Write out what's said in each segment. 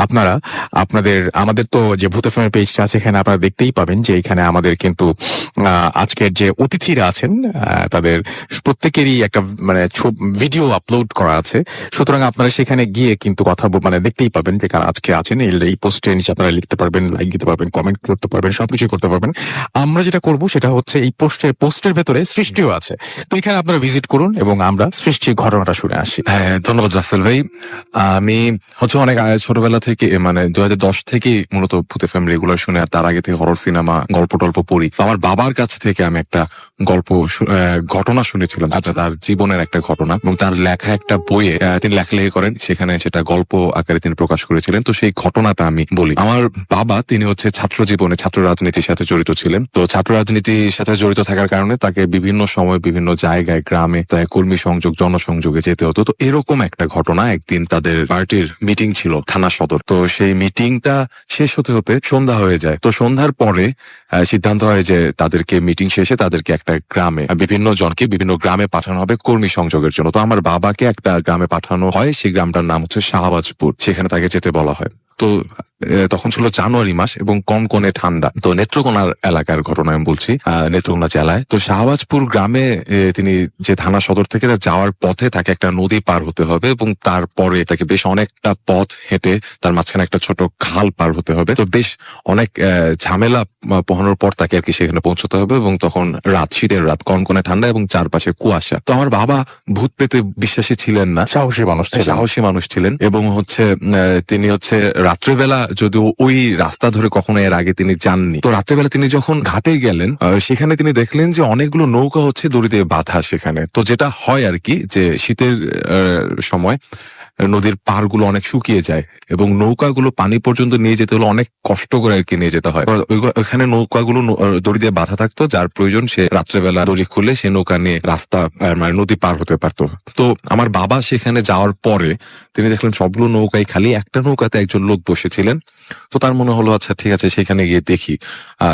আপনারা আমাদের তো যে ভূত এফএম পেজটা আছে, এখানে আপনারা দেখতেই পাবেন যে এখানে আমাদের কিন্তু আজকের যে অতিথিরা আছেন তাদের প্রত্যেকেরই একটা মানে ভিডিও আপলোড করা আছে। সুতরাং আপনারা সেখানে গিয়ে কিন্তু কথা মানে দেখতেই পাবেন যে কারা আজকে আছেন। এই পোস্টের নিচে আপনারা লিখতে পারবেন, লাইক দিতে পারবেন, কমেন্ট করতে পারবেন, সবকিছু করতে পারবেন। আমরা যেটা করব সেটা হচ্ছে এই পোস্টের ভেতরে সৃষ্টিও আছে, তো এখানে আপনারা ভিজিট করুন এবং আমরা সৃষ্টির ঘটনাটা শুনে আসি। হ্যাঁ, ধন্যবাদ রাসেল ভাই। আমি হচ্ছে অনেক ছোটবেলা থেকে মানে 2010 থেকে মূলত ভূত এফএম রেগুলার শুনে, আর তার আগে থেকে হরর সিনেমা গল্প টল্প পড়ি। আমার বাবার কাছ থেকে আমি একটা ঘটনা শুনেছিলাম, যেটা তার জীবনের একটা ঘটনা, এবং তার লেখা একটা বইয়ে তিনি লেখালেখি করেন, সেখানে সেটা গল্প আকারে তিনি প্রকাশ করেছিলেন। তো সেই ঘটনাটা আমি বলি। আমার বাবা তিনি হচ্ছে ছাত্র জীবনে ছাত্র রাজনীতির সাথে জড়িত ছিলেন। তো ছাত্র রাজনীতির সাথে জড়িত থাকার কারণে তাকে বিভিন্ন সময় বিভিন্ন জায়গায় গ্রামে কর্মী সংযোগ জনসংযোগে যেতে হতো। তো এরকম একটা ঘটনা, একদিন তাদের পার্টির মিটিং ছিল থানা সদর। তো সেই মিটিংটা শেষ হতে হতে সন্ধ্যা হয়ে যায়। তো সন্ধ্যার পরে সিদ্ধান্ত হয় যে তাদেরকে মিটিং শেষে তাদেরকে একটা গ্রামে বিভিন্ন জনকে বিভিন্ন গ্রামে পাঠানো হবে কর্মী সংযোগের জন্য। তো আমার বাবাকে একটা গ্রামে পাঠানো হয়, সেই গ্রামটার নাম হচ্ছে শাহবাজপুর। সেখানে তাকে যেতে বলা হয়। তো তখন ছিল জানুয়ারি মাস এবং কনকনে ঠান্ডা। তো নেত্রকোনার এলাকার ঘটনা আমি বলছি, নেত্রকোনা জেলায়। তো শাহবাজপুর গ্রামে তিনি যে থানা সদর থেকে যাওয়ার পথে তাকে একটা নদী পার হতে হবে, এবং তারপরে তাকে বেশ অনেকটা পথ হেঁটে তার মাঝখানে একটা ছোট খাল পার হতে হবে। তো বেশ অনেক ঝামেলা পোহানোর পর তাকে আর কি সেখানে পৌঁছতে হবে, এবং তখন শীতের রাত, কনকনে ঠান্ডা এবং চারপাশে কুয়াশা। তো আমার বাবা ভূত পেতে বিশ্বাসী ছিলেন না, সাহসী মানুষ ছিলেন, এবং হচ্ছে তিনি হচ্ছে রাত্রেবেলা, যদিও ওই রাস্তা ধরে কখনো এর আগে তিনি যাননি। তো রাত্রেবেলা তিনি যখন ঘাটে গেলেন, সেখানে তিনি দেখলেন যে অনেকগুলো নৌকা হচ্ছে দড়ি দিয়ে বাঁধা সেখানে। তো যেটা হয় আর কি, যে শীতের সময় নদীর পাড়গুলো অনেক শুকিয়ে যায়, এবং নৌকাগুলো পানি পর্যন্ত নিয়ে যেতে হলে অনেক কষ্ট করে আর কি নিয়ে যেতে হয়। ওইখানে নৌকাগুলো দড়ি দিয়ে বাঁধা থাকতো, যার প্রয়োজন সে রাত্রেবেলা দড়ি খুলে সে নৌকা নিয়ে রাস্তা মানে নদী পার হতে পারতো। তো আমার বাবা সেখানে যাওয়ার পরে তিনি দেখলেন সবগুলো নৌকাই খালি, একটা নৌকাতে একজন লোক বসেছিলেন। তো তার মনে হলো আচ্ছা ঠিক আছে, সেখানে গিয়ে দেখি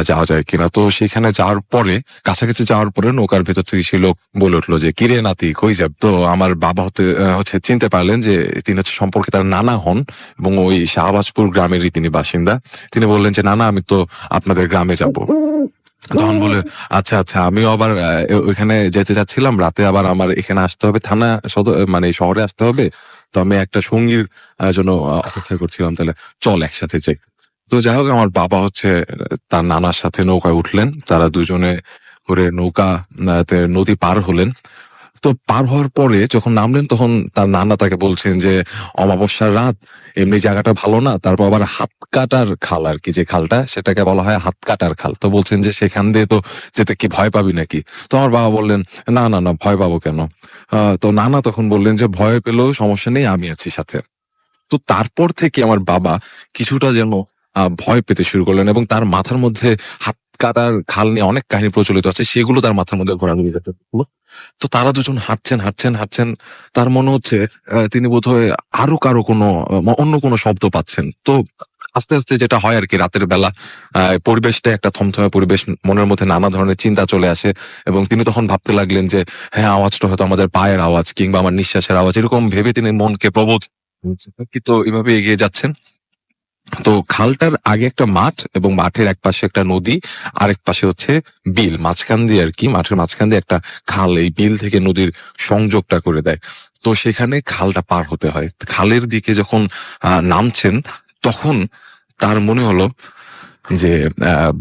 যাওয়া যায় কিনা। তো সেখানে যাওয়ার পরে, কাছাকাছি যাওয়ার পরে নৌকার ভেতর থেকে সে লোক বলে উঠলো যে কিরে নাতি কই যাব। তো আমার বাবা হচ্ছে চিনতে পারলেন যে তিনি হচ্ছে সম্পর্কে তার নানা হন, এবং ওই শাহবাজপুর গ্রামেরই তিনি বাসিন্দা। তিনি বললেন যে নানা, আমি তো আপনাদের গ্রামে যাব। তখন বলে আচ্ছা আচ্ছা, আমিও আবার ওইখানে যেতে যাচ্ছিলাম, রাতে আবার আমার এখানে আসতে হবে, থানা সদর মানে শহরে আসতে হবে। তো আমি একটা সঙ্গীর জন্য অপেক্ষা করছিলাম, তাহলে চল একসাথে যাই। তো যাই হোক, আমার বাবা হচ্ছে তার নানার সাথে নৌকায় উঠলেন। তারা দুজনে করে নৌকা নদী পার হলেন। তো পার হওয়ার পরে যখন নামলেন, তখন তার নানা তাকে বলছেন যে অমাবস্যার রাত, এমনি জায়গাটা ভালো না, তারপর আবার হাত কাটার খাল আর কি, যে খালটা সেটাকে বলা হয় হাত কাটার খাল। তো বলছেন যে সেখান দিয়ে তো যেতে কি ভয় পাবি নাকি? তো আমার বাবা বললেন না না না, ভয় পাবো কেন? তো নানা তখন বললেন যে ভয় পেলেও সমস্যা নেই, আমি আছি সাথে। তো তারপর থেকে আমার বাবা কিছুটা যেন ভয় পেতে শুরু করলেন, এবং তার মাথার মধ্যে হাত কাটার খাল নিয়ে অনেক কাহিনী প্রচলিত আছে, সেগুলো তার মাথার মধ্যে ঘোরাঘুরি করতে থাকলো। তো তারা দুজন হাঁটছেন, তার মনে হচ্ছে তিনি বোধহয় আরো কারো কোনো অন্য কোনো শব্দ পাচ্ছেন। তো আস্তে আস্তে যেটা হয় আর কি, রাতের বেলা পরিবেশটা একটা থমথমে পরিবেশ, মনের মধ্যে নানা ধরনের চিন্তা চলে আসে, এবং তিনি তখন ভাবতে লাগলেন যে হ্যাঁ, আওয়াজটা হয়তো আমাদের পায়ের আওয়াজ কিংবা আমার নিঃশ্বাসের আওয়াজ, এরকম ভেবে তিনি মনকে প্রবোধ তো এভাবে এগিয়ে যাচ্ছেন। তো খালটার আগে একটা মাঠ, এবং মাঠের এক পাশে একটা নদী, আরেক পাশে হচ্ছে বিল, মাঝখান দিয়ে আর কি, মাঠের মাঝখান দিয়ে একটা খাল এই বিল থেকে নদীর সংযোগটা করে দেয়। তো সেখানে খালটা পার হতে হয়। খালের দিকে যখন নামছেন, তখন তার মনে হলো যে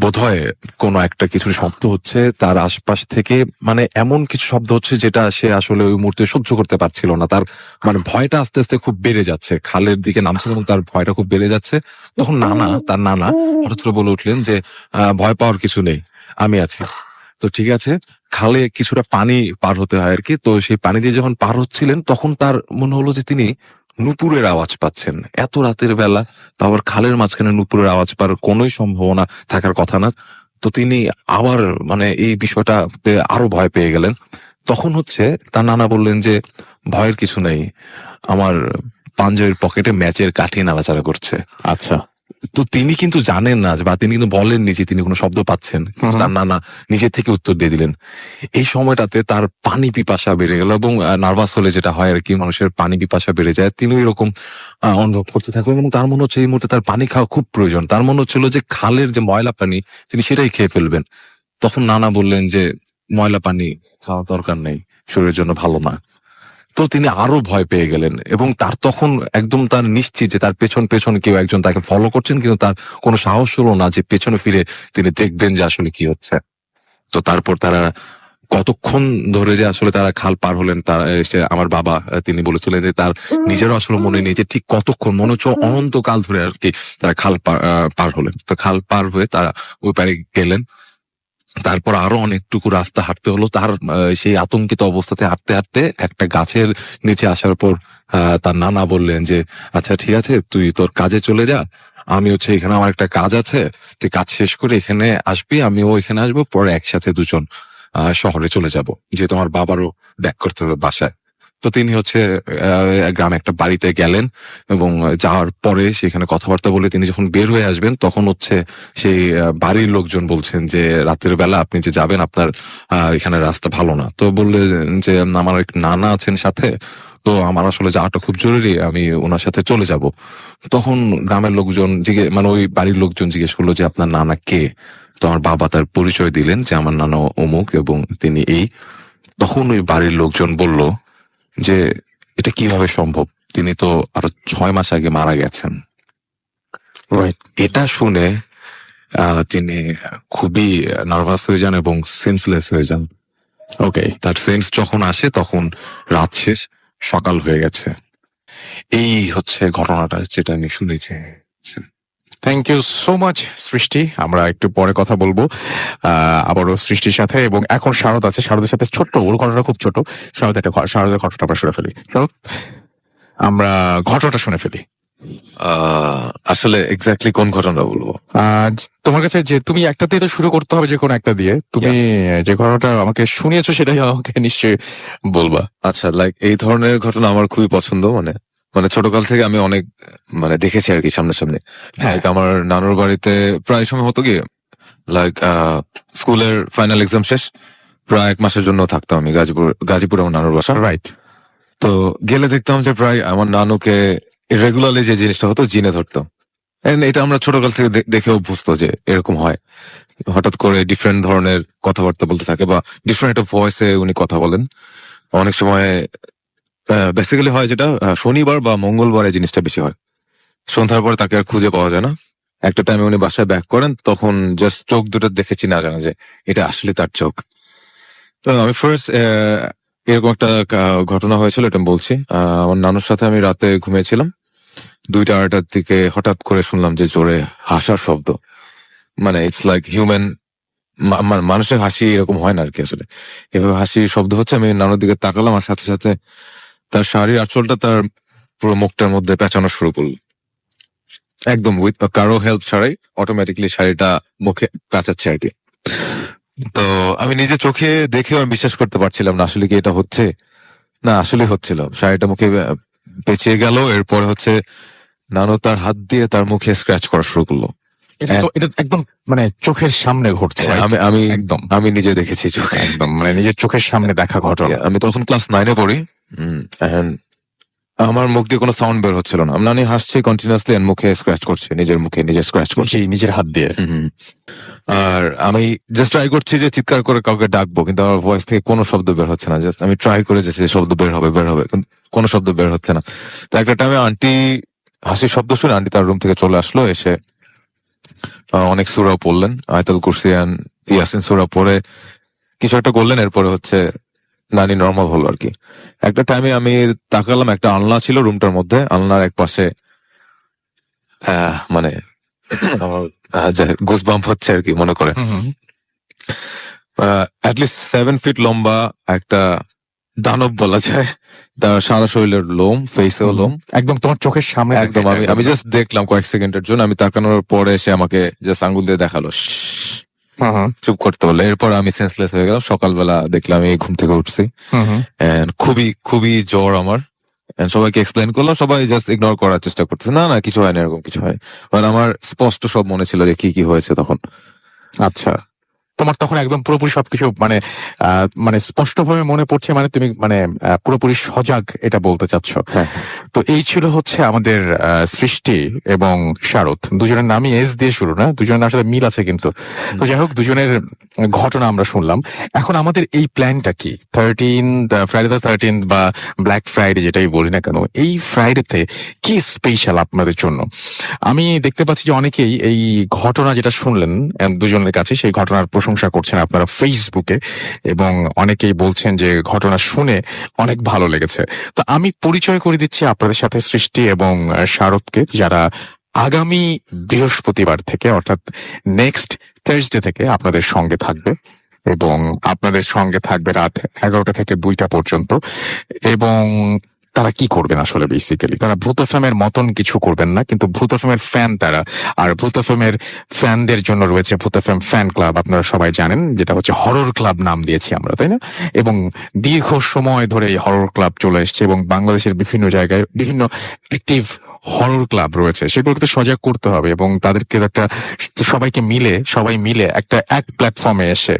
বোধহয় কোনো একটা কিছু শব্দ হচ্ছে তার আশপাশ থেকে, মানে এমন কিছু শব্দ হচ্ছে যেটা সে আসলে ওই মুহূর্তে সহ্য করতে পারছিল না। তার মানে ভয়টা আস্তে আস্তে খুব বেড়ে যাচ্ছে, খালের দিকে নামছে এবং তার ভয়টা খুব বেড়ে যাচ্ছে। তখন তার নানা হঠাৎ করে বলে উঠলেন যে ভয় পাওয়ার কিছু নেই, আমি আছি। তো ঠিক আছে, খালে কিছুটা পানি পার হতে হয় আর কি। তো সেই পানি দিয়ে যখন পার হচ্ছিলেন, তখন তার মনে হলো যে তিনি নুপুরের আওয়াজ পাচ্ছেন। এত রাতের বেলা, তারপর খালের মাঝখানে নুপুরের আওয়াজ পাওয়ার কোনোই সম্ভাবনা থাকার কথা না। তো তিনি আবার মানে এই বিষয়টাতে আরো ভয় পেয়ে গেলেন। তখন হচ্ছে তার নানা বললেন যে ভয়ের কিছু নেই, আমার পাঞ্জাবির পকেটে ম্যাচের কাঠি নাড়াচাড়া করছে। আচ্ছা, তো তিনি কিন্তু জানেন না বা তিনি কিন্তু বলেননি যে তিনি কোনো শব্দ পাচ্ছেন, তার নানা নিজের থেকে উত্তর দিয়ে দিলেন। এই সময়টাতে তার পানি পিপাসা বেড়ে গেল এবং নার্ভাস হলে যেটা হয় আর কি, মানুষের পানি পিপাসা বেড়ে যায়, তিনি এরকম অনুভব করতে থাকলেন এবং তার মনে হচ্ছে এই মুহূর্তে তার পানি খাওয়া খুব প্রয়োজন। তার মনে হচ্ছিল যে খালের যে ময়লা পানি তিনি সেটাই খেয়ে ফেলবেন। তখন নানা বললেন যে ময়লা পানি খাওয়ার দরকার নেই, শরীরের জন্য ভালো না। তো তিনি আরো ভয় পেয়ে গেলেন এবং তার তখন একদম তার নিশ্চিত যে তার পেছন পেছন কেউ একজন তাকে ফলো করছেন, কিন্তু তার কোনো সাহস হলো না যে পেছনে ফিরে তিনি দেখবেন যে আসলে কি হচ্ছে। তো তারপর তারা কতক্ষণ ধরে যে আসলে তারা খাল পার হলেন, তার এসে আমার বাবা তিনি বলেছিলেন যে তার নিজেরও আসলে মনে নেই যে ঠিক কতক্ষণ, মনে হচ্ছে অনন্তকাল ধরে আর কি তারা খাল পার হলেন। তো খাল পার হয়ে তারা ওই পারে গেলেন। তারপর আরো অনেকটুকু রাস্তা হাঁটতে হলো। তার সেই আতঙ্কিত অবস্থাতে হাঁটতে হাঁটতে একটা গাছের নিচে আসার পর তার নানা বললেন যে আচ্ছা ঠিক আছে, তুই তোর কাজে চলে যা, আমি হচ্ছে এখানে আমার একটা কাজ আছে, তুই কাজ শেষ করে এখানে আসবি, আমিও এখানে আসবো, পরে একসাথে দুজন শহরে চলে যাব, যেহেতু আমার বাবারও ব্যাক করতে হবে বাসায়। তো তিনি হচ্ছে গ্রামে একটা বাড়িতে গেলেন এবং যাওয়ার পরে সেখানে কথাবার্তা বলে তিনি যখন বের হয়ে আসবেন তখন হচ্ছে সেই বাড়ির লোকজন বলছেন যে রাতের বেলা আপনি যে যাবেন আপনার এখানে রাস্তা ভালো না। তো বললেন যে আমার এক নানা আছেন সাথে, তো আমার আসলে যাওয়াটা খুব জরুরি, আমি ওনার সাথে চলে যাব। তখন গ্রামের লোকজন মানে ওই বাড়ির লোকজন জিজ্ঞেস করলো যে আপনার নানা কে? তো আমার বাবা তার পরিচয় দিলেন যে আমার নানা অমুক এবং তিনি এই। তখন ওই বাড়ির লোকজন বলল যে এটা কিভাবে সম্ভব, তিনি তো আরো 6 মাস আগে মারা গেছেন। এটা শুনে তিনি খুবই নার্ভাস হয়ে যান এবং সেন্সলেস হয়ে যান। ওকে, তার সেন্স যখন আসে তখন রাত শেষ, সকাল হয়ে গেছে। এই হচ্ছে ঘটনাটা যেটা আমি শুনেছি। থ্যাংক ইউ সো মাচ সৃষ্টি। আমরা একটু পরে কথা বলবো আবারও সৃষ্টির সাথে, এবং এখন শারদ আছে, শারদের সাথে ছোট্ট, ওর ঘটনাটা খুব ছোট। শারদের ঘটনাটা আমরা শুনে ফেলি। শারদ, আমরা ঘটনাটা শুনে ফেলি। আসলে এক্স্যাক্টলি কোন ঘটনা বলবো? তোমার কাছে যে তুমি একটা দিয়ে তো শুরু করতে হবে, যে কোনো একটা দিয়ে। তুমি যে ঘটনাটা আমাকে শুনিয়েছো সেটাই আমাকে নিশ্চয়ই বলবা। আচ্ছা, লাইক এই ধরনের ঘটনা আমার খুবই পছন্দ। মানে মানে ছোটকাল থেকে আমি অনেক মানে দেখেছি আর কি সামনাসামনি। লাইক আমার নানুর বাড়িতে প্রায় সময় হতো কি, লাইক স্কুলের ফাইনাল এক্সাম শেষ, প্রায় 1 মাসের জন্য থাকতাম আমি গাজীপুর আমার নানুর বাসা। রাইট। তো গেলে দেখতাম যে প্রায় আমার নানুকে রেগুলারলি যে জিনিসটা হতো, জিনে ধরতো। এটা আমরা ছোটকাল থেকে দেখে অভ্যস্ত যে এরকম হয়। হঠাৎ করে ডিফারেন্ট ধরনের কথাবার্তা বলতে থাকে বা ডিফারেন্ট একটা ভয়েসে উনি কথা বলেন। অনেক সময় বেসিক্যালি হয় যেটা শনিবার বা মঙ্গলবার এই জিনিসটা বেশি হয়। সন্ধ্যার পরে তাকে আর খুঁজে পাওয়া যায় না। একটা টাইমে উনি বাসায় ব্যাক করেন, তখন জাস্ট চোখ দুটো দেখেছি না জানা যে এটা আসলে তার চোখ। তো আমি ফার্স্ট এরকম একটা ঘটনা হয়েছিল, এটা আমি বলছি। আমার নানুর সাথে আমি রাতে ঘুমিয়েছিলাম, 2টা-2:30টার দিকে হঠাৎ করে শুনলাম যে জোরে হাসার শব্দ। মানে ইটস লাইক হিউম্যান, মানুষের হাসি এরকম হয় না আর কি, আসলে এভাবে হাসির শব্দ হচ্ছে। আমি নানুর দিকে তাকালাম, আর সাথে সাথে তার শাড়ির আঁচলটা তার পুরো মুখটার মধ্যে পেঁচানো শুরু করলো, একদম উইথ কারো হেল্প ছাড়াই অটোমেটিকলি শাড়িটা মুখে পেঁচাচ্ছে আর কি। তো আমি নিজে চোখে দেখেও আমি বিশ্বাস করতে পারছিলাম না আসলে কি এটা হচ্ছে। না, আসলে হচ্ছিল, শাড়িটা মুখে পেঁচিয়ে গেল। এরপরে হচ্ছে নানু তার হাত দিয়ে তার মুখে স্ক্র্যাচ করা শুরু করলো। এটা একদম মানে চোখের সামনে ঘটছে। আমি একদম আমি নিজে দেখেছি চোখে, একদম মানে নিজের চোখের সামনে দেখা ঘটনা। আমি তখন ক্লাস 9-এ পড়ি। আমার মুখ দিয়ে কোনো সাউন্ড বের হচ্ছিল না। নানি হাসছে কন্টিনিউয়াসলি, মুখে স্ক্র্যাচ করছে, নিজের মুখে নিজে স্ক্র্যাচ করছে নিজের হাত দিয়ে। আর আমি জাস্ট ট্রাই করছি যে চিৎকার করে কাউকে ডাকবো, কিন্তু আমার ভয়েস থেকে কোনো শব্দ বের হচ্ছে না। জাস্ট আমি ট্রাই করে যাচ্ছি শব্দ বের হবে, কিন্তু কোনো শব্দ বের হচ্ছে না। তো একটা টাইমে আন্টি হাসির শব্দ শুনে আন্টি তার রুম থেকে চলে আসলো, এসে অনেক সূরা পড়লেন, আয়াতুল কুরসি ইয়াসিন সূরা পড়ে কিছু একটা করলেন। এরপরে হচ্ছে নানি নর্মাল হলো আর কি। একটা টাইমে আমি তাকালাম, একটা আলনা ছিল রুমটার মধ্যে, আলনার এক পাশে মানে গুজবাম্প হচ্ছে আর কি, মনে করে অ্যাটলিস্ট 7 ফিট লম্বা একটা দানব বলা যায়। তার সারা শরীরের লোম, ফেসেও লোম, একদম তোমার চোখের সামনে। একদম আমি জাস্ট দেখলাম কয়েক সেকেন্ডের জন্য। আমি তাকানোর পরে সে আমাকে জাস্ট আঙ্গুল দিয়ে দেখালো চুপ করতে বললো। এরপর আমি সেন্সলেস হয়ে গেলাম। সকালবেলা দেখলাম এই ঘুম থেকে উঠছি, খুবই খুবই জ্বর আমার, And সবাইকে এক্সপ্লেন করলাম, সবাই জাস্ট ইগনোর করার চেষ্টা করতেছে, না না কিছু হয় না, এরকম কিছু হয়। বাট আমার স্পষ্ট সব মনে ছিল যে কি কি হয়েছে তখন। আচ্ছা, তোমার তখন একদম পুরোপুরি সবকিছু মানে মানে স্পষ্টভাবে মনে পড়ছে, মানে তুমি মানে পুরোপুরি সজাগ, এটা বলতে চাচ্ছ? হ্যাঁ। তো এই ছিল হচ্ছে আমাদের সৃষ্টি এবং শারদ, দুজনের নামই এস দিয়ে শুরু, না? দুজনের নামের সাথে মিল আছে কিন্তু। তো যাই হোক, দুজনের ঘটনা আমরা শুনলাম। এখন আমাদের এই প্ল্যানটা কি, ফ্রাইডে দ্য 13th বা ব্ল্যাক ফ্রাইডে যেটাই বলি না কেন, এই ফ্রাইডেতে কি স্পেশাল আপনাদের জন্য? আমি দেখতে পাচ্ছি যে অনেকেই এই ঘটনা যেটা শুনলেন দুজনের কাছে, সেই ঘটনার প্রশংসা করছেন আপনারা ফেসবুকে, এবং অনেকেই বলছেন যে ঘটনা শুনে অনেক ভালো লেগেছে। তো আমি পরিচয় করে দিচ্ছি আপনাদের সাথে সৃষ্টি এবং শারদকে, যারা আগামী বৃহস্পতিবার থেকে অর্থাৎ নেক্সট থার্সডে থেকে আপনাদের সঙ্গে থাকবে, এবং আপনাদের সঙ্গে থাকবে রাত 11টা থেকে 2টা পর্যন্ত। এবং তারা কি করবেন আসলে, বেসিক্যালি তারা ভূত এফএমের মতন কিছু করবেন না, কিন্তু ভূত এফএমের ফ্যান তারা। আর ভূত এফএমের ফ্যানদের জন্য রয়েছে ভূত এফএম ফ্যান ক্লাব, আপনারা সবাই জানেন, যেটা হচ্ছে হরর ক্লাব নাম দিয়েছি আমরা, তাই না? এবং দীর্ঘ সময় ধরে এই হরর ক্লাব চলে এসছে, এবং বাংলাদেশের বিভিন্ন জায়গায় বিভিন্ন অ্যাক্টিভ হরর ক্লাব রয়েছে, সেগুলোকে তো সজাগ করতে হবে, এবং তাদেরকে একটা সবাই মিলে একটা এক প্ল্যাটফর্মে এসে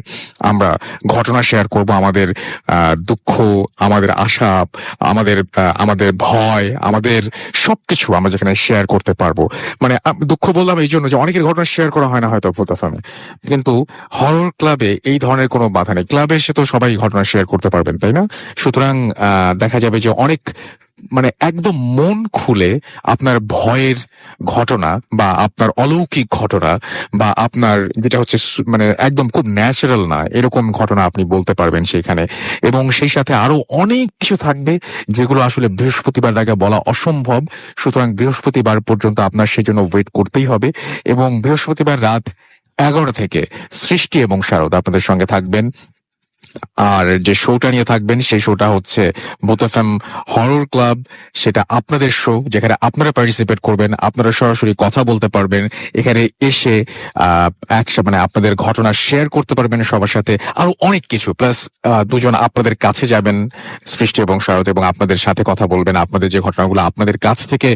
আমরা ঘটনা শেয়ার করব, আমাদের দুঃখ, আমাদের আশা, আমাদের ভয়, আমাদের সবকিছু আমরা যেখানে শেয়ার করতে পারবো। মানে দুঃখ বললাম এই জন্য যে অনেকের ঘটনা শেয়ার করা হয় না হয়তো ভূত এফএমে, কিন্তু হরর ক্লাবে এই ধরনের কোনো বাধা নেই। ক্লাবে এসে তো সবাই ঘটনা শেয়ার করতে পারবেন, তাই না? সুতরাং দেখা যাবে যে অনেক মানে একদম মন খুলে আপনার ভয়ের ঘটনা বা আপনার অলৌকিক ঘটনা বা আপনার যেটা হচ্ছে মানে একদম খুব ন্যাচারাল না এরকম ঘটনা আপনি বলতে পারবেন সেখানে। এবং সেই সাথে আরো অনেক কিছু থাকবে যেগুলো আসলে বৃহস্পতিবার আগে বলা অসম্ভব। সুতরাং বৃহস্পতিবার পর্যন্ত আপনার সেজন্য ওয়েট করতেই হবে, এবং বৃহস্পতিবার রাত 11টা থেকে সৃষ্টি এবং শারদ আপনাদের সঙ্গে থাকবেন। আর যে শোটা নিয়ে থাকবেন সেই শোটা হচ্ছে ভূত এফএম হরর ক্লাব, সেটা আপনাদের শো, যেখানে আপনারা পার্টিসিপেট করবেন, আপনারা সরাসরি কথা বলতে পারবেন, এখানে এসে মানে আপনাদের ঘটনা শেয়ার করতে পারবেন সবার সাথে, আরো অনেক কিছু। প্লাস দুজন আপনাদের কাছে যাবেন, সৃষ্টি এবং শারদ, এবং আপনাদের সাথে কথা বলবেন, আপনাদের যে ঘটনাগুলো আপনাদের কাছ থেকে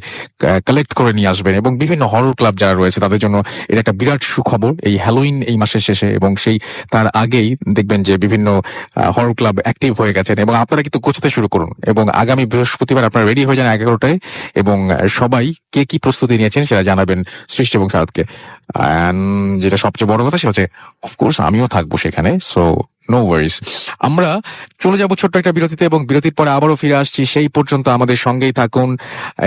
কালেক্ট করে নিয়ে আসবেন। এবং বিভিন্ন হরর ক্লাব যারা রয়েছে তাদের জন্য এটা একটা বিরাট সুখবর, এই হ্যালোইন এই মাসের শেষে এবং সেই তার আগেই দেখবেন যে বিভিন্ন হরর ক্লাব অ্যাক্টিভ হয়ে গেছেন, এবং আপনারা কিন্তু গোছাতে শুরু করুন। এবং আগামী বৃহস্পতিবার আপনারা রেডি হয়ে যান 11টায়, এবং সবাই কে কি প্রস্তুতি নিয়েছেন সেটা জানাবেন সৃষ্টি এবং শারদকে। যেটা সবচেয়ে বড় কথা সেটা হচ্ছে অফকোর্স আমিও থাকবো সেখানে, সো নো ওয়ারিজ। আমরা চলে যাব ছোট্ট একটা বিরতিতে, এবং বিরতির পরে আবারও ফিরে আসছি। সেই পর্যন্ত আমাদের সঙ্গেই থাকুন,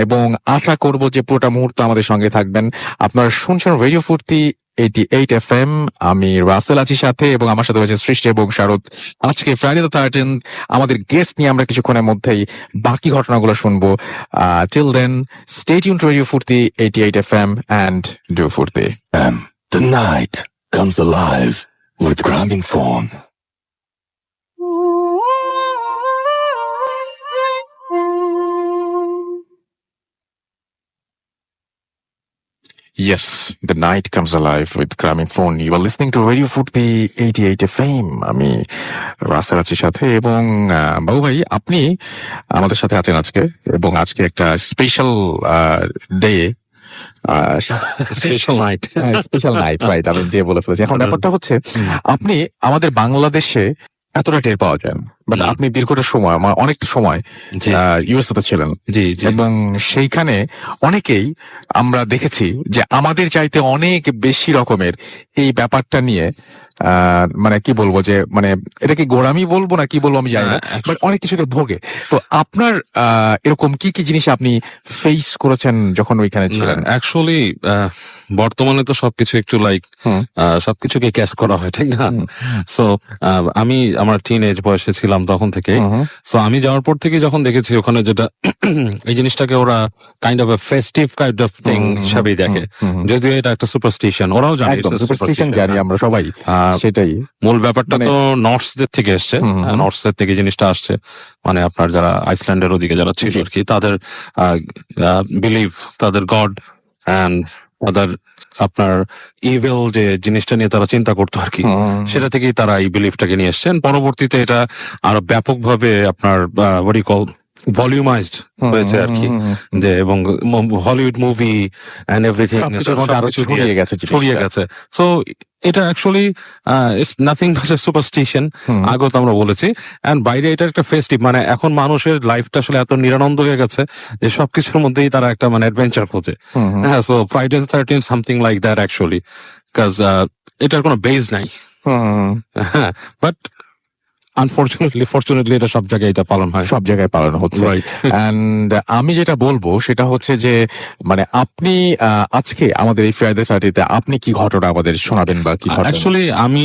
এবং আশা করব যে পুরোটা মুহূর্ত আমাদের সঙ্গে থাকবেন। আপনারা শুনছেন রেডিও ফুর্তি 88 FM। আমি রাসেল আছি সাথে, এবং আমার সাথে রয়েছে সৃষ্টি এবং শারদ। আজকে ফ্রাইডে দ্য 13th, আমাদের গেস্ট নিয়ে আমরা কিছুক্ষণের মধ্যেই বাকি ঘটনাগুলো শুনবো। Till then stay tuned to radio Foorti 88 FM and do ফুর্তি। The night comes alive with Gramophone. Yes, the night comes alive with Gramophone. You are listening to Radio Furti 88 FM. আমি রাসেল আছি সাথে, এবং বাবু ভাই আপনি আমাদের সাথে আছেন আজকে, এবং আজকে একটা special day, special night. Special night, right? আমি ডে বলে ফেলেছি। এখন ব্যাপারটা হচ্ছে আপনি আমাদের বাংলাদেশে এতটা টের পাওয়া যায়, বাট আপনি দীর্ঘটা সময়, অনেকটা সময় ইউএসএ তে ছিলেন, জি জি। এবং সেইখানে অনেকেই আমরা দেখেছি যে আমাদের চাইতে অনেক বেশি রকমের এই ব্যাপারটা নিয়ে মানে কি বলবো, যে মানে এটা কি গোড়ামি বলবো না কি বলবো আমি জানি না, বাট অনেক কিছুতে ভোগে। তো আপনার এরকম কি কি জিনিস আপনি ফেস করেছেন যখন ওইখানে ছিলেন? অ্যাকচুয়ালি বর্তমানে তো সবকিছু একটু লাইক সবকিছুকে ক্যাশ করা হয়, ঠিক না? সো আমি আমার টিন এজ বয়সে ছিলাম তখন থেকে। সো আমি যাওয়ার পর থেকে যখন দেখেছি ওখানে যেটা এই জিনিসটাকে ওরা kind of A festive kind of thing হিসাবেই দেখে, যদিও এটা একটা সুপারস্টিশন, ওরাও জানে সুপারস্টিশন, জানি আমরা সবাই। সেটাই মূল ব্যাপারটা তো নর্থদের থেকে এসছে, নর্থদের থেকে জিনিসটা আসছে। মানে আপনার যারা আইসল্যান্ডের ওদিকে যারা ছিল আর কি, তাদের বিলিভ, তাদের গড অ্যান্ড তাদের আপনার ইভিল যে জিনিসটা নিয়ে তারা চিন্তা করতো আর কি, সেটা থেকেই তারা এই বিলিফটাকে নিয়ে এসছেন। পরবর্তীতে এটা আরো ব্যাপকভাবে আপনার কল ভলিউমাইজড হয়েছে আর কি, যে এবং হলিউড মুভি এন্ড এভরিথিং সবকিছুর মধ্যে আরো ছড়িয়ে গেছে জিনিসটা। ছড়িয়ে গেছে। সো এটা actually it's nothing but superstition, আগেও তো আমরা বলেছি। এন্ড বাইরে এটা একটা ফেস্টিভ, মানে এখন মানুষের লাইফটা আসলে এত নিরানন্দ হয়ে গেছে যে সবকিছুর মধ্যেই তারা একটা মানে অ্যাডভেঞ্চার খোঁজে। হ্যাঁ, so Friday 13 something like that actually, because এটার কোনো বেস নাই। হ্যাঁ, বাট ফরচুনেটলি এটা সব জায়গায় এটা পালন হয়। সব জায়গায় পালন হচ্ছে। Right. এন্ড আমি যেটা বলবো সেটা হচ্ছে যে মানে আপনি আজকে আমাদের এই ফ্রাইডে সার্টিতে আপনি কি ঘটনা আমাদের শোনাবেন বা কি ঘটনা? অ্যাকচুয়ালি আমি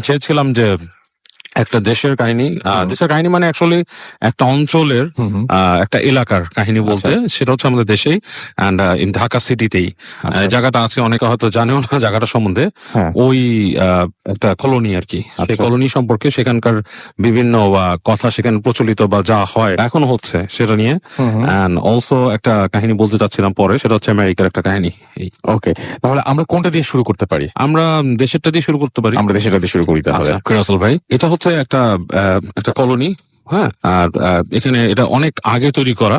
চেয়েছিলাম যে একটা দেশের কাহিনী, দেশের কাহিনী মানে অ্যাকচুয়ালি একটা অঞ্চলের একটা এলাকার কাহিনী বলতে, সেটা হচ্ছে আমাদের দেশেই অ্যান্ড ইন ঢাকা সিটিতেই জায়গাটা আছে। অনেকে হয়তো জানেও না জায়গাটা সম্বন্ধে। হ্যাঁ। ওই একটা কলোনি আর কি, সেই কলোনি সম্পর্কে সেখানকার বিভিন্ন কথা সেখানে প্রচলিত বা যা হয় এখনো হচ্ছে সেটা নিয়ে। অ্যান্ড অলসো একটা কাহিনী বলতে চাচ্ছিলাম পরে, সেটা হচ্ছে আমেরিকার একটা কাহিনী। ওকে, তাহলে আমরা কোনটা দিয়ে শুরু করতে পারি? আমরা দেশেরটা দিয়ে শুরু করতে পারি। আমরা দেশেরটা দিয়ে শুরু করি তাহলে। রাসেল ভাই, এটা হচ্ছে একটা কলোনি। হ্যাঁ, আর এখানে এটা অনেক আগে তৈরি করা,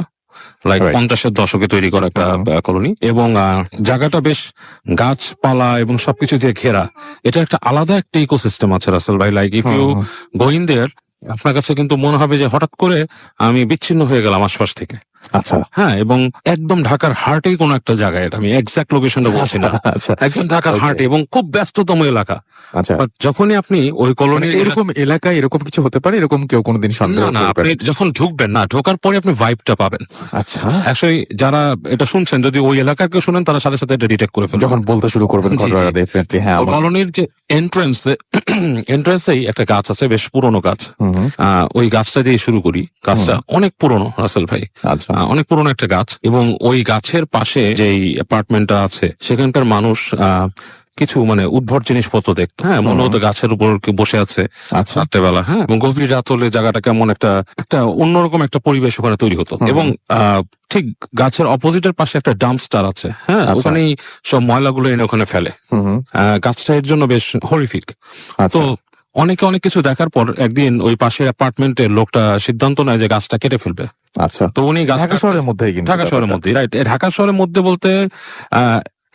লাইক Right. 50-এর দশকে তৈরি করা একটা কলোনি, এবং জায়গাটা বেশ গাছপালা এবং সবকিছু দিয়ে ঘেরা। এটা একটা আলাদা একটা ইকোসিস্টেম আছে রাসেল ভাই। Like if you go in there, আপনার কাছে কিন্তু মনে হবে যে হঠাৎ করে আমি বিচ্ছিন্ন হয়ে গেলাম আশপাশ থেকে। আচ্ছা হ্যাঁ, এবং একদম ঢাকার হার্টেই কোন একটা জায়গায়, এটা আমি এক্সাক্ট লোকেশনটা বলছি না, আচ্ছা একদম ঢাকার হার্টে এবং খুব ব্যস্ততম এলাকা। আচ্ছা, But যখনই আপনি ওই মানে কলোনির এরকম এলাকায় এরকম কিছু হতে পারে, এরকম কেউ কোনোদিন সন্দেহ না, করবে? আপনি যখন ঢুকবেন না, ঢোকার পরে আপনি ভাইবটা পাবেন। আচ্ছা, অ্যাকচুয়ালি যারা এটা শুনছেন, যদি ওই এলাকার কেউ শুনেন, তারা সাথে সাথে এটা ডিটেক্ট করে ফেলবেন। যখন বলতে শুরু করবেন জি, জি। ঘটনাটা ডেফিনেটলি। হ্যাঁ, আমার- কলোনির যে এন্ট্রান্সেই একটা গাছ আছে, বেশ পুরনো গাছ। ওই গাছটা দিয়ে শুরু করি। গাছটা অনেক পুরনো রাসেল ভাই, আচ্ছা অনেক পুরনো একটা গাছ। এবং ওই গাছের পাশে যেই অ্যাপার্টমেন্টটা আছে, সেখানকার মানুষ কিছু মানে উদ্ভট জিনিসপত্র দেখতো। হ্যাঁ, মনে হতো গাছের উপর কেউ বসে আছে আচ্ছা রাত্রেবেলা। হ্যাঁ, এবং গভীর রাত হলে জায়গাটা কেমন একটা অন্যরকম একটা পরিবেশ ওখানে তৈরি হতো। এবং ঠিক গাছের অপোজিটের পাশে একটা ডাম্পস্টার আছে। হ্যাঁ, আচ্ছা। ওখানেই সব ময়লাগুলো এনে ওখানে ফেলে। গাছটা এর জন্য বেশ হরিফিক। আচ্ছা তো অনেকে অনেক কিছু দেখার পর একদিন ওই পাশের অ্যাপার্টমেন্টের লোকটা সিদ্ধান্ত নেয় যে গাছটা কেটে ফেলবে। আচ্ছা, তো উনি গাছ ঢাকা শহরের মধ্যেই কিন্তু ঢাকা শহরের মধ্যে, রাইট, ঢাকা শহরের মধ্যে বলতে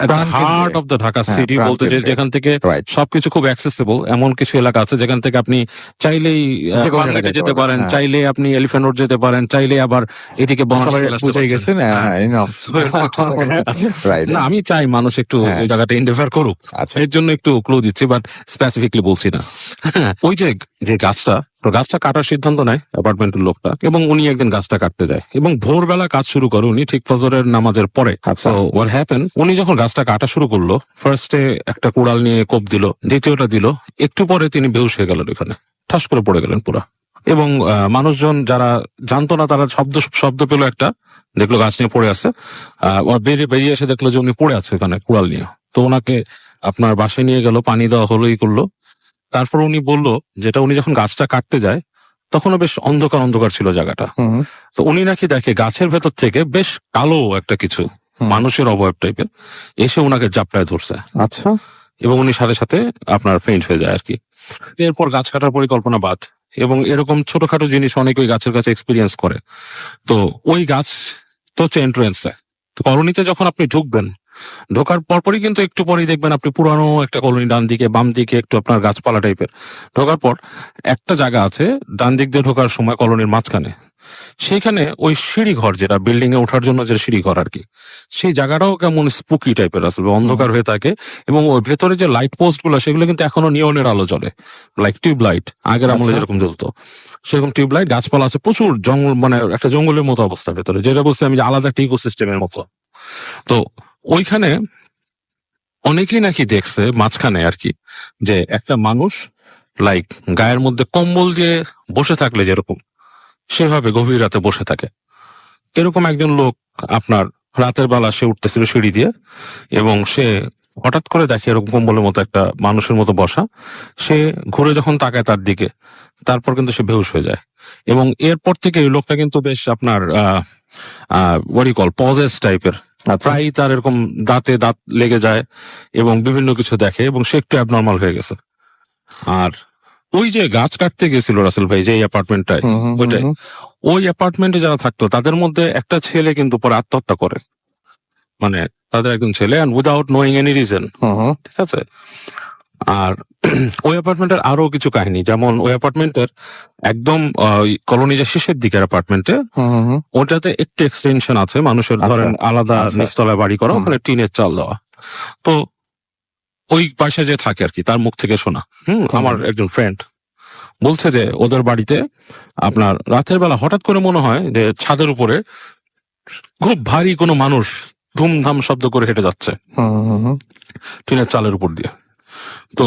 প্রাণকেন্দ্রে। হার্ট অফ দ্য ঢাকা হ্যাঁ, সিটি বলতে, প্রাণকেন্দ্রে। যেখান থেকে Right. সবকিছু খুব অ্যাক্সেসিবল। এমন কিছু এলাকা আছে যেখান থেকে আপনি চাইলেই যে কোনো বাংলাতে জায়গায় যেতে যেতে পারেন, পারবেন, চাইলে আপনি এলিফ্যান্ট রোড যেতে পারেন, চাইলে আবার এদিকে সবাই বনানী বুঝে গেছেন। রাইট, না, আমি চাই মানুষ একটু হ্যাঁ। ওই জায়গাটা ইন্টারফেয়ার করুক। আচ্ছা এর জন্য একটু ক্লু দিচ্ছি, বাট স্পেসিফিকলি বলছি না। ওই যে গাছটা কাটার সিদ্ধান্ত নেয় অ্যাপার্টমেন্টের লোকটা, এবং উনি একদিন গাছটা কাটতে যায় এবং ভোরবেলা কাজ শুরু করে উনি, ঠিক ফজরের নামাজের পরে। আচ্ছা। So what happened, উনি যখন গাছটা কাটা শুরু করলো, ফার্স্টে একটা কুড়াল নিয়ে কোপ দিল, দ্বিতীয়টা দিল, একটু পরে তিনি বেহুশ হয়ে গেলেন, ওখানে ঠাস করে পড়ে গেলেন পুরা। এবং মানুষজন যারা জানতো না, তারা শব্দ পেলো একটা, দেখলো গাছ নিয়ে পড়ে আছে। বেরিয়ে এসে দেখলো যে উনি পড়ে আছে ওখানে কুড়াল নিয়ে। তো ওনাকে আপনার বাসায় নিয়ে গেল, পানি দেওয়া হলো, ই করলো। তারপর উনি বলল, যেটা উনি যখন গাছটা কাটতে যায় তখনও বেশ অন্ধকার ছিল জায়গাটা। তো উনি নাকি দেখে গাছের ভেতর থেকে বেশ কালো একটা কিছু, মানুষের অবয়ব টাইপের, এসে ওনাকে জাপটায় ধরছে। আচ্ছা এবং উনি সাথে সাথে আপনার ফেইন্ট হয়ে যায় আর কি। এরপর গাছ কাটার পরিকল্পনা বাদ, এবং এরকম ছোটখাটো জিনিস অনেক ওই গাছের কাছে এক্সপিরিয়েন্স করে। তো ওই গাছ তো হচ্ছে এন্ট্রান্সে। তো কলোনিতে যখন আপনি ঢুকবেন, ঢোকার পরপরই কিন্তু একটু পরেই দেখবেন আপনি পুরানো একটা কলোনি, ডান দিকে বাম দিকে একটু আপনার গাছপালা টাইপের। ঢোকার পর একটা জায়গা আছে ডান দিক দিয়ে ঢোকার সময় কলোনির মাঝখানে, সেখানে ওই সিঁড়ি ঘর, যেটা বিল্ডিং এ ওঠার জন্য যে সিঁড়ি ঘর আর কি, সেই জায়গাটাও কেমন স্পুকি টাইপের আসলে, অন্ধকার হয়ে থাকে। এবং ওই ভেতরে যে লাইট পোস্ট গুলো, সেগুলো কিন্তু এখনো নিয়নের আলো জ্বলে, লাইক টিউব লাইট, আগের আমলে যেরকম জ্বলতো সেরকম টিউব লাইট। গাছপালা আছে প্রচুর, জঙ্গল, মানে একটা জঙ্গলের মতো অবস্থা ভেতরে, যেটা বলছি আমি যে আলাদা একটা ইকোসিস্টেমের মতো। তো ওইখানে অনেকেই নাকি দেখছে মাঝখানে আর কি, যে একটা মানুষ লাইক গায়ের মধ্যে কম্বল দিয়ে বসে থাকলে যেরকম, সেভাবে গভীর রাতে বসে থাকে। এরকম একজন লোক আপনার রাতের বেলা সে উঠতেছিল সিঁড়ি দিয়ে, এবং সে হঠাৎ করে দেখে এরকম কম্বলের মতো একটা মানুষের মতো বসা। সে ঘুরে যখন তাকায় তার দিকে, তারপর কিন্তু সে বেহুশ হয়ে যায়। এবং এরপর থেকে ওই লোকটা কিন্তু বেশ আপনার পজেস টাইপের, প্রায় তার এরকম দাঁতে দাঁত লেগে যায় এবং বিভিন্ন কিছু দেখে, এবং সে একটু অ্যাবনর্মাল হয়ে গেছে। আর ওই যে গাছ কাটতে গেছিল রাসেল ভাই যে অ্যাপার্টমেন্টটায়, ওইটাই ওই অ্যাপার্টমেন্টে যারা থাকতো তাদের মধ্যে একটা ছেলে কিন্তু পরে আত্মহত্যা করে, মানে তাদের একজন ছেলে, and without knowing any reason, ঠিক আছে। আর ওই অ্যাপার্টমেন্টের আরো কিছু কাহিনী, যেমন ওই অ্যাপার্টমেন্টের একদম কলোনি যে শেষের দিকের অ্যাপার্টমেন্টে, ওটাতে একটু এক্সটেনশন আছে মানুষের, ধরেন আলাদা নিচতলায় বাড়ি করা, ওখানে টিনের চাল দেওয়া। তো ওই পাশে যে থাকে আর কি, তার মুখ থেকে শোনা, আমার একজন ফ্রেন্ড বলছে যে ওদের বাড়িতে আপনার রাতের বেলা হঠাৎ করে মনে হয় যে ছাদের উপরে খুব ভারী কোনো মানুষ ধুমধাম শব্দ করে হেঁটে যাচ্ছে টিনের চালের উপর দিয়ে। তো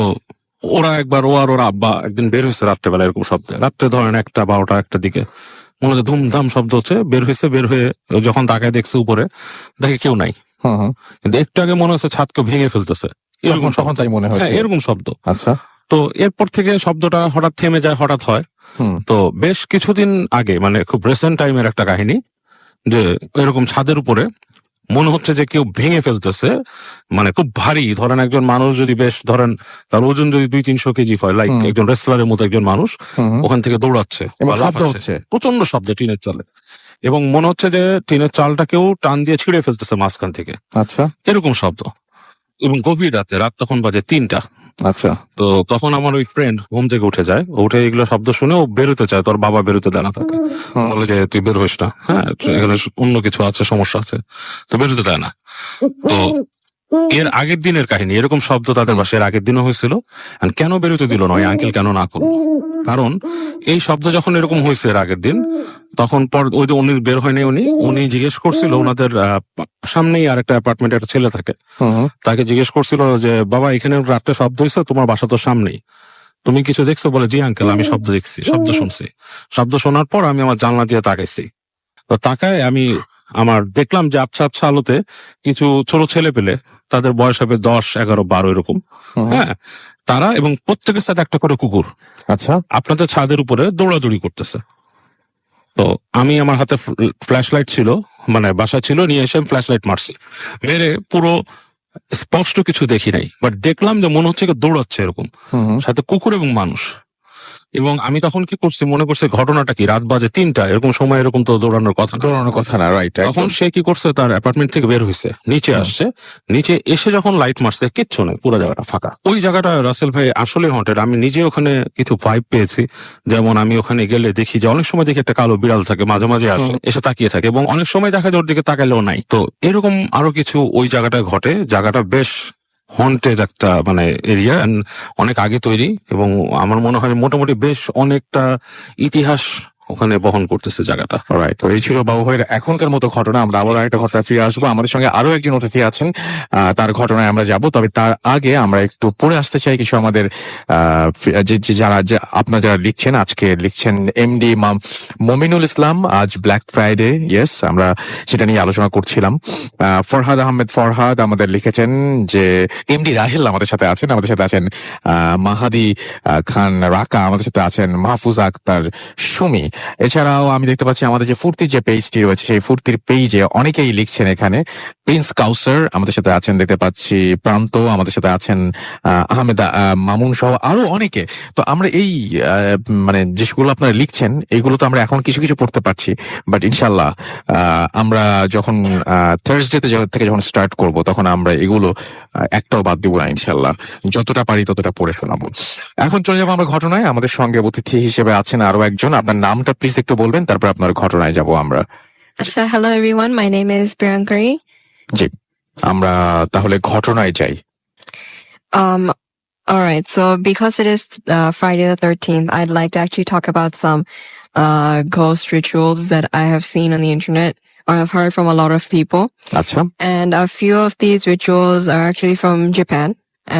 ওরা একবার ও আর ওর আব্বা একদিন বের হয়েছে রাত্রেবেলা এরকম শব্দে, রাত্রে ধরেন 1টা 12টা 1টার দিকে মনে হচ্ছে ধুমধাম শব্দ হচ্ছে, বের হয়েছে, বের হয়ে যখন তাকায় দেখছে উপরে, দেখে কেউ নাই, কিন্তু একটু আগে মনে হচ্ছে ছাদ কেউ ভেঙে ফেলতেছে, এরকম তখন তাই মনে হয় এরকম শব্দ। আচ্ছা, তো এরপর থেকে শব্দটা হঠাৎ থেমে যায়, হঠাৎ হয়। তো বেশ কিছুদিন আগে, মানে খুব রিসেন্ট টাইমের একটা কাহিনী, যে এরকম ছাদের উপরে মনে হচ্ছে যে কেউ ভেঙে ফেলতেছে, মানে খুব ভারী, ধরেন একজন মানুষ যদি বেশ ধরেন তার ওজন যদি 200-300 কেজি হয়, লাইক একজন রেসলারের মতো একজন মানুষ ওখান থেকে দৌড়াচ্ছে, প্রচন্ড শব্দে টিনের চালে, এবং মনে হচ্ছে যে টিনের চালটাকেও টান দিয়ে ছিঁড়ে ফেলতেছে মাঝখান থেকে। আচ্ছা, এরকম শব্দ, এবং গভীর রাতে, রাত তখন বাজে 3টা। আচ্ছা, তো তখন আমার ওই ফ্রেন্ড ঘুম থেকে উঠে যায়, উঠে এগুলো শব্দ শুনে ও বেরোতে চায়, তোর বাবা বেরোতে দেয় না তাকে, বলে যে তুই বের হইস না, হ্যাঁ এখানে অন্য কিছু আছে, সমস্যা আছে, তো বেরোতে দেয় না। তো এর আগের দিনের কাহিনী, এরকম শব্দ তাদের বাসায় আগের দিনও হয়েছিল। কেন বেরোতে দিল না ওই আঙ্কেল, কেন না করলো, কারণ এই শব্দ যখন এরকম হয়েছে এর আগের দিন, তখন পর ওই যে উনি বের হয়নি, উনি জিজ্ঞেস করছিল ওনাদের সামনেই আর একটা অ্যাপার্টমেন্টে একটা ছেলে থাকে, তাকে জিজ্ঞেস করছিল যে বাবা এখানে রাত্রে শব্দ হয়েছে, তোমার বাসা তো সামনেই, তুমি কিছু দেখছো? বলে জি আঙ্কেল, আমি শব্দ দেখছি, শব্দ শুনছি। শব্দ শোনার পর আমি আমার জানলা দিয়ে তাকাইছি, তো তাকায় আমি আমার দেখলাম যে আবছা আবছা আলোতে কিছু ছোট ছেলে পেলে, তাদের বয়স হবে 10, 11, 12 এরকম, হ্যাঁ, তারা, এবং প্রত্যেকের সাথে একটা করে কুকুর, আচ্ছা, আপনাদের ছাদের উপরে দৌড়াদৌড়ি করতেছে। তো আমি আমার হাতে ফ্ল্যাশ লাইট ছিল, মানে বাসা ছিল, নিয়ে এসে ফ্ল্যাশ লাইট মারছি, মেরে পুরো স্পষ্ট কিছু দেখি নাই, বাট দেখলাম যে মনে হচ্ছে দৌড়াচ্ছে এরকম, সাথে কুকুর এবং মানুষ। এবং আমি তখন কি করছি, মনে করছে ঘটনাটা কি, রাত বাজে 3টা, এরকম সময় এরকম তো দৌড়ানোর কথা না, রাইট। তখন সে কি করছে, তার অ্যাপার্টমেন্ট থেকে বের হয়েছে, নিচে আসছে, নিচে এসে যখন লাইট মারছে কিচ্ছু নেই, পুরো জায়গাটা ফাঁকা। ওই জায়গাটা রাসেল ভাই আসলে হন্টেড। আমি নিজে ওখানে কিছু ভাইব পেয়েছি, যেমন আমি ওখানে গেলে দেখি যে অনেক সময় দেখি একটা কালো বিড়াল থাকে, মাঝে মাঝে আসে, এসে তাকিয়ে থাকে, এবং অনেক সময় দেখা যায় ওর দিকে তাকালেও নাই। তো এরকম আরো কিছু ওই জায়গাটায় ঘটে, জায়গাটা বেশ হন্টেড একটা মানে এরিয়া, অনেক আগে তৈরি, এবং আমার মনে হয় মোটামুটি বেশ অনেকটা ইতিহাস ওখানে বহন করতেছে জায়গাটা। রাইট, তো এই ছিল বাবু ভাইয়ের এখনকার মতো ঘটনা। আমরা আবার একটা ঘটনা ফিরে আসবো, আমাদের সঙ্গে আরো একজন অতিথি আছেন, তার ঘটনায় আমরা যাব। তবে তার আগে আমরা একটু পড়ে আসতে চাই কিছু আমাদের যারা আপনারা যারা লিখছেন, আজকে লিখছেন এমডি মমিনুল ইসলাম, আজ ব্ল্যাক ফ্রাইডে, ইয়েস, আমরা সেটা নিয়ে আলোচনা করছিলাম। ফরহাদ আহমেদ ফরহাদ আমাদের লিখেছেন যে এমডি রাহেল আমাদের সাথে আছেন, আমাদের সাথে আছেন মাহাদি খান রাকা, আমাদের সাথে আছেন মাহফুজ আক্তার সুমি। এছাড়াও আমি দেখতে পাচ্ছি আমাদের যে ফুর্তির যে পেজটি রয়েছে, সেই ফুর্তির পেজে অনেকেই লিখছেন। এখানে প্রিন্স কাউসার আমাদের সাথে আছেন, দেখতে পাচ্ছি প্রান্ত আমাদের সাথে আছেন, আহমেদ মামুন সহ আরো অনেকে। তো আমরা এই মানে যেগুলো আপনারা লিখছেন, এগুলো তো আমরা এখন কিছু কিছু পড়তে পারছি, বাট ইনশাল্লাহ আমরা যখন থার্সডে থেকে যখন স্টার্ট করব, তখন আমরা এগুলো একটাও বাদ দিব না, ইনশাল্লাহ যতটা পারি ততটা পড়ে শোনাবো। এখন চলে যাবো আমরা ঘটনায়। আমাদের সঙ্গে অতিথি হিসেবে আছেন আরো একজন, আপনার নামটা প্লিজ একটু বলবেন, তারপর আপনার ঘটনায় যাব আমরা। So hello everyone, my name is Priyankari. জি, আমরা তাহলে ঘটনায় যাই। Alright, so because it is Friday the 13th, I'd like to actually talk about some ghost rituals that I have seen on the internet or I've heard from a lot of people. আচ্ছা, And a few of these rituals are actually from Japan.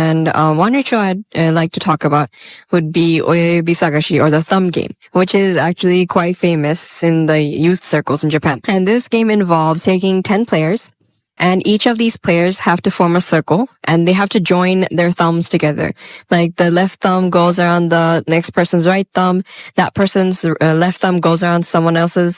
And one ritual I'd like to talk about would be Oyobi Sagashi, or the thumb game, which is actually quite famous in the youth circles in Japan. And this game involves taking 10 players, and each of these players have to form a circle, and they have to join their thumbs together. Like the left thumb goes around the next person's right thumb, that person's left thumb goes around someone else's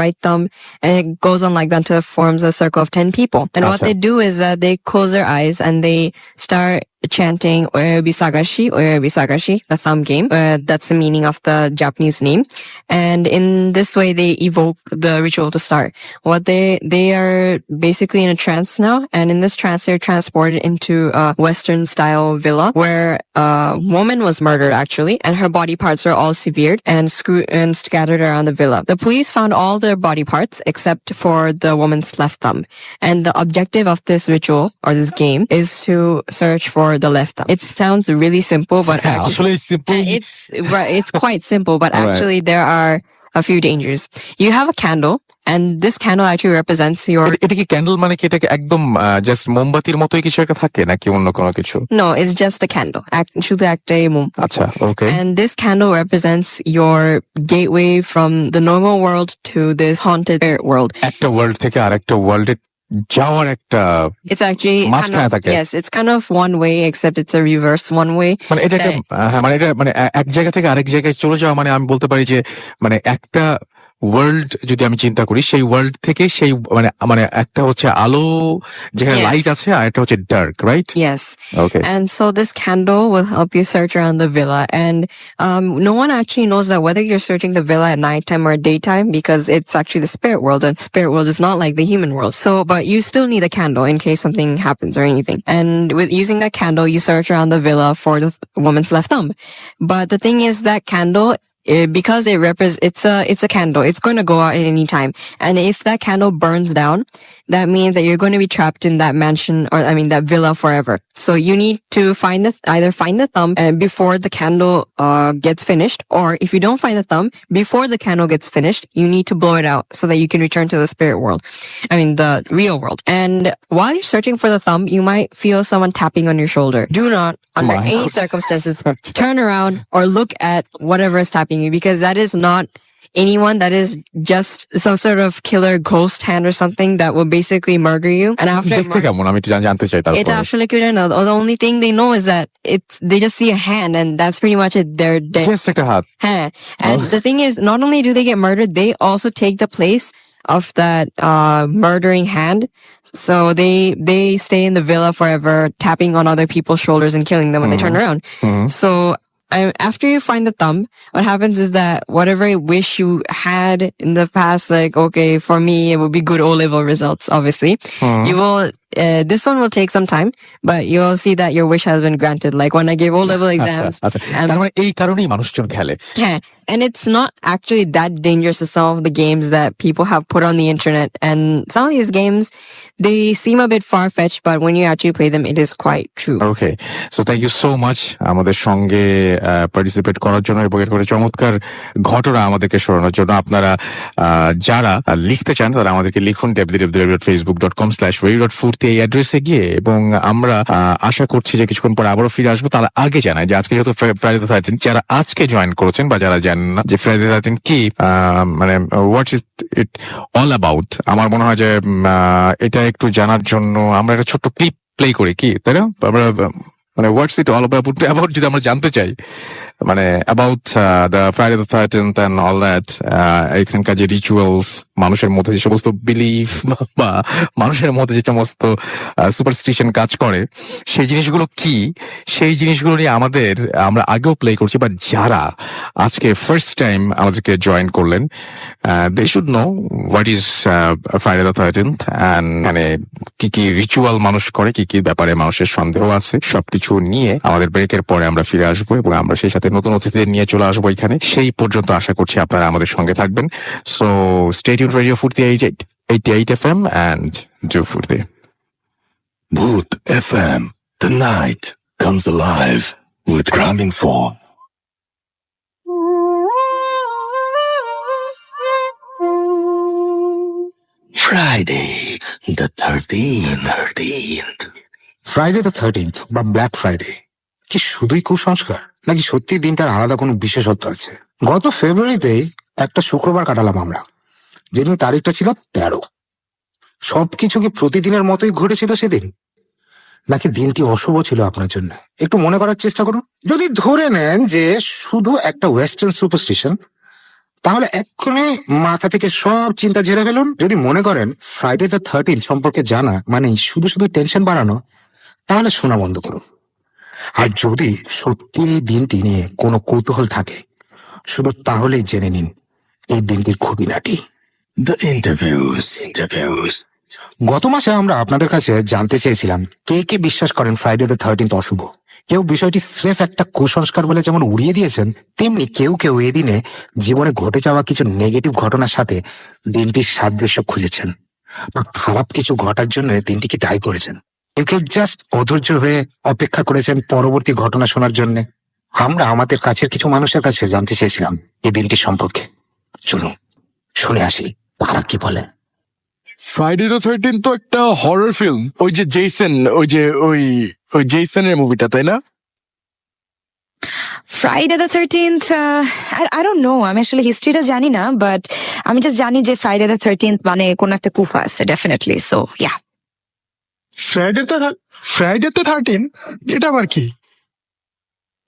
right thumb, and it goes on like that until it forms a circle of 10 people. And what Awesome. they do is that they close their eyes and they start chanting Oyobi Sagashi, the thumb game. That's the meaning of the Japanese name. And in this way, they evoke the ritual to start. They are basically in a trance now. And in this trance, they're transported into a Western style villa where a woman was murdered actually, and her body parts were all severed and scattered around the villa. The police found all their body parts except for the woman's left thumb. And the objective of this ritual or this game is to search for the left thumb. It sounds really simple, but actually, it's quite simple, but Right. actually there are a few dangers. You have a candle, and this candle actually represents your... এটা কি candle মানে কি এটাকে একদম just মোমবাতির মতোই কিছু একটা থাকে নাকি অন্য কোনো কিছু? No, it's just a candle. শুধু একটাই মোম। আচ্ছা, ওকে। And this candle represents your gateway from the normal world to this haunted spirit world. একটা ওয়ার্ল্ড থেকে আরেকটা ওয়ার্ল্ডে যাওয়ার একটা It's actually মাঝখানে থাকে। yes, it's kind of one way, except it's a reverse one way. মানে এটা একটা হ্যাঁ, মানে এটা মানে এক জায়গা থেকে আরেক জায়গায় চলে যাওয়া, মানে আমি বলতে পারি যে মানে একটা ওয়ার্ল্ড যদি আমি চিন্তা করি, সেই ওয়ার্ল্ড থেকে সেই মানে মানে একটা হচ্ছে আলো যেখানে Yes. লাইট আছে, আর একটা হচ্ছে dark, right? Yes. Okay. And so this candle will help you search around the villa. And no one actually knows that whether you're searching the villa at nighttime or daytime, because it's actually the spirit world, and spirit world is not like the human world. So, but you still need a candle in case something happens or anything. And with using that candle, you search around the villa for the woman's left thumb. But the thing is that candle, because it's a candle, it's going to go out at any time. And if that candle burns down, that means that you're going to be trapped in that mansion, or I mean that villa forever. So you need to either find the thumb before the candle gets finished, or if you don't find the thumb before the candle gets finished, you need to blow it out so that you can return to the spirit world. I mean the real world. And while you're searching for the thumb, you might feel someone tapping on your shoulder. Do not, under My any circumstances, turn around or look at whatever is tapping you, because that is not anyone. That is just some sort of killer ghost hand or something that will basically murder you. And after দেখতে কেমন আমি একটু জানতে চাই it তারপরে। actually couldn't know. The only thing they know is that they just see a hand, and that's pretty much it. They're dead. Just একটা হাত। Huh. And the thing is, not only do they get murdered, they also take the place of that murdering hand. So they stay in the villa forever, tapping on other people's shoulders and killing them when they turn around. So after you find the thumb, what happens is that whatever wish you had in the past, like, okay, for me, it would be good O-level results, obviously. You will, this one will take some time, but you'll see that your wish has been granted. Like when I gave O-level exams. আচ্ছা, and- তার মানে এই কারণেই মানুষজন খেলে। Yeah, and it's not actually that dangerous as some of the games that people have put on the internet. And some of these games, they seem a bit far-fetched, but when you actually play them, it is quite true. Okay, so thank you so much আমাদের সঙ্গে participate করার জন্য এবং এর করে চমৎকার ঘটনা আমাদেরকে শোনানোর জন্য। আপনারা যারা লিখতে চান তারা আমাদেরকে লিখুন www.facebook.com/radio.4 এই অ্যাড্রেসে গিয়ে, এবং আমরা আশা করছি যে কিছুক্ষণ পরে আবারও ফিরে আসবো। তার আগে জানাই যে আজকে যেহেতু ফ্রাইডে দ্য 13th, যারা আজকে জয়েন করেছেন বা যারা জানেন না যে ফ্রাইডে দ্য 13th কি, মানে what is it all about, আমার মনে হয় যে এটা একটু জানার জন্য আমরা একটা ছোট্ট ক্লিপ প্লে করি, কি তাই না? আমরা মানে হোয়াটস ইট অল অ্যাবাউট যদি আমরা জানতে চাই, মানে about the Friday the 13th and all that, এখানকার যে রিচুয়ালস, মানুষের মধ্যে যে সমস্ত বিলিফ বা মানুষের মধ্যে যে সমস্ত সুপারস্টিশন কাজ করে, সেই জিনিসগুলো কি, সেই জিনিসগুলো নিয়ে আমরা আগেও প্লে করছি, বাট যারা আজকে ফার্স্ট টাইম আমাদেরকে জয়েন করলেন, they should know what is Friday the 13th and মানে কি কি রিচুয়াল মানুষ করে, কি কি ব্যাপারে মানুষের সন্দেহ আছে, সবকিছু নিয়ে আমাদের ব্রেকের পরে আমরা ফিরে আসবো এবং আমরা সেই সাথে নতুন অতিথিদের নিয়ে চলে আসবো এখানে। সেই পর্যন্ত আশা করছি আপনারা আমাদের সঙ্গে থাকবেন। So stay tuned Radio 88 FM and do Furti. Booth FM. The night comes alive with Gramming Phone. Friday the 13th. Friday the 13th বা ব্ল্যাক ফ্রাইডে কি শুধুই কুসংস্কার, নাকি সত্যি দিনটার আলাদা কোনো বিশেষত্ব আছে? গত ফেব্রুয়ারিতেই একটা শুক্রবার কাটালাম আমরা, যেদিন তারিখটা ছিল 13। সবকিছু কি প্রতিদিনের মতোই ঘটেছিল সেদিন, নাকি দিনটি অশুভ ছিল আপনার জন্য? একটু মনে করার চেষ্টা করুন। যদি ধরে নেন যে শুধু একটা ওয়েস্টার্ন সুপারস্টিশন, তাহলে এক্ষুনি মাথা থেকে সব চিন্তা ঝেড়ে ফেলুন। যদি মনে করেন ফ্রাইডে দ্য 13th সম্পর্কে জানা মানে শুধু শুধু টেনশন বাড়ানো, তাহলে শোনা বন্ধ করুন। আর যদি সত্যি এই দিনটি নিয়ে কোনো কৌতূহল থাকে, শুধু তাহলেই জেনে নিন এই দিনটির খুঁটিনাটি। The interviews. গত মাসে আমরা আপনাদের কাছে জানতে চেয়েছিলাম কে কে বিশ্বাস করেন ফ্রাইডে দ্য 13th অশুভ। কেউ বিষয়টি স্রেফ একটা কুসংস্কার বলে যেমন উড়িয়ে দিয়েছেন, তেমনি কেউ কেউ এদিনে জীবনে ঘটে যাওয়া কিছু নেগেটিভ ঘটনার সাথে দিনটির সাদৃশ্য খুঁজেছেন বা খারাপ কিছু ঘটার জন্য দিনটিকে দায়ী করেছেন। কেউ কেউ জাস্ট অধৈর্য হয়ে অপেক্ষা করেছেন পরবর্তী ঘটনা শোনার জন্য। আমরা আমাদের কাছের কিছু মানুষের কাছে জানতে চেয়েছিলাম এই দিনটি সম্পর্কে। চলুন শুনে আসি তারা কি বলে। ফ্রাইডে দ্য 13th তো একটা হরর ফিল্ম, ওই যে জেসন, ওই জেসনের মুভিটা, তাই না? Friday the 13th, I don't know. আমি আসলে হিস্ট্রিটা জানি না, বাট আমি জাস্ট জানি যে Friday the 13th মানে কোন একটা কুফা আছে definitely. So yeah, Friday the 13th এটা আবার কি?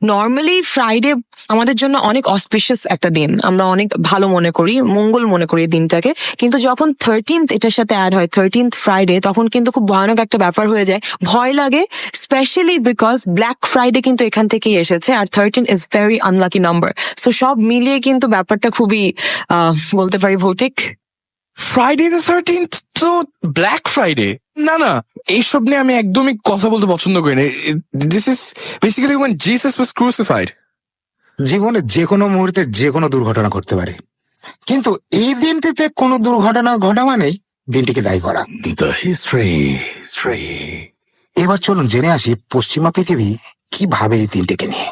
নর্মালি ফ্রাইডে আমাদের জন্য অনেক অসপিশিয়াস একটা দিন, আমরা অনেক ভালো মনে করি, মঙ্গল মনে করি এই দিনটাকে। কিন্তু যখন 13th এটার সাথে অ্যাড হয়, 13th ফ্রাইডে, তখন কিন্তু খুব ভয়ানক একটা ব্যাপার হয়ে যায়, ভয় লাগে, স্পেশালি বিকজ ব্ল্যাক ফ্রাইডে কিন্তু এখান থেকেই এসেছে, আর 13 is very unlucky number. So সব মিলিয়ে কিন্তু ব্যাপারটা খুবই বলতে পারি ভৌতিক। ফ্রাইডে দ্য 13th তো ব্ল্যাক ফ্রাইডে, না না, এইসব নিয়ে আমি একদমই কথা বলতে পছন্দ করি না। This is basically when Jesus was crucified. জীবনে যে কোনো মুহূর্তে যে কোনো দুর্ঘটনা ঘটতে পারে, কিন্তু এই দিনটিতে কোনো দুর্ঘটনা ঘটা মানেই দিনটিকে দায়ী করা। The history. এবার চলুন জেনে আসি পশ্চিমা পৃথিবী কিভাবে এই দিনটিকে নিয়ে।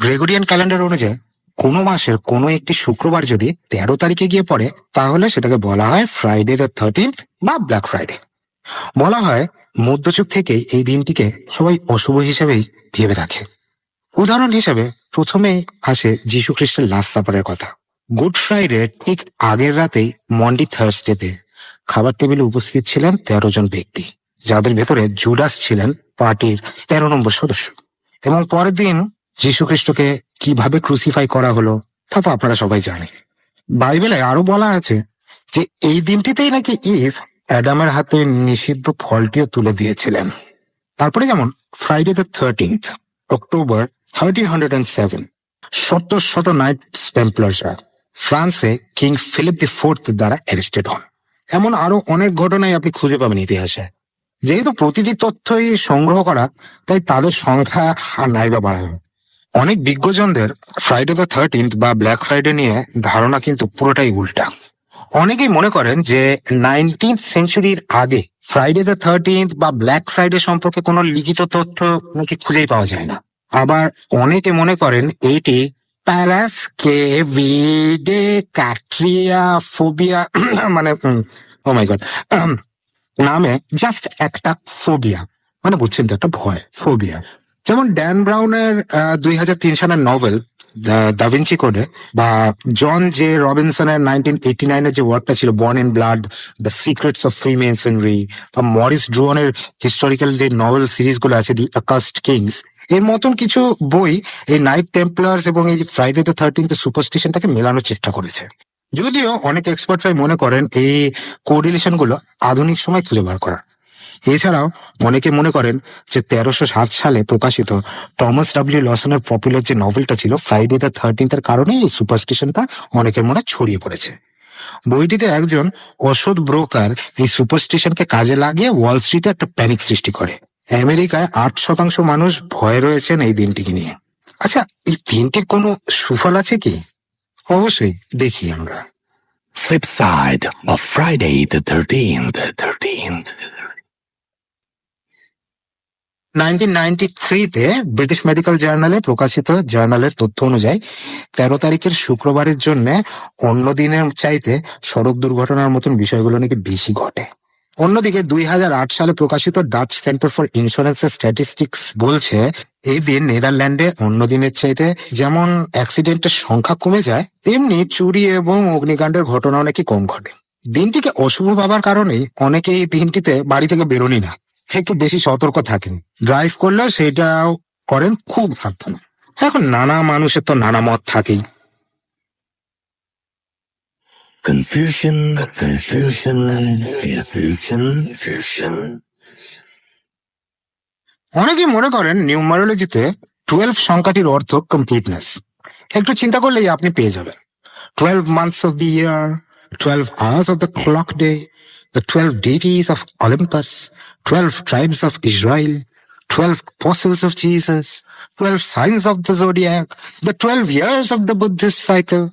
গ্রেগরিয়ান ক্যালেন্ডার অনুযায়ী কোনো মাসের কোনো একটি শুক্রবার যদি 13 তারিখে গিয়ে পড়ে, তাহলে সেটাকে বলা হয় ফ্রাইডে দ্য 13th বা ব্ল্যাক ফ্রাইডে। বলা হয় মধ্যযুগ থেকে এই দিনটিকে সবাই অশুভ হিসেবেই ভেবে থাকে। উদাহরণ হিসেবে প্রথমেই আসে যীশু খ্রিস্টের লাস্ট সাপারের কথা। গুড ফ্রাইডে ঠিক আগের রাতেই মন্ডি থার্সডেতে খাবার টেবিলে উপস্থিত ছিলেন 13 জন ব্যক্তি, যাদের ভেতরে জুডাস ছিলেন পার্টির 13 নম্বর সদস্য। এবং পরের দিন যীশু খ্রিস্টকে কিভাবে ক্রুসিফাই করা হলো তা তো আপনারা সবাই জানেন। বাইবেলে আরো বলা আছে যে এই দিনটিতেই নাকি ইভ অ্যাডামের হাতে নিষিদ্ধ ফলটিও তুলে দিয়েছিলেন। তারপরে যেমন ফ্রাইডে দ্য 13th অক্টোবর 1307 শত নাইট টেম্পলার্সরা ফ্রান্সে কিং ফিলিপ দি ফোর্থ দ্বারা অ্যারেস্টেড হন। এমন আরো অনেক ঘটনাই আপনি খুঁজে পাবেন ইতিহাসে। যেহেতু প্রতিটি তথ্যই সংগ্রহ করা, তাই তাদের সংখ্যা আর নাইবা বাড়ানো। অনেক বিজ্ঞজনদের ফ্রাইডে দ্য 13th বা ব্ল্যাক ফ্রাইডে নিয়ে ধারণা কিন্তু পুরোটাই উল্টা। অনেকেই মনে করেন যে 19th সেঞ্চুরির আগে ফ্রাইডে দ্য 13th বা ব্ল্যাক ফ্রাইডে সম্পর্কে কোনো লিখিত তথ্য নাকি খুঁজেই পাওয়া যায় না। আবার অনেকে মনে করেন এইটি প্যারাস্কেভিডে ক্যাট্রিয়া ফোবিয়া মানে ও মাই গড নামে জাস্ট একটা ফোবিয়া, মানে বুঝছেন তো, একটা ভয়, ফোবিয়া। যেমন ড্যান ব্রাউনের 2003 সালের নভেল দা ভিঞ্চি কোডে, বা জন জে রবিনসনের 1989 যে ওয়ার্কটা ছিল born in blood, the secrets of freemasonry, বা মরিস ড্রুয়নের হিস্টোরিক্যাল যে নভেল সিরিজগুলো আছে দি অ্যাকাস্ট কিংস, এর মতন কিছু বই এই নাইট টেম্পলার্স এবং এই ফ্রাইডে দ্য 13th সুপারস্টিশনটাকে মেলানোর চেষ্টা করেছে। যদিও অনেক এক্সপার্টরাই মনে করেন এই কোরিলেশন গুলো আধুনিক সময় খুঁজে বার করা। এছাড়াও অনেকে মনে করেন যে 1307 সালে প্রকাশিত টমাস ডাব্লিউ লসনের পপুলার যে নভেলটা ছিল ফ্রাইডে দ্য 13th এর কারণেই এই সুপারস্টিশনটা অনেকের মনে ছড়িয়ে পড়েছে। বইটিতে একজন অসৎ ব্রোকার এই সুপারস্টিশনকে কাজে লাগিয়ে ওয়াল স্ট্রিটে একটা প্যানিক সৃষ্টি করে। আমেরিকায় 8% মানুষ ভয়ে রয়েছেন এই দিনটিকে নিয়ে। আচ্ছা, এই দিনটির কোনো সুফল আছে কি? অবশ্যই, দেখি আমরা। Flip side of Friday the 13th. 1993-তে ব্রিটিশ মেডিকেল জার্নালে প্রকাশিত জার্নালের তথ্য অনুযায়ী 13 তারিখের শুক্রবারের জন্য অন্য দিনের চাইতে সড়ক দুর্ঘটনার মতন বিষয়গুলো নাকি বেশি ঘটে। অন্যদিকে 2008 সালে প্রকাশিত Dutch centre for insurance statistics বলছে এই দিন নেদারল্যান্ডে অন্য দিনের চাইতে যেমন অ্যাক্সিডেন্টের সংখ্যা কমে যায়, তেমনি চুরি এবং অগ্নিকাণ্ডের ঘটনাও নাকি কম ঘটে। দিনটিকে অশুভ ভাবার কারণেই অনেকে এই দিনটিতে বাড়ি থেকে বেরোনি না, একটু বেশি সতর্ক থাকেন। ড্রাইভ করলেও সেটাও করেন খুব সাবধানে। এখন নানা মানুষের তো নানা মত থাকেই। Confusion. অনেকেই মনে করেন নিউমারোলজিতে 12 সংখ্যাটির অর্থ কমপ্লিটনেস। একটু চিন্তা করলেই আপনি পেয়ে যাবেন 12 months of the year, 12 hours of the clock day, the 12 deities of Olympus, 12 tribes of Israel, 12 apostles of Jesus, 12 signs of the zodiac, the 12 years of the Buddhist cycle.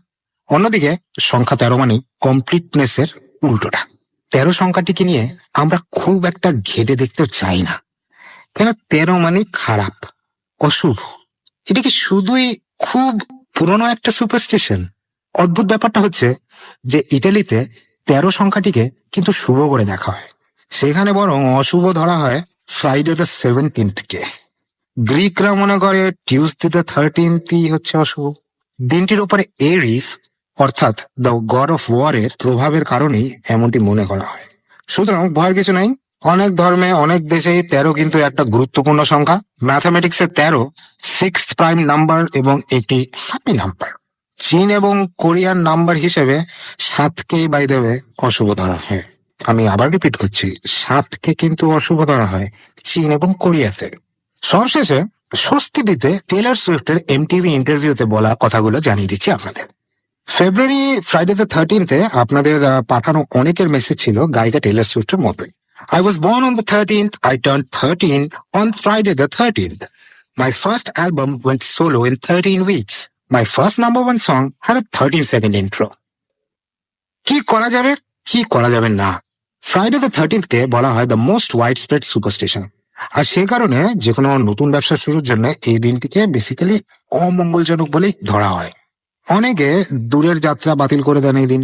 অন্যদিকে সংখ্যা 13 মানে কমপ্লিটনেসের উল্টোটা। 13 সংখ্যাটিকে নিয়ে আমরা খুব একটা ঘেটে দেখতে চাই না, কেন 13 মানে খারাপ, অশুভ। এটা কি শুধুই খুব পুরনো একটা সুপারস্টিশন? অদ্ভুত ব্যাপারটা হচ্ছে যে ইটালিতে 13 সংখ্যাটিকে কিন্তু শুভ করে দেখা হয়, সেখানে বরং অশুভ ধরা হয় ফ্রাইডে দ্য 17th কে। গ্রিকরা মনে করে টিউসডে দ্য 13th হচ্ছে অশুভ। দিনটির উপরে এরিস অর্থাৎ দ্য গড অফ ওয়ার এর প্রভাবের কারণেই এমনটি মনে করা হয়। সুতরাং ভয়ের কিছু নাই। অনেক ধর্মে অনেক দেশেই 13 কিন্তু একটা গুরুত্বপূর্ণ সংখ্যা। ম্যাথামেটিক্সে 13 6th প্রাইম নাম্বার এবং একটি হ্যাপি নাম্বার। চীন এবং কোরিয়ার নাম্বার হিসেবে 7কে বাই দ্য ওয়ে অশুভ ধরা হয়। আমি আবার রিপিট করছি, 7কে কিন্তু অশুভ ধরা হয় চীন এবং কোরিয়াতে। সবশেষে স্বস্তি দিতে টেলর সুইফটের এমটিভি ইন্টারভিউতে বলা কথাগুলো জানিয়ে দিচ্ছি আপনাদের। ফেব্রুয়ারি ফ্রাইডে দ্য 13th আপনাদের পাঠানো অনেকের মেসেজ ছিল গায়িকা টেলর সুইফটের মতোই। I was born on the 13th. I turned 13 on Friday the 13th. My first album went solo in 13 weeks. My first #1 song had a 13-second intro. কি করা যাবে, কি করা যাবে না, ফ্রাইডে দ্য 13th কে বলা হয় the most wide spread superstition. আর সে কারণে যে কোনো নতুন ব্যবসা শুরুর জন্য এই দিনটিকে বেসিক্যালি অমঙ্গলজনক বলেই ধরা হয়। অনেকে দূরের যাত্রা বাতিল করে দেন এই দিন।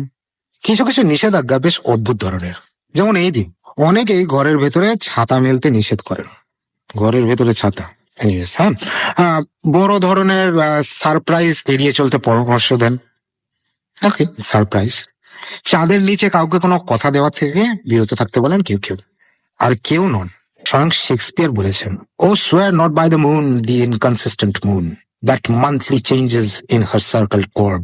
কিছু কিছু নিষেধাজ্ঞা বেশ অদ্ভুত ধরনের, যেমন এই দিন অনেকেই ঘরের ভেতরে ছাতা মেলতে নিষেধ করেন। ঘরের ভেতরে ছাতা, হ্যাঁ। বড় ধরনের সারপ্রাইজ এড়িয়ে চলতে পরামর্শ দেন। ওকে, সারপ্রাইজ। চাঁদের নিচে কাউকে কোনো কথা দেওয়া থেকে বিরত থাকতে বলেন কেউ কেউ। আর কেউ নন, স্বয়ং শেক্সপিয়ার বলেছেন, O swear not by the moon, the inconsistent moon, that monthly changes in her circle orb,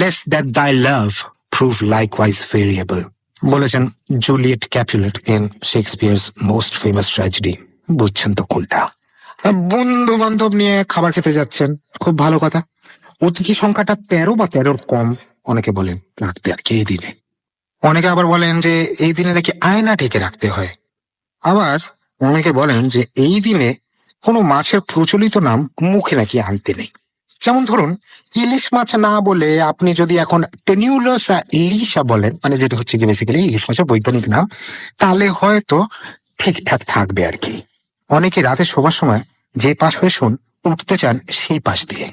lest that thy love prove likewise variable, বলেছেন Juliet Capulet in Shakespeare's most famous tragedy. বুঝছেন তো কোনটা? বন্ধু বান্ধব নিয়ে খাবার খেতে যাচ্ছেন, খুব ভালো কথা। অতিথি সংখ্যাটা 13 বা 13 কম অনেকে বলেন রাখতে আর কি এই দিনে। অনেকে আবার বলেন যে এই দিনে নাকি আয়না ঢেকে রাখতে হয়। আবার অনেকে বলেন যে এই দিনে কোনো মাছের প্রচলিত নাম মুখে নাকি আনতে নেই। যেমন ধরুন ইলিশ মাছ না বলে আপনি যদি এখন টেনিউলোসা ইলিশা বলেন, মানে যেটা হচ্ছে কি বেসিক্যালি ইলিশ মাছের বৈজ্ঞানিক নাম, তাহলে হয়তো ঠিকঠাক থাকবে আর কি। অনেকে রাতে শোবার সময় যে পাশ হয়ে শোন উঠতে চান সেই পাশ দিয়ে।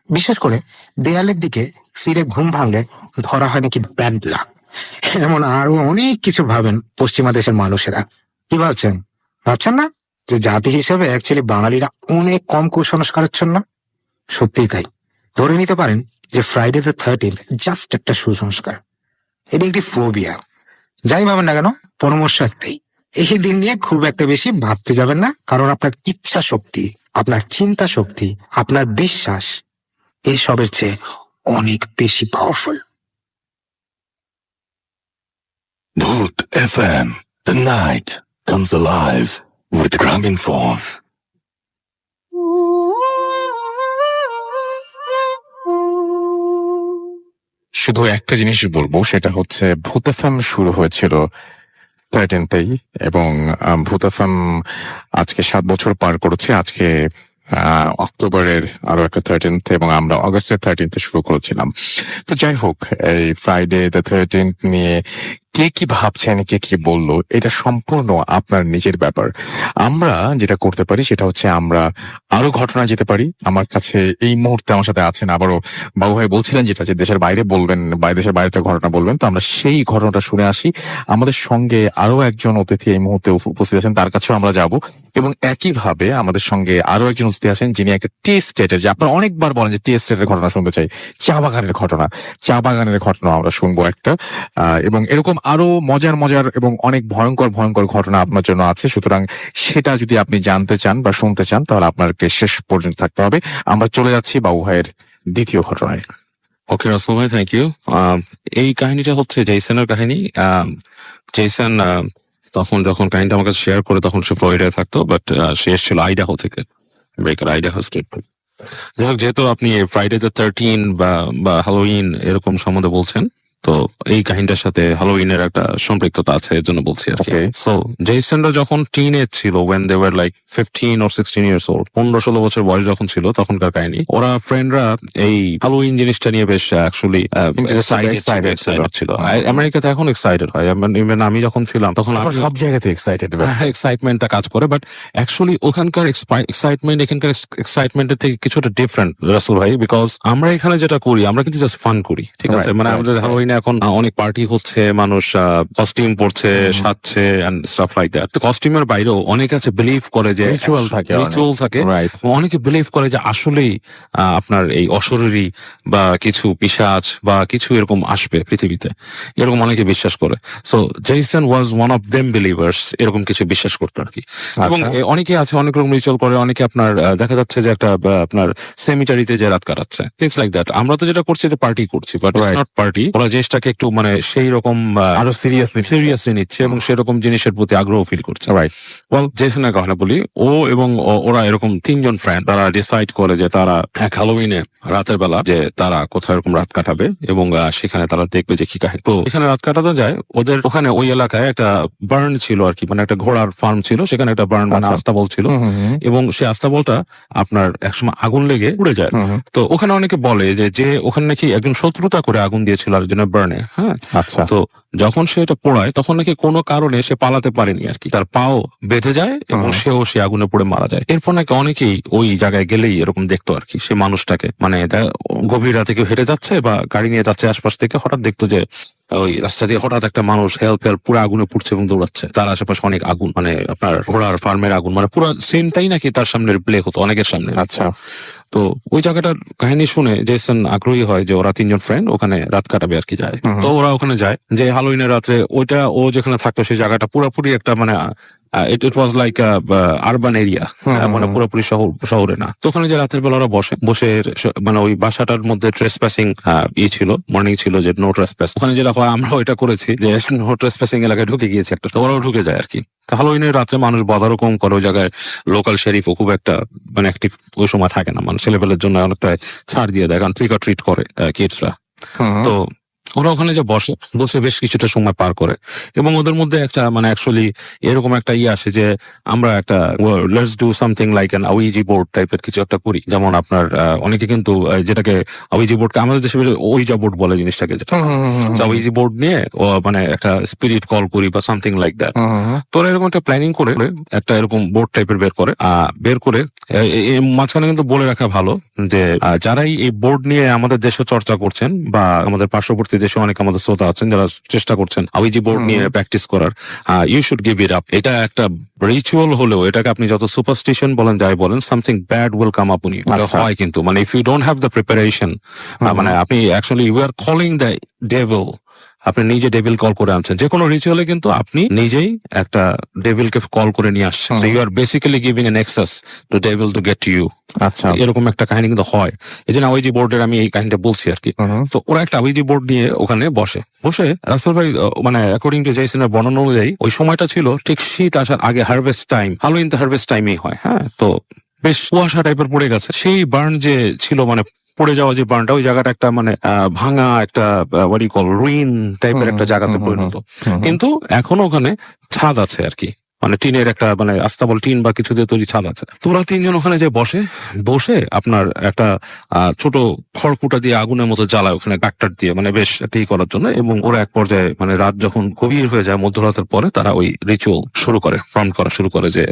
বিশেষ করে দেয়ালের দিকে ফিরে ঘুম ভাঙলে ধরা হয় নাকি ব্যাড লাক। এমন আরো অনেক কিছু ভাবেন পশ্চিমা দেশের মানুষেরা। কি ভাবছেন? ভাবছেন না যে জাতি হিসেবে অ্যাকচুয়ালি বাঙালিরা অনেক কম কুসংস্কারাচ্ছন্ন? সত্যিই তাই। ধরে নিতে পারেন যে ফ্রাইডে দ্য 13th জাস্ট একটা সুসংস্কার, এটা একটি ফোবিয়া। যাই ভাবেন না কেন, পরামর্শ একটাই, এই দিন নিয়ে খুব একটা বেশি ভাবতে যাবেন না, কারণ আপনার ইচ্ছা শক্তি, আপনার চিন্তা শক্তি, আপনার বিশ্বাস এসবের চেয়ে অনেক বেশি powerful. Bhoot FM. The night comes alive with Graminphone. শুধু একটা জিনিস বলবো, সেটা হচ্ছে ভূত এফএম শুরু হয়েছিল 13th এবং ভূত এফএম আজকে 7 বছর পার করেছে। আজকে অক্টোবরের আরো একটা 13th এবং আমরা অগস্টের 13th শুরু করেছিলাম। তো যাই হোক, এই ফ্রাইডে দ্য 13th নিয়ে কে কি ভাবছেন, কে কি বললো, এটা সম্পূর্ণ আপনার নিজের ব্যাপার। আমরা যেটা করতে পারি সেটা হচ্ছে আমরা আরো ঘটনা যেতে পারি। আমার কাছে এই মুহূর্তে আমার সাথে আছেন আবারও বাবু ভাই, বলছিলেন যেটা যে দেশের বাইরে বলবেন, দেশের বাইরে একটা ঘটনা বলবেন, তো আমরা সেই ঘটনাটা শুনে আসি। আমাদের সঙ্গে আরো একজন অতিথি এই মুহূর্তে উপস্থিত আছেন, তার কাছেও আমরা যাব। এবং একইভাবে আমাদের সঙ্গে আরো একজন অতিথি আছেন যিনি একটা টি স্টেটের, যে আপনারা অনেকবার বলেন যে টি স্টেটের ঘটনা শুনতে চাই, চা বাগানের ঘটনা আমরা শুনবো একটা। এবং এরকম আরো মজার এবং অনেক ভয়ঙ্কর ঘটনা আপনার জন্য আছে। সুতরাং সেটা যদি আপনি জানতে চান বা শুনতে চান তাহলে আপনাকে শেষ পর্যন্ত থাকতে হবে। আমরা চলে যাচ্ছি বাবু ভাইয়ের দ্বিতীয় ঘটনায়। ওকে রাসেল ভাই, থ্যাংক ইউ। এই কাহিনীটা হচ্ছে জেসনের কাহিনী। জেসন তখন যখন কাহিনীটা আমার কাছে শেয়ার করে তখন সে ফ্লোরিডায় থাকতো, বাট সে এসেছিল আইডাহো থেকে, আমেরিকার আইডাহো স্টেট। যাই হোক, যেহেতু আপনি ফ্রাইডে দ্য 13 বা হ্যালোউইন এরকম সম্বন্ধে বলছেন, তো এই কাহিনীটার সাথে হ্যালোউইনের একটা সম্পৃক্ততা আছে, এর জন্য বলছি আর কি। Okay. সো জেসনরা যখন টিনেজ ছিল, when they were like 15 or 16 years old, 15-16 বছর বয়স যখন ছিল তখনকার কাহিনী, ওরা ফ্রেন্ডরা এই হ্যালোউইন জিনিসটা নিয়ে বেশ অ্যাকচুয়ালি Excited ছিল। ছিল। আমেরিকাতে এখন এক্সাইটেড হয়, ইভেন আমি যখন ছিলাম তখন এখন সব জায়গাতে এক্সাইটেড। এক্সাইটমেন্টটা কাজ করে, বাট অ্যাকচুয়ালি ওখানকার এক্সাইটমেন্ট এখানকার এক্সাইটমেন্টের থেকে কিছুটা ডিফারেন্ট রাসেল ভাই, বিকজ আমরা এখানে যেটা করি আমরা কিন্তু জাস্ট ফান করি, ঠিক আছে? মানে আমাদের হ্যালোউইনে এখন অনেক পার্টি হচ্ছে, মানুষ কস্টিউম পরছে, সাজছে এন্ড স্টাফ লাইক দ্যাট। তো কস্টিউমের বাইরেও অনেকে আছে বিলিভ করে যে রিচুয়াল থাকে, রিচুয়াল থাকে, রাইট। অনেকে বিলিভ করে যে আসলেই আপনার এই অশরীরী বা কিছু পিশাচ বা কিছু এরকম আসবে পৃথিবীতে, এরকম অনেকে বিশ্বাস করে। So Jason was one of them believers, এরকম কিছু বিশ্বাস করতো আর কি। এবং অনেকে আছে অনেক রকম রিচুয়াল করে, অনেকে আপনার দেখা যাচ্ছে যে একটা আপনার সেমিটারিতে যে রাত কাটাচ্ছে, থিংস লাইক দ্যাট। আমরা তো যেটা করছি যে পার্টি করছি, বাট ইটস নট পার্টি। ওরা জিনিসটাকে একটু মানে সেই রকম আরো সিরিয়াসলি নিচ্ছে এবং সেরকম জিনিসের প্রতি আগ্রহ ফিল করছে। রাইট। ওয়েল, জেসনের কথা বলি, ও এবং ওরা এরকম 3 জন ফ্রেন্ড, তারা ডিসাইড করে যে তারা এক হ্যালোউইনে রাতের বেলা যে তারা কোথাও এরকম রাত কাটাবে এবং সেখানে তারা দেখবে যে কি কাহিনী। তো এখানে রাত কাটাতে যায়, ওদের ওখানে ওই এলাকায় একটা বার্ন ছিল আর কি, মানে একটা ঘোড়ার ফার্ম ছিল, সেখানে একটা বার্ন মানে আস্তাবল ছিল, এবং সেই আস্তাবলটা আপনার একসময় আগুন লেগে উড়ে যায়। তো ওখানে অনেকে বলে যে ওখানে নাকি একজন শত্রুতা করে আগুন দিয়েছিল আরেকজনের বার্নে। হ্যাঁ, আচ্ছা। তো যখন সে এটা পোড়ায় তখন নাকি কোনো কারণে সে পালাতে পারেনি আর কি, তার পাও বেঁধে যায় এবং সে আগুনে পড়ে মারা যায়। এরপর নাকি অনেকেই ওই জায়গায় গেলেই এরকম দেখতো আর কি, সে মানুষটাকে মানে গভীর রাতে কেউ হেঁটে যাচ্ছে বা গাড়ি নিয়ে যাচ্ছে আশপাশ থেকে, হঠাৎ দেখতো যে ওই রাস্তা দিয়ে হঠাৎ একটা মানুষ হেল্প পুরো আগুনে পুড়ছে এবং দৌড়াচ্ছে, তার আশেপাশে অনেক আগুন, মানে আপনার ঘোড়ার ফার্মের আগুন, মানে পুরো সিনটাই নাকি তার সামনে প্লে হতো, অনেকের সামনে। আচ্ছা। তো ওই জায়গাটার কাহিনী শুনে জেসন আগ্রহী হয় যে ওরা 3 জন ফ্রেন্ড ওখানে রাত কাটাবে আর কি যায়। তো ওরা ওখানে যায়, যে হ্যালোউইনের রাত্রে ওইটা ও যেখানে থাকতো সেই জায়গাটা পুরোপুরি একটা মানে ইট ওয়াজ লাইক আরবান এরিয়া, মানে পুরোপুরি শহরে না। তো ওখানে যে রাতের বেলা ওরা বসে মানে ওই বাসাটার মধ্যে ট্রেসপ্যাসিং ছিল, মর্নিং ছিল যে নো ট্রেসপ্যাস। ওখানে যেটা হয় আমরা ওইটা করেছি যে নো ট্রেসপ্যাসিং এলাকায় ঢুকে গিয়েছি একটা, তো ওরাও ঢুকে যায় আর কি। হ্যালোউইনের রাতে মানুষ বাধারও কম করে, ওই জায়গায় লোকাল শেরিফও খুব একটা মানে অ্যাক্টিভ ওই সময় থাকে না, মানে ছেলেপেলের জন্য অনেকটা ছাড় দিয়ে দেয়, কারণ ট্রিক অর ট্রিট করে কিডসরা। তো ওরা ওখানে যে বসে বেশ কিছুটা সময় পার করে, এবং ওদের মধ্যে একটা মানে অ্যাকচুয়ালি এরকম একটা আসে যে আমরা একটা let's do something like an ouija board টাইপের কিছু একটা করি। যেমন আপনার অনেকে কিন্তু যেটাকে আউইজি বোর্ডকে আমাদের দেশে ওইজা বোর্ড বলে জিনিসটাকে, যেটা আউইজি বোর্ড নিয়ে মানে একটা স্পিরিট কল করি বা সামথিং লাইক দ্যাট। তো ওরা এরকম একটা প্ল্যানিং করে একটা এরকম বোর্ড টাইপের বের করে মাঝখানে কিন্তু বলে রাখা ভালো যে যারাই এই বোর্ড নিয়ে আমাদের দেশে চর্চা করছেন বা আমাদের পার্শ্ববর্তী দেশে অনেক আমাদের শ্রোতা আছেন যারা চেষ্টা করছেন আউইজি বোর্ড নিয়ে প্র্যাকটিস করার, you should give it up. এটা একটা রিচুয়াল হলেও এটাকে আপনি যত সুপারস্টিশন বলেন যাই বলেন, something bad will come up on you. হয় কিন্তু মানে if you don't have the preparation, মানে আপনি actually you are calling the devil, আপনি নিজে ডেভিল কল করে আনছেন। যে কোনো রিচুয়ালে কিন্তু আপনি নিজেই একটা ডেভিলকে কল করে নিয়ে আসছেন। So you are basically giving an access to devil to get to you. আচ্ছা, এরকম একটা কাহিনী কিন্তু হয়। এই জন্য আউইজি বোর্ডের আমি এই কাহিনীটা বলছি আর কি। তো ওরা একটা আউইজি বোর্ড নিয়ে ওখানে বসে রাসেল ভাই, মানে অ্যাকর্ডিং টু জেসনের বর্ণনা অনুযায়ী ওই সময়টা ছিল ঠিক শীত আসার আগে, হারভেস্ট টাইম, হ্যালোউইন তো হারভেস্ট টাইমেই হয়। হ্যাঁ, তো বেশ কুয়াশা টাইপের পড়ে গেছে। সেই বার্ন যে ছিল, মানে পড়ে যাওয়া যে বার্নটা, ওই জায়গাটা একটা মানে ভাঙা একটা রুইন টাইপের একটা জায়গাতে পরিণত। কিন্তু এখনো ওখানে ছাদ আছে আর কি, মানে টিনের একটা মানে আস্তাবল টিন বা কিছু দিয়ে তৈরি ছাদ আছে। তো ওরা 3 জন ওখানে যে বসে আপনার একটা ছোট খড়কুটা দিয়ে আগুনের মতো জ্বালায় ওখানে কাঠটার দিয়ে, মানে বেশ একটা করার জন্য। এবং ওরা এক পর্যায়ে মানে রাত যখন গভীর হয়ে যায়, মধ্যরাতের পরে তারা ওই রিচুয়াল প্রম্পট করা শুরু করে যে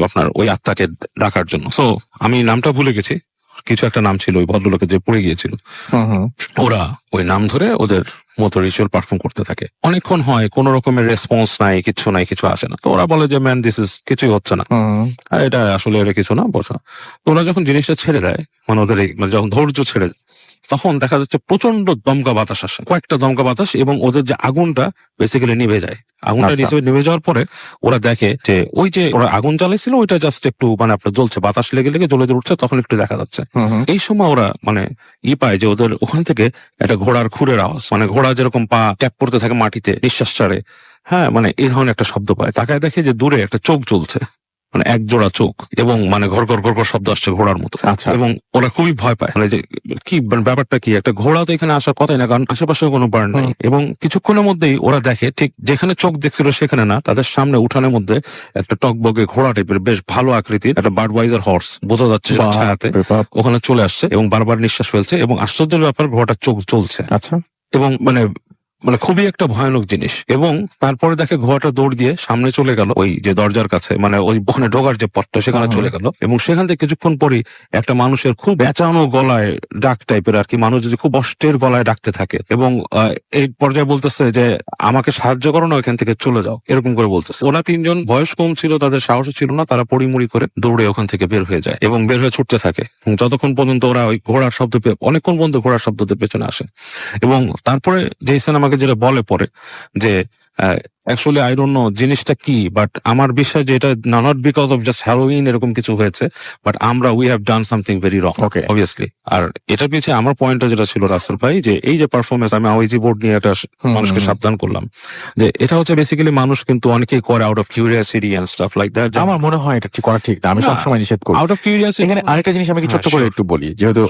আপনার ওই আত্মাকে ডাকার জন্য। সো আমি নামটা ভুলে গেছি, কিছু একটা নাম ছিল ওই ভদ্রলোকে যে পড়ে গিয়েছিল। ওরা ওই নাম ধরে ওদের মতো রিচুয়াল পারফর্ম করতে থাকে। অনেকক্ষণ হয়, কোন রকমের রেসপন্স নাই, কিছু আসে না। তো ওরা বলে যে ম্যান দিস ইজ কিছুই হচ্ছে না, এটা আসলে এটা কিছু না, বসা। ওরা যখন জিনিসটা ছেড়ে দেয়, মানে ওদের মানে যখন ধৈর্য ছেড়ে দেয়, তখন দেখা যাচ্ছে প্রচন্ড দমকা বাতাস আসে, কয়েকটা দমকা বাতাস, এবং ওদের যে আগুনটা বেসিক্যালি নিভে যায়। আগুনটা নিভে যাওয়ার পরে ওরা দেখে যে ওই যে ওরা আগুন জ্বালাইছিল ওইটা জাস্ট একটু মানে আপনার জ্বলছে, বাতাস লেগে জ্বলে উঠছে, তখন একটু দেখা যাচ্ছে। এই সময় ওরা মানে পায় যে ওদের ওখান থেকে একটা ঘোড়ার খুরের আওয়াজ, মানে ঘোড়া যেরকম পা ট্যাপ করতে থাকে মাটিতে, নিঃশ্বাস ছাড়ে, হ্যাঁ মানে এই ধরনের একটা শব্দ পায়, তাকায় দেখে যে দূরে একটা চোখ জ্বলছে, মানে এক জোড়া চোখ, এবং মানে ঘর ঘর ঘর ঘর শব্দ আসছে ঘোড়ার মতো। আচ্ছা। এবং ওরা খুবই ভয় পায়, মানে যে কি মানে ব্যাপারটা কি, একটা ঘোড়া তো এখানে আসার কথাই না, কারণ আশেপাশে কোনো বার্ন নেই। এবং কিছুক্ষণের মধ্যেই ওরা দেখে ঠিক যেখানে চোখ দেখছিল সেখানে না, তাদের সামনে উঠানের মধ্যে একটা টকবগে ঘোড়া টাইপের বেশ ভালো আকৃতির একটা বার্ডওয়াইজার হর্স, বোঝা যাচ্ছে সেটা ছায়াতে, ওখানে চলে আসছে এবং বারবার নিঃশ্বাস ফেলছে, এবং আশ্চর্যের ব্যাপার ঘোড়াটার চোখ জ্বলছে। আচ্ছা। এবং মানে মানে খুবই একটা ভয়ানক জিনিস। এবং তারপরে দেখে ঘোড়াটা দৌড় দিয়ে সামনে চলে গেল ওই যে দরজার কাছে, মানে ওই ওখানে ঢোকার যে পথটা সেখানে চলে গেল, এবং সেখান থেকে কিছুক্ষণ পরেই একটা মানুষের খুব বেচানো গলায় ডাক টাইপের আর কি, মানুষ যদি খুব কষ্টের গলায় ডাকতে থাকে, এবং এই পর্যায়ে বলতেছে যে আমাকে সাহায্য করো না, ওখান থেকে চলে যাও, এরকম করে বলতেছে। ওরা তিনজন বয়স কম ছিল, তাদের সাহস ছিল না, তারা পড়িমুড়ি করে দৌড়ে ওখান থেকে বের হয়ে যায় এবং বের হয়ে ছুটতে থাকে, এবং যতক্ষণ পর্যন্ত ওরা ওই ঘোড়ার শব্দ অনেকক্ষণ পর্যন্ত ঘোড়ার শব্দতে পেছনে আসে। এবং তারপরে জেসন আমাকে যেটা বলে পরে যে অ্যাকচুয়ালি আই ডোন্ট নো জিনিসটা কি, বাট আমার বিশ্বাস যে এটা not because of just Halloween এরকম কিছু হয়েছে, বাট আমরা we have done something very wrong, Okay. Obviously. আর এটার পিছিয়ে আমার পয়েন্টটা যেটা ছিল রাসেল ভাই, যে এই যে পারফরমেন্স, আমি আওয়াইজি বোর্ড নিয়ে একটা মানুষকে সাবধান করলাম যে এটা হচ্ছে বেসিক্যালি মানুষ কিন্তু অনেকেই করে out of curiosity and stuff like that. আমার মনে হয় এটা ঠিক করা ঠিক না, আমি না, সবসময় নিষেধ করি। Out of curiosity. এখানে আরেকটা জিনিস আমি কি ছোট্ট হ্যাঁ, করে sure. একটু বলি, যেহেতু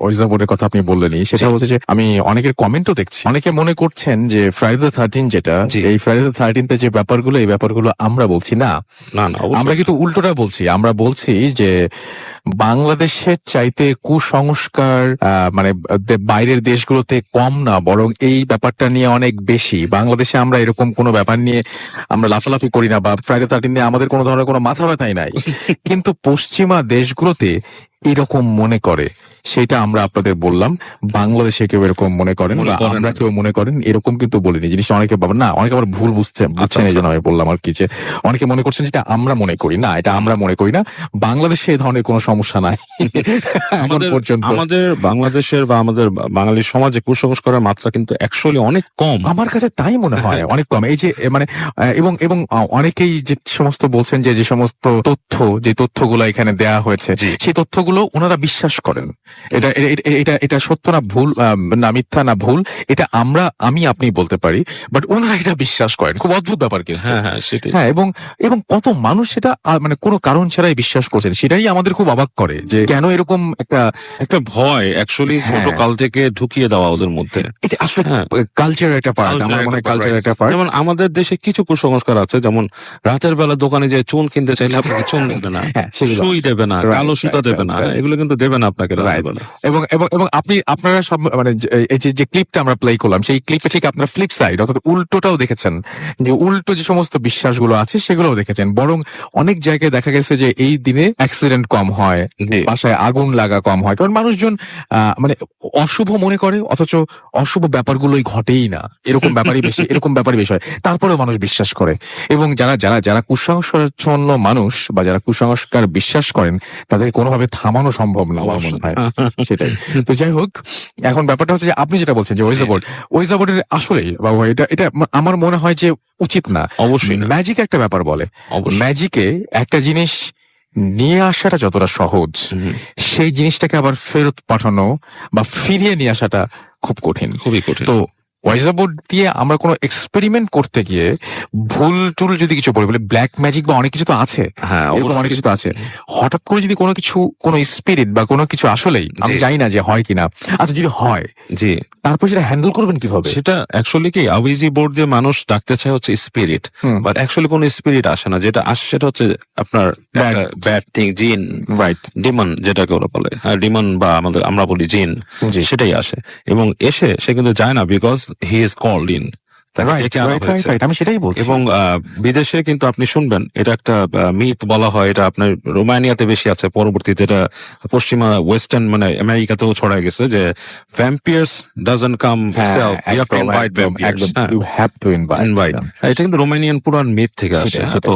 ওইজা বোর্ডের কথা আপনি বললেনই, সেটা হচ্ছে যে আমি অনেকের কমেন্টও দেখছি, অনেকে মনে করছেন যে ফ্রাইডে দ্য 13 যেটা, জি। এই ফ্রাইডে দ্য 13 যে ব্যাপারগুলো, এই ব্যাপারগুলো আমরা বলছি না, না না অবশ্যই আমরা কিন্তু উল্টোটা বলছি। আমরা বলছি যে বাংলাদেশের চাইতে কুসংস্কার মানে বাইরের দেশগুলোতে কম না, বরং এই ব্যাপারটা নিয়ে অনেক বেশি। বাংলাদেশে আমরা এরকম কোনো ব্যাপার নিয়ে আমরা লাফালাফি করি না, বা ফ্রাইডে 13 নিয়ে আমাদের কোনো ধরনের কোনো মাথা ব্যথাই নাই, কিন্তু পশ্চিমা দেশগুলোতে এরকম মনে করে, সেটা আমরা আপনাদের বললাম। বাংলাদেশে কেউ এরকম মনে করেন মনে বা করেন আমরা না। কেউ মনে করেন এরকম কিন্তু বলিনি। জিনিসটা অনেকে বাবা না, অনেকে আবার ভুল বুঝছেন, এই জন্য আমি বললাম আর কি, যে অনেকে মনে করছেন যেটা আমরা মনে করি না, এটা আমরা মনে করি না। বাংলাদেশে এই ধরনের কোনো সমস্যা নাই এখন আমাদের পর্যন্ত। আমাদের বাংলাদেশের বা আমাদের বাঙালি সমাজে কুসংস্কারের মাত্রা কিন্তু অ্যাকচুয়ালি অনেক কম। আমার কাছে তাই মনে হয় অনেক কম। এই যে মানে এবং এবং অনেকেই যে সমস্ত বলছেন যে যে সমস্ত যে তথ্যগুলো এখানে দেয়া হয়েছে, সেই তথ্যগুলো ওনারা বিশ্বাস করেন। এটা এটা এটা সত্য না ভুল, না মিথ্যা না ভুল, এটা আমি আপনি বলতে পারি, বাট ওনারা এটা বিশ্বাস করেন। খুব অদ্ভুত ব্যাপার কিন্তু। হ্যাঁ হ্যাঁ সেটাই। হ্যাঁ, এবং এবং কত মানুষ সেটা মানে কোনো কারণ ছাড়াই বিশ্বাস করছেন, সেটাই আমাদের খুব অবাক করে যে কেন এরকম একটা ভয় অ্যাকচুয়ালি ছোট কাল থেকে ঢুকিয়ে দেওয়া ওদের মধ্যে। এটা আসলে হ্যাঁ। কালচারের একটা পার্ট, আমার মনে হয় কালচারের একটা পার্ট। যেমন আমাদের দেশে কিছু কুসংস্কার আছে, যেমন রাতের বেলা দোকানে যে চুন কিনতে চাইলে আপনাকে চুন দেবে না, হ্যাঁ, সেগুলো সুই আছে। দেবে না, Right, কালো সুতা right, দেবে না, right, right. এগুলো কিন্তু দেবে না আপনাকে রাতের Right. বেলা। এবং এবং এবং আপনারা সব মানে এই যে ক্লিপটা আমরা প্লে করলাম, সেই ক্লিপে ঠিক আপনার ফ্লিপ সাইড অর্থাৎ উল্টোটাও দেখেছেন, যে উল্টো যে সমস্ত বিশ্বাসগুলো আছে সেগুলোও দেখেছেন। বরং অনেক জায়গায় দেখা গেছে যে এই দিনে অ্যাক্সিডেন্ট কম হয়, জি। বাসায় আগুন লাগা কম হয়, কারণ মানুষজন মানে অশুভ মনে করে, অথচ অশুভ ব্যাপারগুলোই ঘটেই না, এরকম ব্যাপারই বেশি এরকম ব্যাপারই বেশি হয়, তারপরেও মানুষ বিশ্বাস করে। এবং যারা যারা যারা কুসংস্কারাচ্ছন্ন মানুষ বা যারা কুসংস্কার বিশ্বাস করেন, তাদেরকে কোনোভাবে থামানো সম্ভব না আমার মনে হয়। সেটাই। তো যাই হোক, এখন ব্যাপারটা হচ্ছে যে আপনি যেটা বলছেন যে ওয়েজা বোর্ডের আসলেই বাবা এটা এটা আমার মনে হয় যে উচিত না। অবশ্যই না। ম্যাজিক একটা ব্যাপার বলে, অবশ্যই। ম্যাজিকে একটা জিনিস নিয়ে আসাটা যতটা সহজ, সেই জিনিসটাকে আবার ফেরত পাঠানো বা ফিরিয়ে নিয়ে আসাটা খুব কঠিন, খুবই কঠিন। তো ওয়াইজা বোর্ড দিয়ে আমরা কোনো এক্সপেরিমেন্ট করতে গিয়ে ভুল টুল যদি কিছু বলে ব্ল্যাক ম্যাজিক বা অনেক কিছু তো আছে, হ্যাঁ এরকম অবশ্যই। অনেক কিছু তো আছে, হঠাৎ করে যদি কোনো স্পিরিট বা কোনো কিছু আসলেই আমি জানি না যে হয় কিনা, আচ্ছা যদি হয়, জি, তারপর সেটা হ্যান্ডেল করবেন কিভাবে? সেটা অ্যাকচুয়ালি কি আউইজি বোর্ড দিয়ে মানুষ ডাকতে চায় হচ্ছে স্পিরিট, বাট অ্যাকচুয়ালি কোনো স্পিরিট আসে না, যেটা আসে সেটা হচ্ছে আপনার ব্যাড থিং, জিন, রাইট, ডিমন যেটাকে ওরা বলে, ডিমন বা আমরা বলি জিন, সেটাই আসে। এবং এসে সে কিন্তু যায় না, because he is called in. আমি সেটাই বলছি। এবং বিদেশে কিন্তু আপনি শুনবেন, এটা একটা মিথ বলা হয়, এটা আপনার রোমানিয়াতে বেশি আছে, পরবর্তীতে এটা পশ্চিমা ওয়েস্টার্ন মানে আমেরিকাতেও ছড়ায় গেছে, যে vampires doesn't come himself, you have to invite vampires, you have to invite. এটা কিন্তু রোমানিয়ান পুরান মিথ থেকে আসে। তো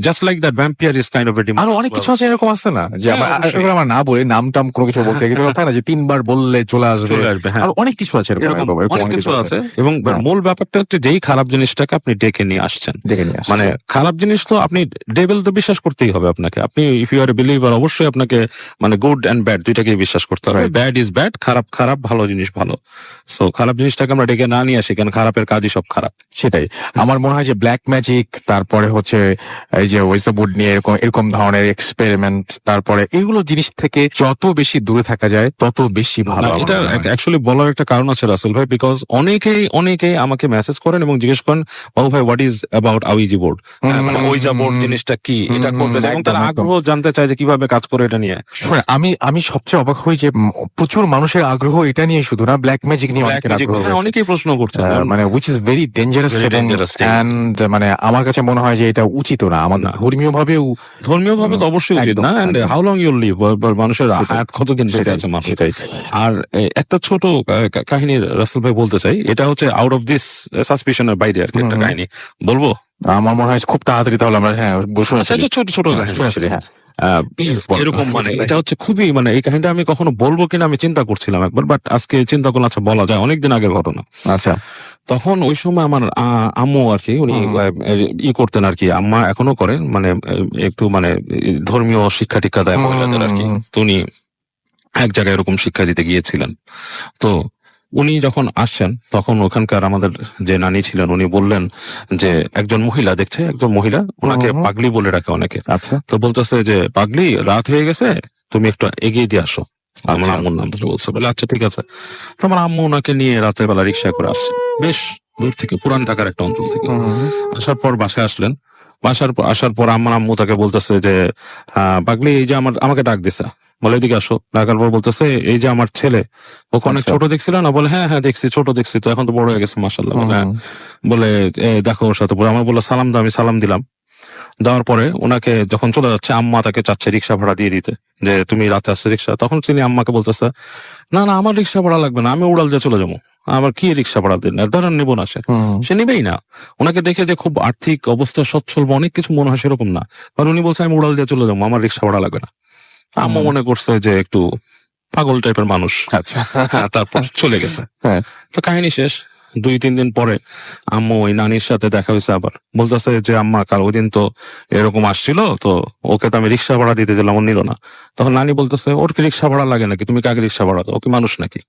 just like that vampire is kind of a demon. আরো অনেক কিছু আছে এরকম আছে না, যে আমরা না বলে নাম টাম কোনো কিছু বলতে গেলে থাকে না যে 3 বার বললে চলে আসবে, হ্যাঁ। আর অনেক কিছু আছে এরকম অনেক কিছু আছে। এবং মূল ব্যাপার ব্যাপারটা হচ্ছে যেই খারাপ জিনিসটাকে আপনি ডেকে নিয়ে আসছেন, দেখে নিয়ে আসছি। মানে খারাপ জিনিস তো আপনি ডেভিল তো বিশ্বাস করতেই হবে আপনাকে। আপনি if you are a believer অবশ্যই আপনাকে মানে গুড এন্ড ব্যাড দুইটাকেই বিশ্বাস করতে হবে। ব্যাড ইজ ব্যাড, খারাপ খারাপ, ভালো জিনিস ভালো। সো খারাপ জিনিসটাকে আমরা ডেকে না নিয়ে আসি, কারণ খারাপের কাজই সব খারাপ। সেটাই আমার মনে হয় যে ব্ল্যাক ম্যাজিক, তারপরে হচ্ছে এই যে ওয়েসাবুড নিয়ে এরকম ধরনের এক্সপেরিমেন্ট, তারপরে এগুলো জিনিস থেকে যত বেশি দূরে থাকা যায় তত বেশি ভালো। না, আমার এটা মনে হয়। অ্যাকচুয়ালি বলার একটা কারণ আছে রাসেল ভাই, বিকজ অনেকেই আমাকে মেসেজ করেন এবং জিজ্ঞেস করেন, বাবু ভাই হোয়াট ইজ অ্যাবাউট আউইজি বোর্ড, মানে ওইজা বোর্ড জিনিসটা কি, এটা করতে চায় এবং তারা একদম, আগ্রহ জানতে চায় যে কিভাবে কাজ করে এটা নিয়ে। শুনে আমি সবচেয়ে অবাক হই যে প্রচুর মানুষের আগ্রহ এটা নিয়ে, শুধু না ব্ল্যাক ম্যাজিক নিয়ে Black অনেকের magic আগ্রহ নিয়ে রয়েছে। অনেকেই প্রশ্ন করছেন। মানে which is very dangerous Very dangerous thing. And মানে আমার কাছে মনে হয় যে এটা উচিত না, আমাদের না। ধর্মীয় ভাবেও ধর্মীয় ভাবে তো অবশ্যই উচিত একদম, না। এন্ড একদম। হাউ লং ইউল লিভ, মানুষের হায়াত কতদিন বেঁচে সেটাই, আছে মানুষ। সেটাই। আর একটা ছোট কাহিনী রাসেল ভাই বলতে চাই, এটা হচ্ছে আউট অফ দিস সাসপিশনের বাইরে আর কি একটা কাহিনী বলবো। আমার মনে হয় খুব তাড়াতাড়ি তাহলে আমরা বসে আচ্ছা, এটা ছোট ছোট কাহিনী। আসলে হ্যাঁ এরকম মানে এটা হচ্ছে খুবই মানে এই কাহিনীটা আমি কখনো বলবো কিনা আমি চিন্তা করছিলাম একবার, বাট আজকে চিন্তা করলাম আচ্ছা বলা যায়, অনেকদিন আগের ঘটনা। আচ্ছা তখন ওই সময় আমার আম্মু আর কি উনি ই করতেন আর কি, আম্মা এখনো করেন, মানে একটু মানে ধর্মীয় শিক্ষা টিক্ষা দেয় মহিলাদের আর কি। তো উনি এক জায়গায় এরকম শিক্ষা দিতে গিয়েছিলেন। তো উনি যখন আসছেন তখন ওখানকার আমাদের যে নানি ছিলেন উনি বললেন যে একজন মহিলা দেখছে, একজন মহিলা ওনাকে পাগলি বলে ডাকে অনেকে। আচ্ছা তো বলতেছে যে পাগলি রাত হয়ে গেছে, তুমি একটু এগিয়ে দিয়ে আসো। আমার আম্মুর নাম ধরে বলছে, বলে আচ্ছা ঠিক আছে। তো আমার আম্মু ওনাকে নিয়ে রাতের বেলা রিক্সা করে আসছে, বেশ দূর থেকে, পুরান ঢাকার একটা অঞ্চল থেকে। আসার পর বাসায় আসলেন, আসার পর আমার আম্মু তাকে বলতেছে যে পাগলি এই যে আমাকে ডাক দিছে, বলে এদিকে আসো। ডাকার পর বলতেছে এই যে আমার ছেলে, ওকে অনেক ছোট দেখছিল না? বলে হ্যাঁ দেখছি, ছোট দেখছি, তো এখন তো বড় হয়ে গেছে মাশাআল্লাহ। বলে দেখো ওর সাথে পরে আমার বললো সালাম দাও, আমি সালাম দিলাম। দেওয়ার পরে ওনাকে যখন চলে যাচ্ছে আম্মা তাকে চাচ্ছে রিক্সা ভাড়া দিয়ে দিতে, যে তুমি রাতে আসছে রিক্সা। তখন তিনি আম্মাকে বলতেছে না আমার রিক্সা ভাড়া লাগবে না, আমি উড়াল দিয়ে চলে যাবো, আমার কি রিক্সা ভাড়া দিন, ধরেন নেবো না। সে নিবেই না। ওনাকে দেখে যে খুব আর্থিক অবস্থা সচ্ছল বা অনেক কিছু মনে হয় সেরকম না, কারণ উনি বলছে আমি উড়াল দিয়ে চলে যাবো, আমার রিক্সা ভাড়া লাগবে না। আম্মু মনে করছে যে একটু পাগল টাইপের মানুষ। আচ্ছা হ্যাঁ, তারপর চলে গেছে। হ্যাঁ তো কাহিনী শেষ। 2-3 দিন পরে আম্মু ওই নানির সাথে দেখা হয়েছে, আবার বলতেছে যে আম্মা কাল ওই দিন তো এরকম আসছিল, তো ওকে তো আমি রিক্সা ভাড়া দিতে দিলাম, ও নিল না। তখন নানি বলতেছে ওর কি রিক্সা ভাড়া লাগে নাকি, তুমি কাকে রিক্সা ভাড়া দাও, ও কি মানুষ নাকি?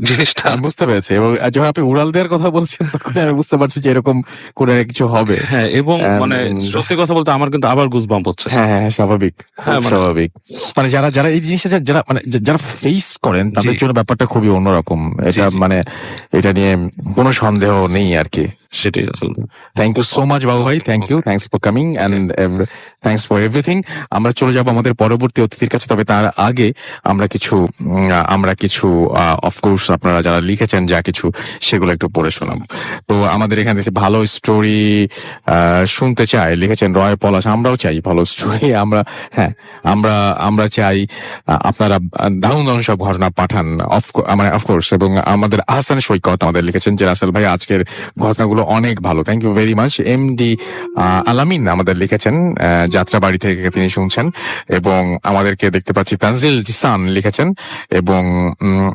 জিনিসটা আমি বুঝতে পেরেছি, এবং যখন আপনি উড়াল দেওয়ার কথা বলছেন তখন আমি বুঝতে পারছি যে এরকম করে কিছু হবে। হ্যাঁ, এবং মানে সত্যি কথা বলতে আমার কিন্তু আবার গুজবাম্প হচ্ছে। হ্যাঁ হ্যাঁ স্বাভাবিক, হ্যাঁ, মানে- স্বাভাবিক। মানে যারা এই জিনিসটা যারা মানে যারা ফেস করেন তাদের জি। জন্য ব্যাপারটা খুবই অন্যরকম। এটা জি। মানে এটা নিয়ে কোনো সন্দেহ নেই আর কি। সেটাই আসলে। থ্যাংক ইউ সো মাচ বাবু ভাই, thanks for coming and thanks for everything. আমরা চলে যাব আমাদের পরবর্তী অতিথির কাছে, তবে তার আগে আমরা কিছু অফকোর্স আপনারা যারা লিখেছেন যা কিছু সেগুলো একটু পড়ে শোনাবো। তো আমাদের এখানে এসে ভালো স্টোরি শুনতে চাই লিখেছেন রয় পলাশ। আমরাও চাই ভালো স্টোরি, আমরা চাই আপনারা দারুণ দারুণ সব ঘটনা পাঠান মানে অফকোর্স। এবং আমাদের আহসান সৈকত আমাদের লিখেছেন যে রাসেল ভাই আজকের ঘটনাগুলো অনেক ভালো, thank you very much. MD Alamin আমাদের লিখেছেন যাত্রাবাড়ি থেকে তিনি শুনছেন, এবং আমাদেরকে দেখতে পাচ্ছি তানজিল জিসান লিখেছেন, এবং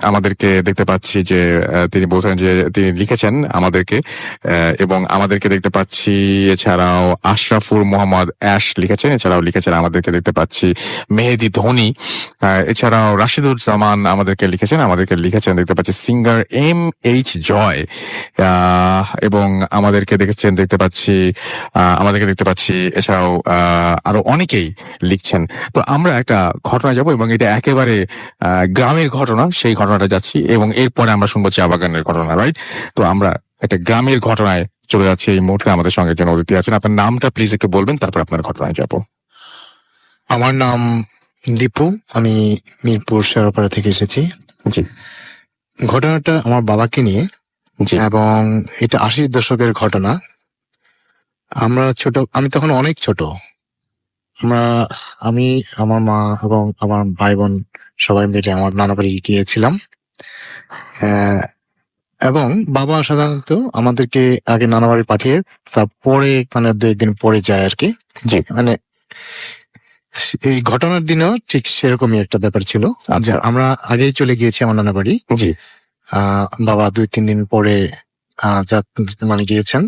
আমাদেরকে দেখতে পাচ্ছি যে তিনি বলছেন যে তিনি লিখেছেন আমাদেরকে, এবং আমাদেরকে দেখতে পাচ্ছি এছাড়াও আশরাফুর মোহাম্মদ অ্যাশ লিখেছেন, এছাড়াও লিখেছেন আমাদেরকে দেখতে পাচ্ছি মেহেদি ধোনি, এছাড়াও রাশিদুর জামান আমাদেরকে লিখেছেন দেখতে পাচ্ছি সিঙ্গার MH জয়, এবং আমাদেরকে দেখতে পাচ্ছি এছাড়াও আরো অনেকেই লিখছেন। তো আমরা একটা ঘটনা যাব, এবং এটা একেবারে গ্রামের ঘটনা, সেই ঘটনাটা যাচ্ছি, এবং এরপরে আমরা শুনবো চা বাগানের ঘটনা, রাইট? তো আমরা একটা গ্রামের ঘটনায় চলে যাচ্ছি এই মুহূর্তে। আমাদের সঙ্গে একজন অতিথি আছেন, আপনার নামটা প্লিজ একটু বলবেন, তারপর আপনার ঘটনায় যাবো। আমার নাম দীপু, আমি মিরপুর শেরপাড়া থেকে এসেছি। জি। ঘটনাটা আমার বাবাকে নিয়ে, জি। এবং এটা 80-র দশকের ঘটনা। আমি তখন অনেক ছোট। আমি, আমার মা এবং আমার ভাই বোন সবাই মিলে আমার নানা বাড়ি গিয়েছিলাম, এবং বাবা সাধারণত আমাদেরকে আগে নানা বাড়ি পাঠিয়ে তারপরে মানে 2 দিন পরে যায় আর কি। জি। মানে এই ঘটনার দিনও ঠিক সেরকমই একটা ব্যাপার ছিল। আচ্ছা। আমরা আগেই চলে গিয়েছি আমার নানা বাড়ি। জি। বাবা 2-3 দিন পরে মানে গিয়েছেন।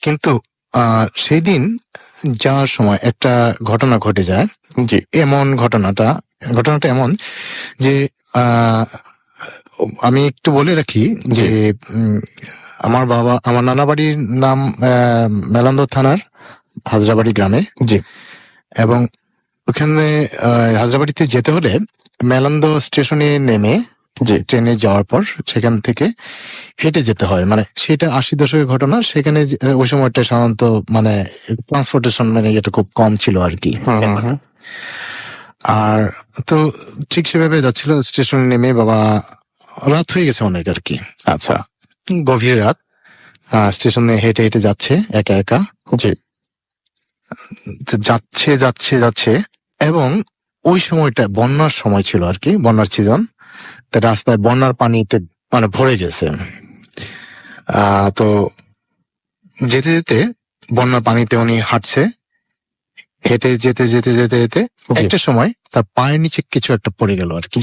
কিন্তু সেই দিন যাওয়ার সময় একটা ঘটনা ঘটে যায়। জি। এমন ঘটনাটা এমন যে আমি একটু বলে রাখি যে আমার নানা বাড়ির নাম মেলান্দ থানার হাজরাবাড়ি গ্রামে। জি। এবং ওখানে হাজরাবাড়িতে যেতে হলে মেলান্দ স্টেশনে নেমে ট্রেনে যাওয়ার পর সেখান থেকে হেঁটে যেতে হয়। মানে সেটা 80 দশকের ঘটনা। সেখানে ওই সময়টা সাধারণত মানে ট্রান্সপোর্টেশন মানে এটা খুব কম ছিল আর কি। আর তো ঠিক সেভাবে যাচ্ছিল, স্টেশনে নেমে বাবা রাত হয়ে গেছে অনেক আর কি। আচ্ছা। গভীর রাত। স্টেশনে হেঁটে হেঁটে যাচ্ছে একা একা। জি। যাচ্ছে এবং ওই সময়টা বন্যার সময় ছিল আর কি, বন্যার সিজন। রাস্তায় বন্যার পানিতে মানে ভরে গেছে। তো যেতে যেতে বন্যার পানিতে উনি হাঁটছে, হেঁটে যেতে একটা সময় তার পায়ের নিচে কিছু একটা পড়ে গেল আর কি।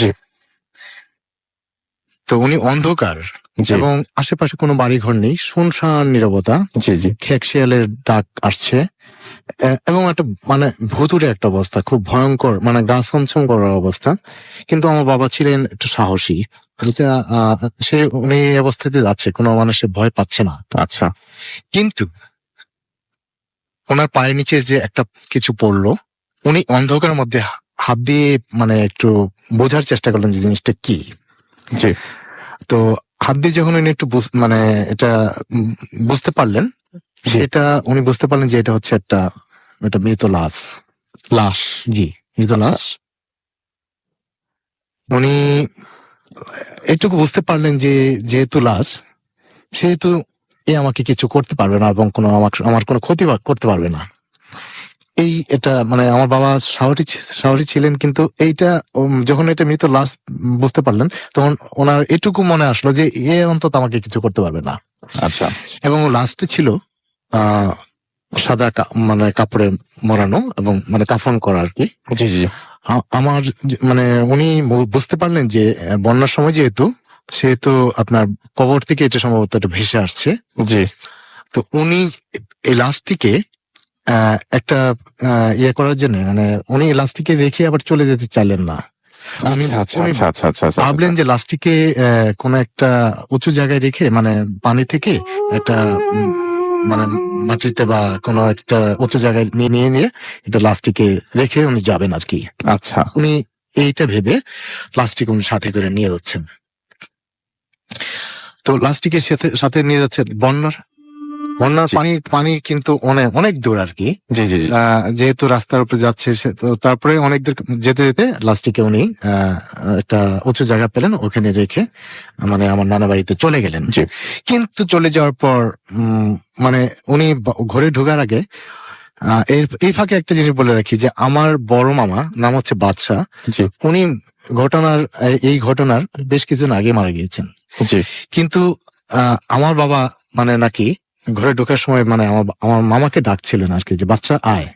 তো উনি অন্ধকার এবং আশেপাশে কোনো বাড়ি ঘর নেই, শুনশান নীরবতা। খেক শিয়ালের ডাক আসছে এবং একটা মানে ভুতুরে একটা অবস্থা, খুব ভয়ঙ্কর, মানে গা ছমছম করার অবস্থা। কিন্তু আমার বাবা ছিলেন একটু সাহসী। সে উনি এই অবস্থাতে যাচ্ছে, কোনো মানুষের ভয় পাচ্ছে না। আচ্ছা। কিন্তু ওনার পায়ের নিচে যে একটা কিছু পড়লো, উনি অন্ধকারের মধ্যে হাত দিয়ে মানে একটু বোঝার চেষ্টা করলেন যে জিনিসটা কি। তো হাত দিয়ে যখন উনি একটু মানে এটা বুঝতে পারলেন, সেটা উনি বুঝতে পারলেন যে এটা হচ্ছে একটা মৃত লাশ। জি, মৃত লাশ। উনি এটুকু বুঝতে পারলেন যে যেহেতু লাশ, সেহেতু এ আমাকে কিছু করতে পারবে না এবং আমার কোনো ক্ষতি করতে পারবে না। এটা মানে আমার বাবা সাহসী ছিলেন, কিন্তু এইটা যখন এটা মৃত লাশ বুঝতে পারলেন, তখন ওনার এটুকু মনে আসলো যে এ অন্তত আমাকে কিছু করতে পারবে না। আচ্ছা। এবং লাস্টে ছিল সাদা মানে কাপড়ে মোড়ানো এবং মানে কাফন করা আর কি। আমার মানে উনি বুঝতে পারলেন যে বন্যার সময় সেহেতু আপনার কবর থেকে এটা সম্ভবত এটা ভেসে আসছে। তো উনি এই লাশটিকে একটা ইয়ে করার জন্য মানে উনি লাশটিকে রেখে আবার চলে যেতে চাইলেন না। ভাবলেন যে লাশটিকে কোন একটা উঁচু জায়গায় রেখে মানে পানি থেকে একটা মানে মাটিতে বা কোনো একটা উঁচু জায়গায় নিয়ে এটা লাশটিকে রেখে উনি যাবেন আর কি। আচ্ছা। উনি এইটা ভেবে লাশটিকে উনি সাথে করে নিয়ে যাচ্ছেন। তো লাশটিকে সাথে নিয়ে যাচ্ছেন বন্যার পানি কিন্তু অনেক দূর আর কি। যেহেতু রাস্তার উপরে যাচ্ছে, তারপরে অনেক দূর যেতে লাস্টিকে উনি একটা উঁচু জায়গা পেলেন, ওখানে রেখে মানে আমার নানা বাড়িতে চলে গেলেন। কিন্তু চলে যাওয়ার পর মানে উনি ঘরে ঢোকার আগে এই ফাঁকে একটা জিনিস বলে রাখি যে আমার বড় মামা নাম হচ্ছে বাদশাহ, উনি এই ঘটনার বেশ কিছুদিন আগে মারা গিয়েছেন। কিন্তু আমার বাবা মানে নাকি ঘরে ঢোকার সময় মানে আমার মামাকে ডাকছিলেন আর কি যে বাচ্চা আয়।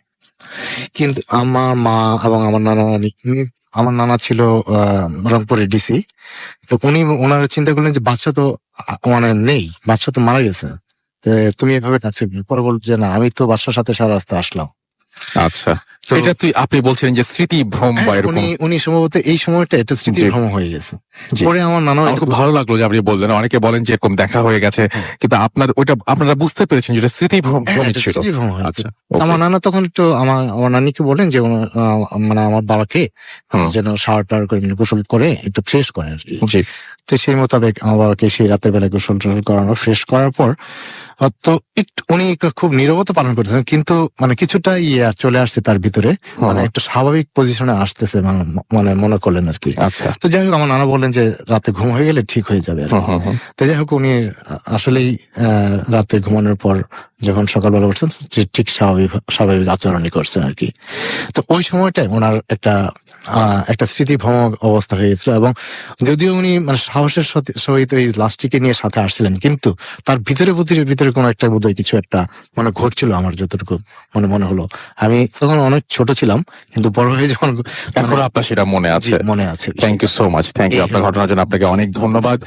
কিন্তু আমার মা এবং আমার নানা ছিল রংপুরের ডিসি। তো ওনারা চিন্তা করলেন যে বাচ্চা তো মানে নেই, বাচ্চা তো মারা গেছে, তুমি এভাবে ডাকছো। পরে বল যে না, আমি তো বাচ্চার সাথে সারা রাস্তা আসলাম। আচ্ছা। এটা আপনি বলছিলেন যে স্মৃতি ভ্রম বা এরকম। উনি সম্ভবত এই সময়টা এটা স্মৃতি ভ্রম হয়ে গেছে। পরে আমার নানা খুব ভালো লাগলো যে আপনি বললেন। অনেকে বলেন যে এরকম দেখা হয়ে গেছে, কিন্তু আপনারা বুঝতে পেরেছেন যেটা স্মৃতি ভ্রম ছিল। আচ্ছা। আমার নানা তখন একটু আমার নানিকে বলেন যে মানে আমার বাবাকে যেন শাওয়ার টাওয়ার করে গোসল করে একটু ফ্রেশ করে আর কি। তো সেই মোতাবেক আমার বাবাকে সেই রাতের বেলা গোসল টোসল করানো, ফ্রেশ করার পর তো উনি খুব নীরবতা পালন করতেছেন, কিন্তু মানে কিছুটা চলে আসছে তার ভিতরে, মানে একটা স্বাভাবিক পজিশনে আসতেছে মানে মনে করলেন আর কি। আচ্ছা। তো যাই হোক আমার নানা বললেন যে রাতে ঘুম হয়ে গেলে ঠিক হয়ে যাবে। তো যাই হোক উনি আসলেই রাতে ঘুমানোর পর যখন সকালবেলা উঠছেন ঠিক স্বাভাবিক আচরণই করছেন আর কি। তো ওই সময়টায় ওনার একটা একটা স্মৃতিভ্রম অবস্থা হয়ে গেছিল। এবং যদিও উনি মানে সাহসের সহিত এই লাস্টিকে নিয়ে সাথে আসছিলেন, কিন্তু তার ভিতরে কোনো একটা বোধহয় কিছু একটা মানে ঘটছিল আমার যতটুকু মনে হলো। আমি তখন অনেক ছোট ছিলাম, কিন্তু বড় হয়ে যখন এখনো আপনার সেটা মনে আছে? মনে আছে। Thank you so much, thank you. আপনার ঘটনার জন্য আপনাকে অনেক ধন্যবাদ।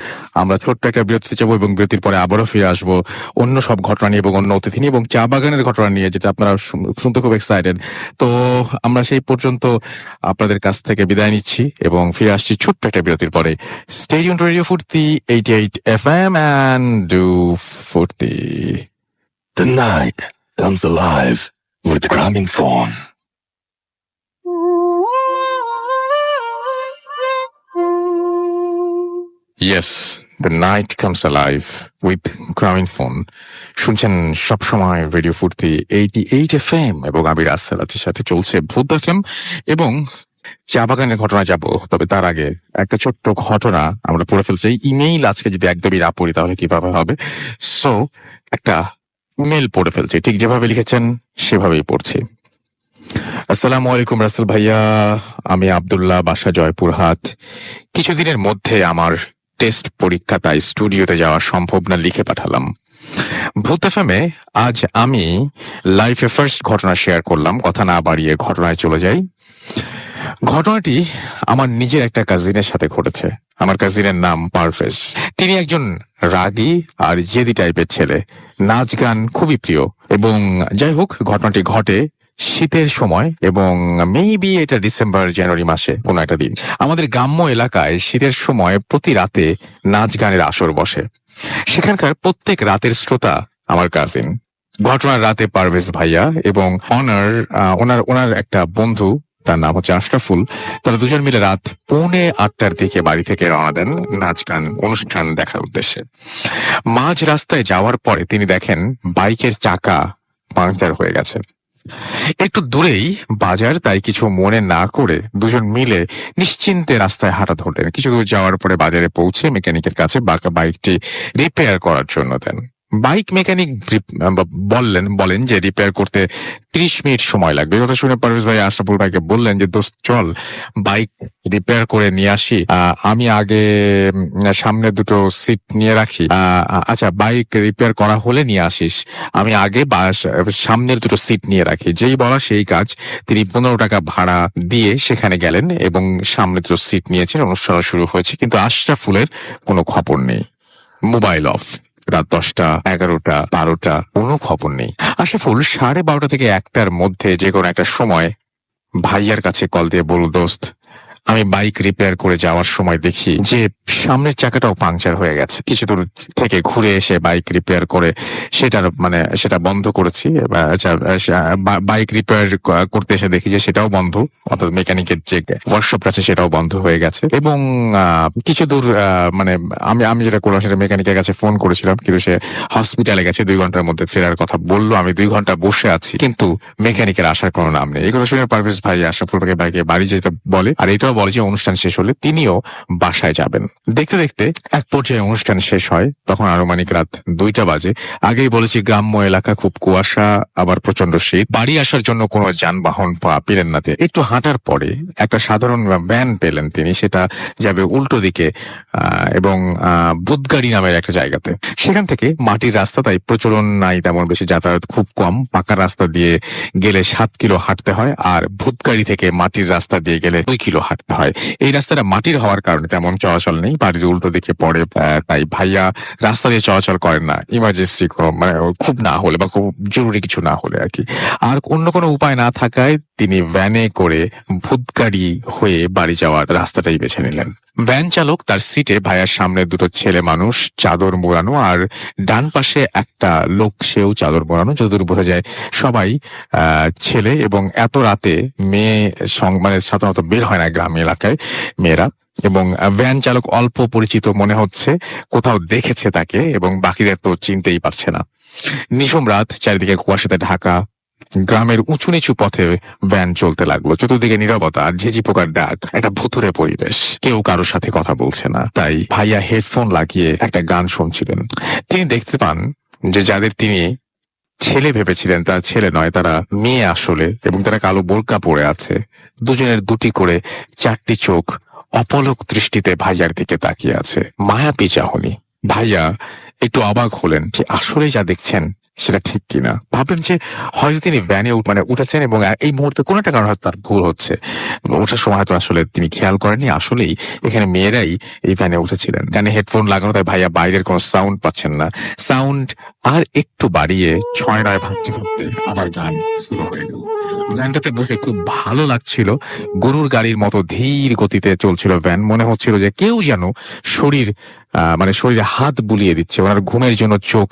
আমরা ছোট্ট একটা বিরতি যাবো এবং বিরতির পরে আবারও ফিরে আসবো অন্য সব ঘটনা নিয়ে এবং অন্য অতিথি নিয়ে এবং চা বাগানের ঘটনা নিয়ে, যেটা আপনারা শুনতে খুব এক্সাইটেড। তো আমরা সেই পর্যন্ত আপনাদের কাছ থেকে বিদায় নিচ্ছি এবং ফিরে আসছি ছোট্ট একটা বিরতির পরে। Stay tuned to radio Foorti 88 FM and do ফুর্তি। The night comes alive with Gramophone. Yes, the night comes alive with Gramophone. শুনছেন সবসময় রেডিও ফুর্তি 88 FM এবং আমি রাসেলাতের সাথে চলছে ভূত FM এবং চা বাগানের ঘটনা যাব। তবে তার আগে একটা ছোট্ট ঘটনা আমরা পড়ে ফেলছি। ইমেইল আজকে যদি একদমই না পড়ি তাহলে কিভাবে হবে? সো একটা ইমেইল পড়ে ফেলছি, ঠিক যেভাবে লিখেছেন সেভাবেই পড়ছি। আসসালামু আলাইকুম রাসেল ভাইয়া, আমি আব্দুল্লাহ, বাসা জয়পুরহাট। কিছুদিনের মধ্যে আমার টেস্ট পরীক্ষা, তাই স্টুডিওতে যাওয়া সম্ভব না, লিখে পাঠালাম। ভূত এফএমে আজ আমি লাইফে ফার্স্ট ঘটনা শেয়ার করলাম। কথা না বাড়িয়ে ঘটনায় চলে যাই। ঘটনাটি আমার নিজের একটা কাজিনের সাথে ঘটেছে। আমার কাজিনের নাম পারভেজ। তিনি একজন রাগী আর জেদি টাইপের ছেলে। নাচ গান খুবই প্রিয়। এবং যাই হোক, ঘটনাটি ঘটে শীতের সময় এবং মেবি এটা ডিসেম্বর জানুয়ারি মাসে কোনো একটা দিন। আমাদের গ্রাম্য এলাকায় শীতের সময় প্রতি রাতে নাচ গানের আসর বসে। সেখানকার প্রত্যেক রাতের শ্রোতা আমার কাজিন। ঘটনার রাতে পারভেজ ভাইয়া এবং ওনার একটা বন্ধু, তার নাম হচ্ছে আশরাফুল, তারা দুজন মিলে রাত 7:45 দিকে বাড়ি থেকে রওনা দেন নাচ গান অনুষ্ঠান দেখার উদ্দেশ্যে। মাঝ রাস্তায় যাওয়ার পরে তিনি দেখেন বাইকের চাকা পাংচার হয়ে গেছে। একটু দূরেই বাজার, তাই কিছু মনে না করে দুজন মিলে নিশ্চিন্তে রাস্তায় হাঁটা ধরলেন। কিছু দূর যাওয়ার পরে বাজারে পৌঁছে মেকানিকের কাছে বাইকটি রিপেয়ার করার জন্য দেন। বাইক মেকানিক বলেন যে রিপেয়ার করতে 30 মিনিট সময় লাগবে। কথা শুনে পারভেজ ভাই আশরাফুল ভাইকে বললেন যে দোস্ত চল বাইক রিপেয়ার করে নিয়ে আসি, আমি আগে সামনে দুটো সিট নিয়ে রাখি। আচ্ছা, বাইক রিপেয়ার করা হলে নিয়ে আসিস, আমি আগে সামনের দুটো সিট নিয়ে রাখি। যেই বলা সেই কাজ। তিনি 15 টাকা ভাড়া দিয়ে সেখানে গেলেন এবং সামনে দুটো সিট নিয়েছেন। অনুষ্ঠান শুরু হয়েছে, কিন্তু আশরাফুলের কোনো খবর নেই। Mobile off. রাত 10টা, 11টা, 12টা, কোনো খবর নেই। আশরাফুল 12:30 থেকে 1টার মধ্যে যে কোনো একটা সময় ভাইয়ার কাছে কল দিয়ে বলল, দোস্ত আমি বাইক রিপেয়ার করে যাওয়ার সময় দেখি যে সামনের চাকাটাও পাংচার হয়ে গেছে। কিছু দূর থেকে ঘুরে এসে বাইক রিপেয়ার করে সেটা বন্ধ করেছি। বাইক রিপেয়ার করতে এসে দেখি যে সেটাও বন্ধ, অর্থাৎ মেকানিকের যে ওয়ার্কশপ আছে সেটাও বন্ধ হয়ে গেছে। এবং কিছু দূর আমি যেটা করলাম সেটা মেকানিকের কাছে ফোন করেছিলাম, কিন্তু সে হসপিটালে গেছে, 2 ঘন্টার মধ্যে ফেরার কথা বললো। আমি 2 ঘন্টা বসে আছি, কিন্তু মেকানিকের আসার কোনো নাম নেই। এই কথা শুনে পারভেজ ভাই আশরাফুল ভাইকে বাইকে বাড়ি যেতে বলে, আর এটাও বলে যে অনুষ্ঠান শেষ হলে তিনিও বাসায় যাবেন। দেখতে দেখতে এক পর্যায়ে অনুষ্ঠান শেষ হয়, তখন আনুমানিক রাত 2টা বাজে। আগেই বলেছি গ্রাম্য এলাকা, খুব কুয়াশা, আবার প্রচন্ড শীত। বাড়ি আসার জন্য কোনো যানবাহন পেলেন না। একটু হাঁটার পরে একটা সাধারণ ভ্যান পেলেন তিনি, সেটা যাবে উল্টো দিকে এবং বুধগাড়ি নামের একটা জায়গাতে। সেখান থেকে মাটির রাস্তা, তাই প্রচলন নাই তেমন বেশি, যাতায়াত খুব কম। পাকা রাস্তা দিয়ে গেলে 7 কিলো হাঁটতে হয়, আর ভূতগাড়ি থেকে মাটির রাস্তা দিয়ে গেলে 2 কিলো হাঁটতে হয়। এই রাস্তাটা মাটির হওয়ার কারণে তেমন চলাচল নেই, বাড়ির উল্টো দিকে পড়ে, তাই ভাইয়া রাস্তা দিয়ে চলাচল করেন না, ইমার্জেন্সি খুব না হলে বা খুব জরুরি কিছু না হলে আর কি। আর অন্য কোনো উপায় না থাকায় তিনি ভ্যানে করে ভূতগাড়ি হয়ে বাড়ি যাওয়ার রাস্তাটাই বেছে নিলেন। ভ্যান চালক তার সিটে, ভাইয়ার সামনে দুটো ছেলে মানুষ চাদর মোড়ানো, আর ডান পাশে একটা লোক, সেও চাদর মোড়ানো। যতদূর বোঝা যায় সবাই ছেলে। এবং এত রাতে মেয়ে সাধারণত বের হয় না গ্রাম এলাকায় মেয়েরা। এবং ভ্যান চালক অল্প পরিচিত মনে হচ্ছে, কোথাও দেখেছে তাকে, এবং বাকিদের তো চিনতেই পারছে না। নিঝুম রাত, চারিদিকে কুয়াশাতে ঢাকা। গ্রামের উঁচু নিচু পথে ভ্যান চলতে লাগলো। চতুর্দিকে নীরবতা আর ঝিঝি পোকার ডাক, একটা ভুতুরে পরিবেশ। কেউ কারোর সাথে কথা বলছে না, তাই ভাইয়া হেডফোন লাগিয়ে একটা গান শুনছিলেন। তিনি দেখতে পান যে যাদের তিনি ছেলে ভেবেছিলেন, তার ছেলে নয়, তারা মেয়ে আসলে, এবং তারা কালো বোরকা পরে আছে। দুজনের দুটি করে 4টি চোখ অপলক দৃষ্টিতে ভাইয়ার দিকে তাকিয়ে আছে, মায়াবী চাহনি। ভাইয়া একটু অবাক হলেন যে আসলে যা দেখছেন সেটা ঠিক কিনা। ভাবলেন যে হয়তো তিনি ভ্যানে উঠেছেন এবং এই মুহূর্তে কোনো একটা কারণে হয়তো তার ভুল হচ্ছে। ওঠার সময় তো আসলে তিনি খেয়াল করেননি আসলেই এখানে মেয়েরাই এই ভ্যানে উঠেছিলেন। কানে হেডফোন লাগানো, তাই ভাইয়া বাইরের কোনো সাউন্ড পাচ্ছেন না। সাউন্ড আর একটু বাড়িয়ে 6-9 ভাবতে ভাবতে আবার গান শুরু হয়ে গেল। গানটাতে বসে খুব ভালো লাগছিল। গরুর গাড়ির মতো ধীর গতিতে চলছিল ভ্যান। মনে হচ্ছিল যে কেউ যেন শরীরে হাত বুলিয়ে দিচ্ছে। ওনার ঘুমের জন্য চোখ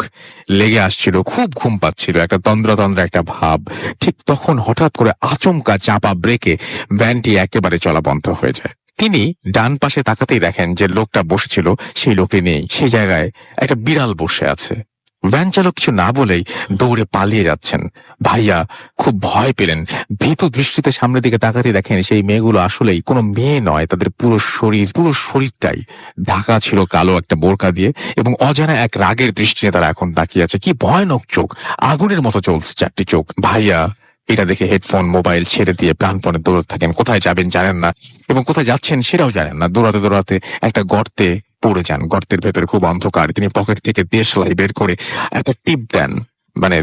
লেগে আসছিল, খুব ঘুম পাচ্ছিল, একটা তন্দ্রা একটা ভাব। ঠিক তখন হঠাৎ করে আচমকা চাপা ব্রেকে ভ্যানটি একেবারে চলা বন্ধ হয়ে যায়। তিনি ডান পাশে তাকাতেই দেখেন যে লোকটা বসেছিল সেই লোকটি নেই, সেই জায়গায় একটা বিড়াল বসে আছে। ভ্যান চালক কিছু না বলেই দৌড়ে পালিয়ে যাচ্ছেন। ভাইয়া খুব ভয় পেলেন। ভীত দৃষ্টিতে সামনের দিকে তাকাতে দেখেন সেই মেয়েগুলো আসলেই কোনো মেয়ে নয়, তাদের পুরো শরীরটাই ঢাকা ছিল কালো একটা বোরকা দিয়ে, এবং অজানা এক রাগের দৃষ্টিতে তারা এখন তাকিয়ে আছে। কি ভয়ানক চোখ, আগুনের মতো চলছে 4টি চোখ। ভাইয়া এটা দেখে হেডফোন মোবাইল ছেড়ে দিয়ে প্রাণপণে দৌড়াতে থাকেন। কোথায় যাবেন জানেন না এবং কোথায় যাচ্ছেন সেটাও জানেন না। দৌড়াতে একটা গর্তে পড়ে যান। গর্তের ভেতরে খুব অন্ধকার। তিনি পকেট থেকে দেশলাই বের করে একটা টিপ দেন,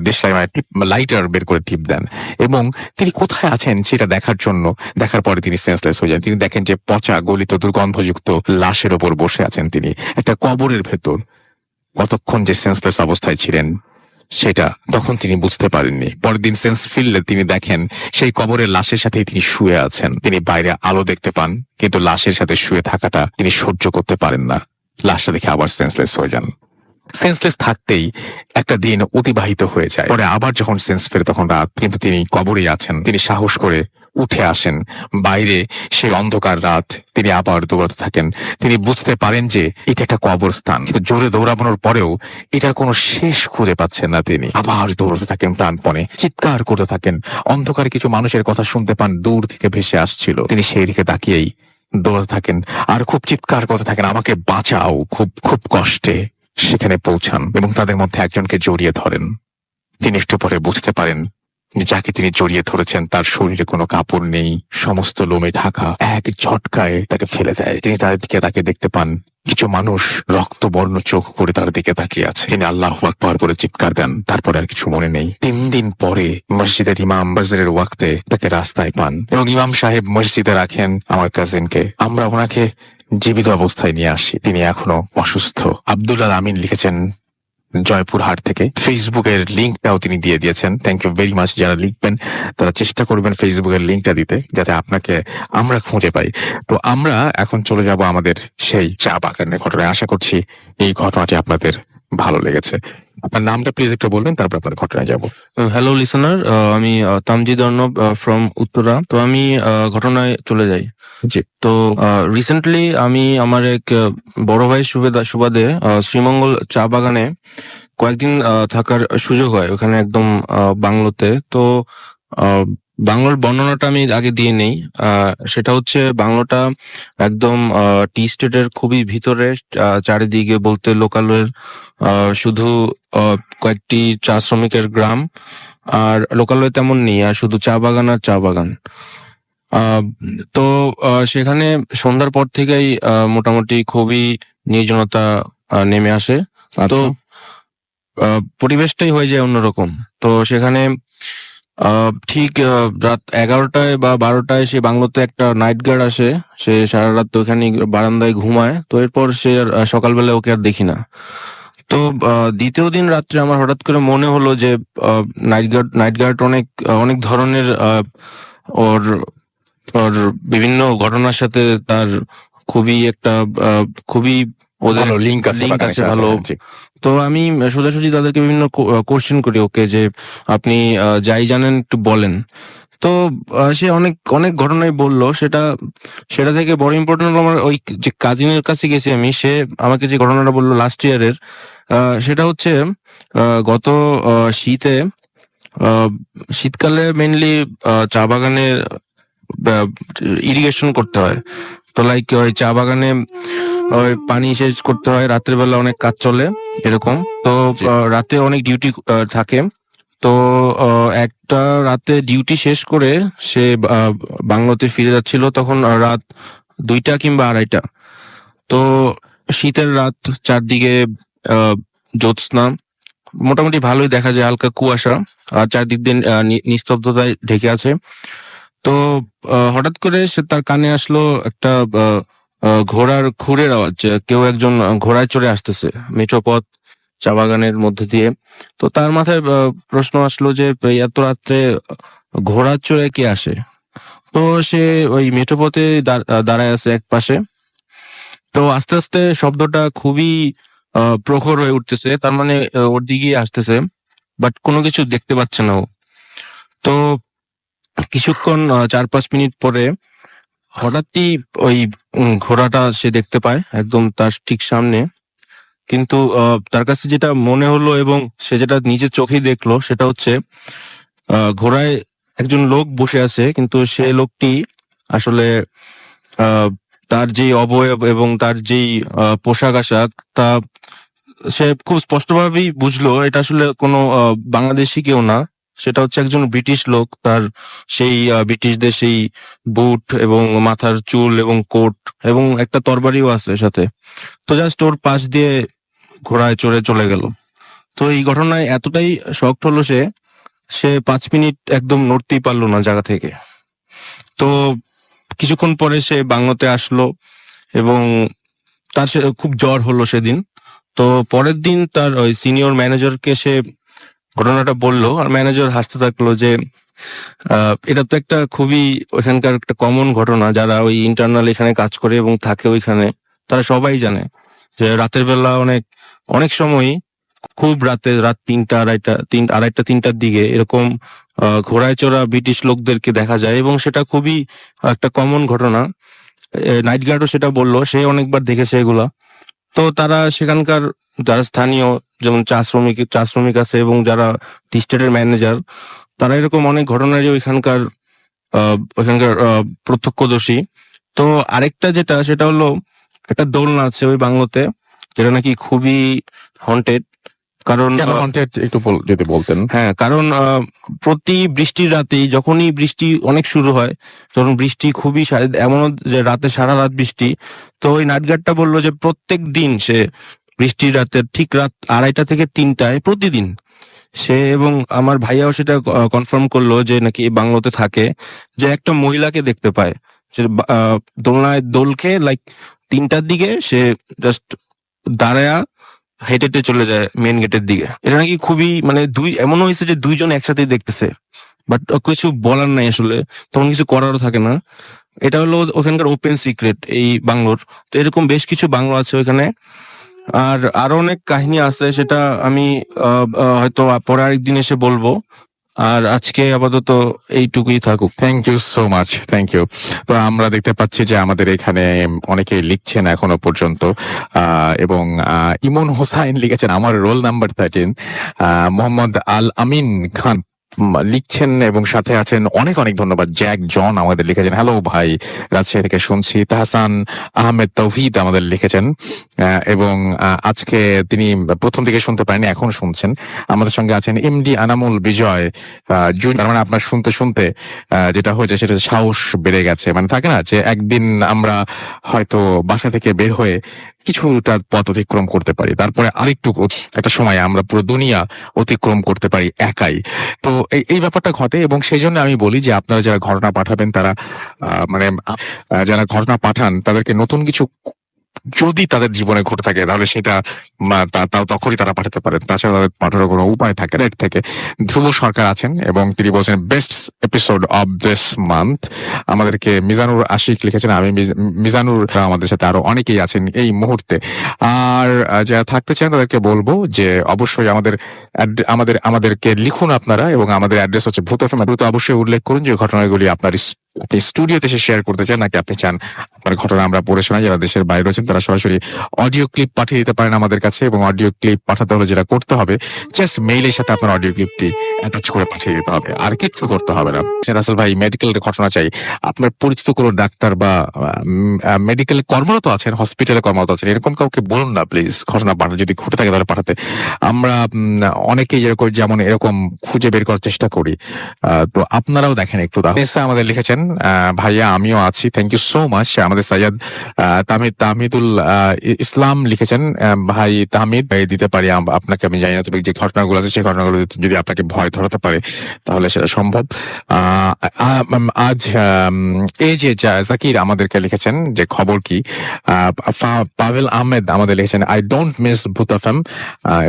দেশলাই লাইটার বের করে টিপ দেন, এবং তিনি কোথায় আছেন সেটা দেখার পরে তিনি সেন্সলেস হয়ে যান। তিনি দেখেন যে পচা গলিত দুর্গন্ধযুক্ত লাশের ওপর বসে আছেন তিনি একটা কবরের ভেতর। কতক্ষণ যে সেন্সলেস অবস্থায় ছিলেন সেটা তখন তিনি বুঝতে পারেননি। পরের দিন সেন্স ফিরলে তিনি দেখেন সেই কবরের লাশের সাথেই তিনি শুয়ে আছেন। তিনি বাইরে আলো দেখতে পান, কিন্তু লাশের সাথে শুয়ে থাকাটা তিনি সহ্য করতে পারেন না। লাশটা দেখে আবার সেন্সলেস হয়ে যান। সেন্সলেস থাকতেই একটা দিন অতিবাহিত হয়ে যায়। পরে আবার যখন সেন্স ফেরে তখন রাত, কিন্তু তিনি কবরেই আছেন। তিনি সাহস করে উঠে আসেন বাইরে, সেই অন্ধকার রাত। তিনি আবার দৌড়াতে থাকেন। তিনি বুঝতে পারেন যে এটা একটা কবরস্থান, কিন্তু জোরে দৌড়ানোর পরেও এটার কোনো শেষ খুঁজে পাচ্ছেন না। তিনি আবার দৌড়াতে থাকেন প্রাণপণে, চিৎকার করতে থাকেন। অন্ধকারে কিছু মানুষের কথা শুনতে পান, দূর থেকে ভেসে আসছিল। তিনি সেই দিকে তাকিয়েই দৌড়াতে থাকেন আর খুব চিৎকার করতে থাকেন, আমাকে বাঁচাও। খুব খুব কষ্টে সেখানে পৌঁছান এবং তাদের মধ্যে একজনকে জড়িয়ে ধরেন। তিনি একটু পরে বুঝতে পারেন যে যাকে তিনি জড়িয়ে ধরেছেন তার শরীরে কোনো কাপড় নেই, সমস্ত লোমে ঢাকা। এক ঝটকায় তাকে ফেলে দেয়। তিনি তাদের দিকে তাকে দেখতে পান, কিছু মানুষ রক্তবর্ণ চোখ করে তার দিকে তাকিয়ে আছে। তিনি আল্লাহু আকবার করে চিৎকার দেন। তারপরে আর কিছু মনে নেই। 3 দিন পরে মসজিদের ইমাম ফজরের ওয়াক্তে তাকে রাস্তায় পান এবং ইমাম সাহেব মসজিদে রাখেন আমার কাজিনকে। আমরা ওনাকে জীবিত অবস্থায় নিয়ে আসি। তিনি এখনো অসুস্থ। আব্দুল আমিন লিখেছেন জয়পুরহাট থেকে। ফেসবুকের লিঙ্কটাও তিনি দিয়ে দিয়েছেন। Thank you very much. যারা লিখবেন তারা চেষ্টা করবেন ফেসবুকের লিঙ্কটা দিতে, যাতে আপনাকে আমরা খুঁজে পাই। তো আমরা এখন চলে যাব আমাদের সেই চা বাগানের ঘটনায়। আশা করছি এই ঘটনাটি আপনাদের ভালো লেগেছে। আপনার নামটা প্লিজ একটু বলবেন, তারপর আপনার ঘটনায় যাব। হ্যালো লিসনার, আমি তামজিদ অর্ণব ফ্রম উত্তরা। তো আমি ঘটনায় চলে যাই। জি। তো রিসেন্টলি আমি আমার এক বড় ভাই সুবাদে শ্রীমঙ্গল চা বাগানে কয়েকদিন থাকার সুযোগ হয়, ওখানে একদম বাংলোতে। তো বাংলোর বর্ণনাটা আমি আগে দিয়ে নেই। সেটা হচ্ছে বাংলোটা একদম টি স্টেটের খুবই ভিতরে, চারিদিকে বলতে লোকালয়ের শুধু কয়েকটি চা শ্রমিকের গ্রাম, আর লোকালয় তেমন নেই, আর শুধু চা বাগান আর চা বাগান। তো সেখানে সন্ধ্যার পর থেকেই মোটামুটি খুবই নির্জনতা নেমে আসে। তো পরিবেশটাই হয়ে যায় অন্যরকম। তো সেখানে ঠিক রাত 11টায় বা 12টায় সে বাংলোতে একটা নাইট গার্ড আসে। সে সারা রাত তো ওখানে বারান্দায় ঘুমায়। তো এরপর সে সকালবেলা ওকে আর দেখি না। তো দ্বিতীয় দিন রাত্রে আমার হঠাৎ করে মনে হলো যে নাইট গার্ড অনেক ধরনের ওর বিভিন্ন ঘটনার সাথে তার খুবই ওদের লিঙ্ক আছে ভালো। তো আমি সোজাসুজি তাদেরকে বিভিন্ন কোশ্চেন করি ওকে, যে আপনি যাই জানেন একটু বলেন। তো সে অনেক ঘটনাই বললো। সেটা থেকে বড় ইম্পর্টেন্ট হলো আমার ওই যে কাজিনের কাছে গেছি আমি, সে আমাকে যে ঘটনাটা বললো লাস্ট ইয়ারের, সেটা হচ্ছে গত শীতকালে মেইনলি চা বাগানে ইরিগেশন করতে হয়। তো লাইক ওই চা বাগানে ওই পানি সেচ করতে হয়, রাত্রের বেলা অনেক কাজ চলে এরকম। তো রাতে অনেক ডিউটি থাকে। তো একটা রাতে ডিউটি শেষ করে সে বাংলোতে ফিরে যাচ্ছিল, তখন রাত 2টা কিংবা 2:30। তো শীতের রাত, চারদিকে জ্যোৎস্না, মোটামুটি ভালোই দেখা যায়, হালকা কুয়াশা, আর চারদিক দিয়ে নিস্তব্ধতায় ঢেকে আছে। তো হঠাৎ করে সে তার কানে আসলো একটা ঘোড়ার খুরের আওয়াজ, যে কেউ একজন ঘোড়ায় চড়ে আসতেছে মেঠোপথ চা বাগানের মধ্যে দিয়ে। তো তার মাথায় প্রশ্ন আসলো যে এত রাত্রে ঘোড়া চড়ে কে আসে। তো সে ওই মেঠোপথে দাঁড়ায় আছে এক পাশে। তো আস্তে আস্তে শব্দটা খুবই প্রখর হয়ে উঠতেছে, তার মানে ওর দিকে আসতেছে, বাট কোনো কিছু দেখতে পাচ্ছে না ও। তো কিছুক্ষণ 4-5 মিনিট পরে হঠাৎই ওই ঘোড়াটা সে দেখতে পায় একদম তার ঠিক সামনে। কিন্তু তার কাছে যেটা মনে হলো এবং সে যেটা নিজের চোখেই দেখলো সেটা হচ্ছে ঘোড়ায় একজন লোক বসে আছে, কিন্তু সে লোকটি আসলে তার যেই অবয়ব এবং তার যেই পোশাক আশাক, তা সে খুব স্পষ্টভাবেই বুঝলো এটা আসলে কোনো বাংলাদেশি কেউ না, সেটা হচ্ছে একজন ব্রিটিশ লোক। তার সেই ব্রিটিশদের সেই বুট এবং মাথার চুল এবং কোট এবং একটা তরবারিও আছে সাথে। তো জাস্ট ওর পাশ দিয়ে ঘোড়ায় চড়ে চলে গেল। তো এই ঘটনায় এতটাই শকড হলো সে 5 মিনিট একদম নড়তেই পারলো না জায়গা থেকে। তো কিছুক্ষণ পরে সে বাংলোতে আসলো এবং তার খুব জ্বর হলো সেদিন। তো পরের দিন তার ওই সিনিয়র ম্যানেজারকে সে ঘটনাটা বললো, আর ম্যানেজার হাসতে থাকলো যে এটা তো একটা খুবই ওইখানকার একটা কমন ঘটনা, যারা ওই ইন্টারনাল এখানে কাজ করে এবং থাকে ওইখানে তারা সবাই জানে যে রাতের বেলা অনেক সময় খুব রাত 3টা, 3টার দিকে এরকম ঘোড়ায় চড়া ব্রিটিশ লোকদেরকে দেখা যায়, এবং সেটা খুবই একটা কমন ঘটনা। নাইট গার্ডও সেটা বললো, সে অনেকবার দেখেছে এগুলা। তো তারা সেখানকার যারা স্থানীয়, যেমন চা শ্রমিক আছে এবং যারা টি স্টেটের ম্যানেজার, তারা এরকম অনেক ঘটনারই ওইখানকার প্রত্যক্ষদর্শী। তো আরেকটা সেটা হলো একটা দোলনা আছে ওই বাংলোতে, যেটা নাকি খুবই হন্টেড। কারণ একটু যদি বলতেন। হ্যাঁ, কারণ প্রতি বৃষ্টির রাতেই, যখনই বৃষ্টি অনেক শুরু হয়, তখন বৃষ্টি খুবই এমন যে রাতে সারা রাত বৃষ্টি। তো ওই নাইট গার্ডটা বললো যে প্রত্যেক দিন সে বৃষ্টির রাতে ঠিক রাত 2:30 থেকে 3টায় প্রতিদিন সে, এবং আমার ভাইয়াও সেটা কনফার্ম করলো যে নাকি এই বাংলোতে থাকে, যে একটা মহিলাকে দেখতে পায় যে দোলনায় দোল খেয়ে 3টার দিকে সে জাস্ট দাঁড়ায়া হেঁটে হেঁটে চলে যায় মেন গেটের দিকে। এটা নাকি খুবই মানে এমন হয়েছে যে 2জন একসাথেই দেখতেছে, বাট কিছু বলার নাই আসলে, তখন কিছু করারও থাকে না। এটা হলো ওখানকার ওপেন সিক্রেট এই বাংলোর। তো এরকম বেশ কিছু বাংলো আছে ওখানে, আর আরো অনেক কাহিনী আছে, সেটা আমি হয়তো পরে আরেকদিন এসে বলবো। আর আজকে আপাতত এইটুকুই থাকুক। Thank you so much, thank you. তো আমরা দেখতে পাচ্ছি যে আমাদের এখানে অনেকেই লিখছেন এখনো পর্যন্ত, এবং ইমন হোসাইন লিখেছেন আমার রোল নাম্বার 13। মোহাম্মদ আল আমিন খান লিখছেন এবং সাথে আছেন, অনেক অনেক ধন্যবাদ। জ্যাক জন আমাদের লিখেছেন, হ্যালো ভাই, রাজশাহী থেকে শুনছি। তাহসান আহমেদ তৌহিদ আমাদের লিখেছেন, এবং আজকে তিনি প্রথম দিকে শুনতে পারেনি, এখন শুনছেন। আমাদের সঙ্গে আছেন এমডি আনামুল বিজয় জুনিয়র। মানে আপনার শুনতে শুনতে যেটা হয়েছে সেটা সাহস বেড়ে গেছে। মানে থাকে না যে একদিন আমরা হয়তো বাসা থেকে বের হয়ে কিছুটা পথ অতিক্রম করতে পারি, তারপরে আরেকটু একটা সময় আমরা পুরো দুনিয়া অতিক্রম করতে পারি একাই। তো এই ব্যাপারটা ঘটে, এবং সেই জন্য আমি বলি যে আপনারা যারা ঘটনা পাঠাবেন, তারা যারা ঘটনা পাঠান তাদেরকে নতুন কিছু যদি তাদের জীবনে ঘটে থাকে তাহলে সেটা তখনই তারা পাঠাতে পারেন, তাছাড়া তাদের পাঠানোর কোনো উপায় থাকে না। থেকে ধ্রুব সরকার আছেন এবং তিনি বলছেন best episode of this month. আমাদেরকে মিজানুর আশিক লিখেছেন, আমি মিজানুর, আমাদের সাথে আরো অনেকেই আছেন এই মুহূর্তে। আর যারা থাকতে চান তাদেরকে বলবো যে অবশ্যই আমাদেরকে লিখুন আপনারা, এবং আমাদের অ্যাড্রেস হচ্ছে ভূত এফএম। অবশ্যই উল্লেখ করুন যে ঘটনাগুলি আপনি স্টুডিওতে এসে শেয়ার করতে চান নাকি আপনি চান আপনার ঘটনা আমরা পড়ে শোনাই। যারা দেশের বাইরে রয়েছেন তারা সরাসরি অডিও ক্লিপ পাঠিয়ে দিতে পারেন আমাদের কাছে, এবং অডিও ক্লিপ পাঠাতে হলে যেটা করতে হবে, জাস্ট মেইলের সাথে আপনার অডিও ক্লিপটি অ্যাটাচ করে পাঠিয়ে দিতে হবে, আর কিচ্ছু করতে হবে না। রাসেল ভাই, মেডিকেল ঘটনা চাই, আপনার পরিচিত কোনো ডাক্তার বা মেডিকেল কর্মরত আছেন, হসপিটালে কর্মরত আছেন, এরকম কাউকে বলুন না প্লিজ ঘটনা যদি ঘটে থাকে তাহলে পাঠাতে। আমরা অনেকেই যেমন এরকম খুঁজে বের করার চেষ্টা করি, তো আপনারাও দেখেন একটু। আমাদের লিখেছেন, ভাইয়া আমিও আছি, থ্যাংক ইউ সো মাচ। আমাদের সাইয়াদ তাহমিদুল ইসলাম লিখেছেন, ভাই তাহমিদ ভাই দিতে পারি আপনাকে, আমি জানি না তবে যে ঘটনাগুলো আছে সেই ঘটনাগুলো যদি আপনাকে ভয় ধরাতে পারে তাহলে সেটা সম্ভব। আজ এই যে জাকির আমাদেরকে লিখেছেন যে খবর কি। পাভেল আহমেদ আমাদের লিখেছেন, আই ডোন্ট মিস ভূত এফএম,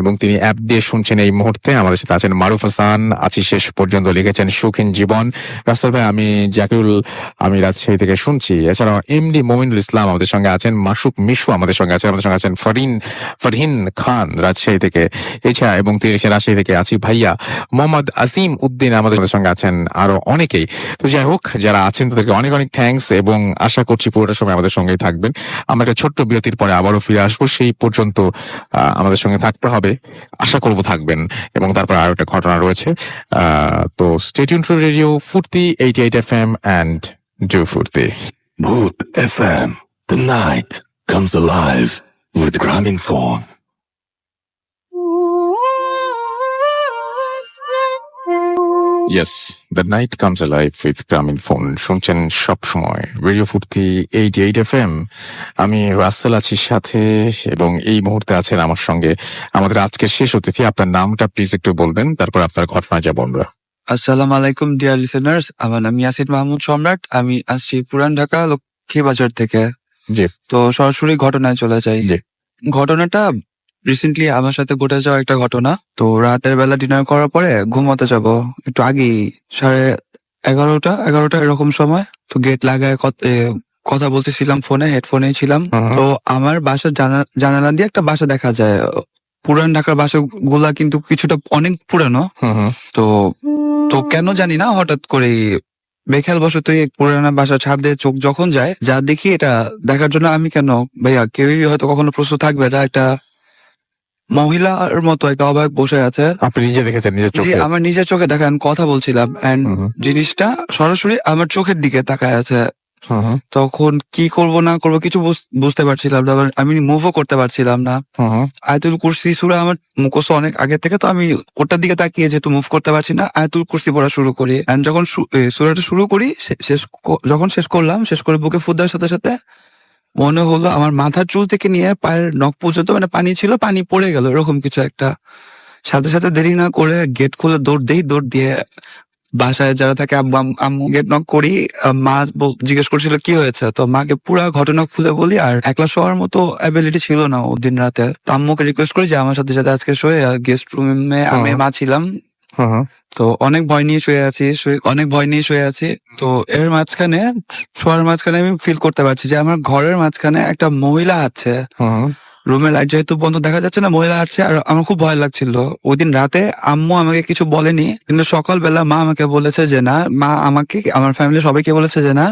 এবং তিনি অ্যাপ দিয়ে শুনছেন এই মুহূর্তে। আমাদের সাথে আছেন মারুফ হাসান, আছি শেষ পর্যন্ত লিখেছেন শৌখিন জীবন। রাস্তার ভাই আমি জাকিরুল, আমি রাজশাহী থেকে শুনছি। এছাড়াও এমডি মোমিনুল ইসলাম আমাদের সঙ্গে আছেন, মাসুক মিশু আমাদের সঙ্গে আছেন, আমাদের সঙ্গে আছেন ফরহিন খান রাজশাহী থেকে, এছাড়া এবং তিনি রাজশাহী থেকে আছি ভাইয়া। মোহাম্মদ আসিম উদ্দিন আমাদের সঙ্গে আছেন, আরো অনেকেই। তো যাই হোক, যারা আছেন তাদেরকে অনেক অনেক থ্যাঙ্কস, এবং আশা করছি পুরোটা সময় আমাদের সঙ্গেই থাকবেন। আমরা একটা ছোট্ট বিরতির পরে আবারও ফিরে আসবো, সেই পর্যন্ত আমাদের সঙ্গে থাকতে হবে, আশা করবো থাকবেন। এবং তারপর আরো একটা ঘটনা রয়েছে। তো stay tune two radio Foorti 88 FM and do ফুর্তি। Bhoot FM. The night comes alive with Gramophone. Yes, the night comes alive with Gramophone. শুনছেন সব সময় রেডিও ফুর্তি 88 FM। আমি রাসেল আছি সাথে, এবং এই মুহূর্তে আছেন আমার সঙ্গে আমাদের আজকের শেষ অতিথি। আপনার নামটা প্লিজ একটু বলবেন, তারপর আপনার ঘটনা যাবো আমরা। আসসালামু আলাইকুম ডিয়ার লিসেনার্স, আমার নাম ইয়াসিন মাহমুদ সম্রাট, আমি আসছি পুরান ঢাকা লক্ষ্মীবাজার থেকে। জি। তো সরাসরি ঘটনায় চলে যাই। ঘটনাটা রিসেন্টলি আমার সাথে ঘটে যাওয়া একটা ঘটনা। তো রাতের বেলা ডিনার করার পরে ঘুমাতে যাব, একটু আগেই 11:30 এরকম সময়। তো গেট লাগায় কথা বলতেছিলাম ফোনে, হেডফোনে ছিলাম। তো আমার বাসার জানালা দিয়ে একটা বাসা দেখা যায়। পুরান ঢাকার বাসাগুলা কিন্তু কিছুটা অনেক পুরানো। তো কেন জানি না হঠাৎ করে বেখেয়াল বশত পুরানা বাসার ছাদে চোখ যখন যায়, যা দেখি এটা দেখার জন্য আমি কেন ভাইয়া কেউই হয়তো কখনো প্রস্তুত থাকবে না, একটা মহিলার মতো একটা অবাক বসে আছে। আপনি নিজে দেখেছেন নিজের চোখে? জি, আমার নিজের চোখে দেখা, আমি কথা বলছিলাম এন্ড জিনিসটা সরাসরি আমার চোখের দিকে তাকায় আছে। তখন কি করব না করব কিছু বুঝতে পারছিলাম না, আমি মুভও করতে পারছিলাম না। আয়াতুল কুরসি সূরা আমার মুখস্থ অনেক আগে থেকে, তো আমি ওটার দিকে তাকিয়ে যেহেতু মুভ করতে পারছি না, আয়াতুল কুরসি পড়া শুরু করি। এন্ড যখন সূরাটা শুরু করি, যখন শেষ করলাম, শেষ করে বুকে ফুঁ দেওয়ার সাথে সাথে মনে হলো আমার মাথার চুল থেকে নিয়ে পায়ের নখ পর্যন্ত মানে পানি ছিল, পানি পড়ে গেল এরকম কিছু একটা। সাথে সাথে দেরি না করে গেট খুলে দৌড় দিয়ে বাসায় যারা থাকে আম্মু গেট নক করি। মা জিজ্ঞেস করছিল কি হয়েছে, তো মাকে পুরা ঘটনা খুলে বলি। আর একলা শোয়ার মতো অ্যাবিলিটি ছিল না ও দিন রাতে, তো আম্মুকে রিকোয়েস্ট করি যে আমার সাথে সাথে আজকে শোয়ে। গেস্ট রুমে আমি মা ছিলাম, তো অনেক ভয় নিয়ে শুয়ে আছি। তো এর মাঝখানে শোয়ার মাঝখানে আমি ফিল করতে পারছি যে আমার ঘরের মাঝখানে একটা মহিলা আছে। রুমের লাইট যেহেতু বন্ধ দেখা যাচ্ছে না, মহিলা আছে। আর আমার খুব ভয় লাগছিল। ওই দিন রাতে আম্মু আমাকে কিছু বলেনি, কিন্তু সকালবেলা মা আমাকে বলেছে যে না, মা আমাকে আমার ফ্যামিলি সবাইকে বলেছে যে না,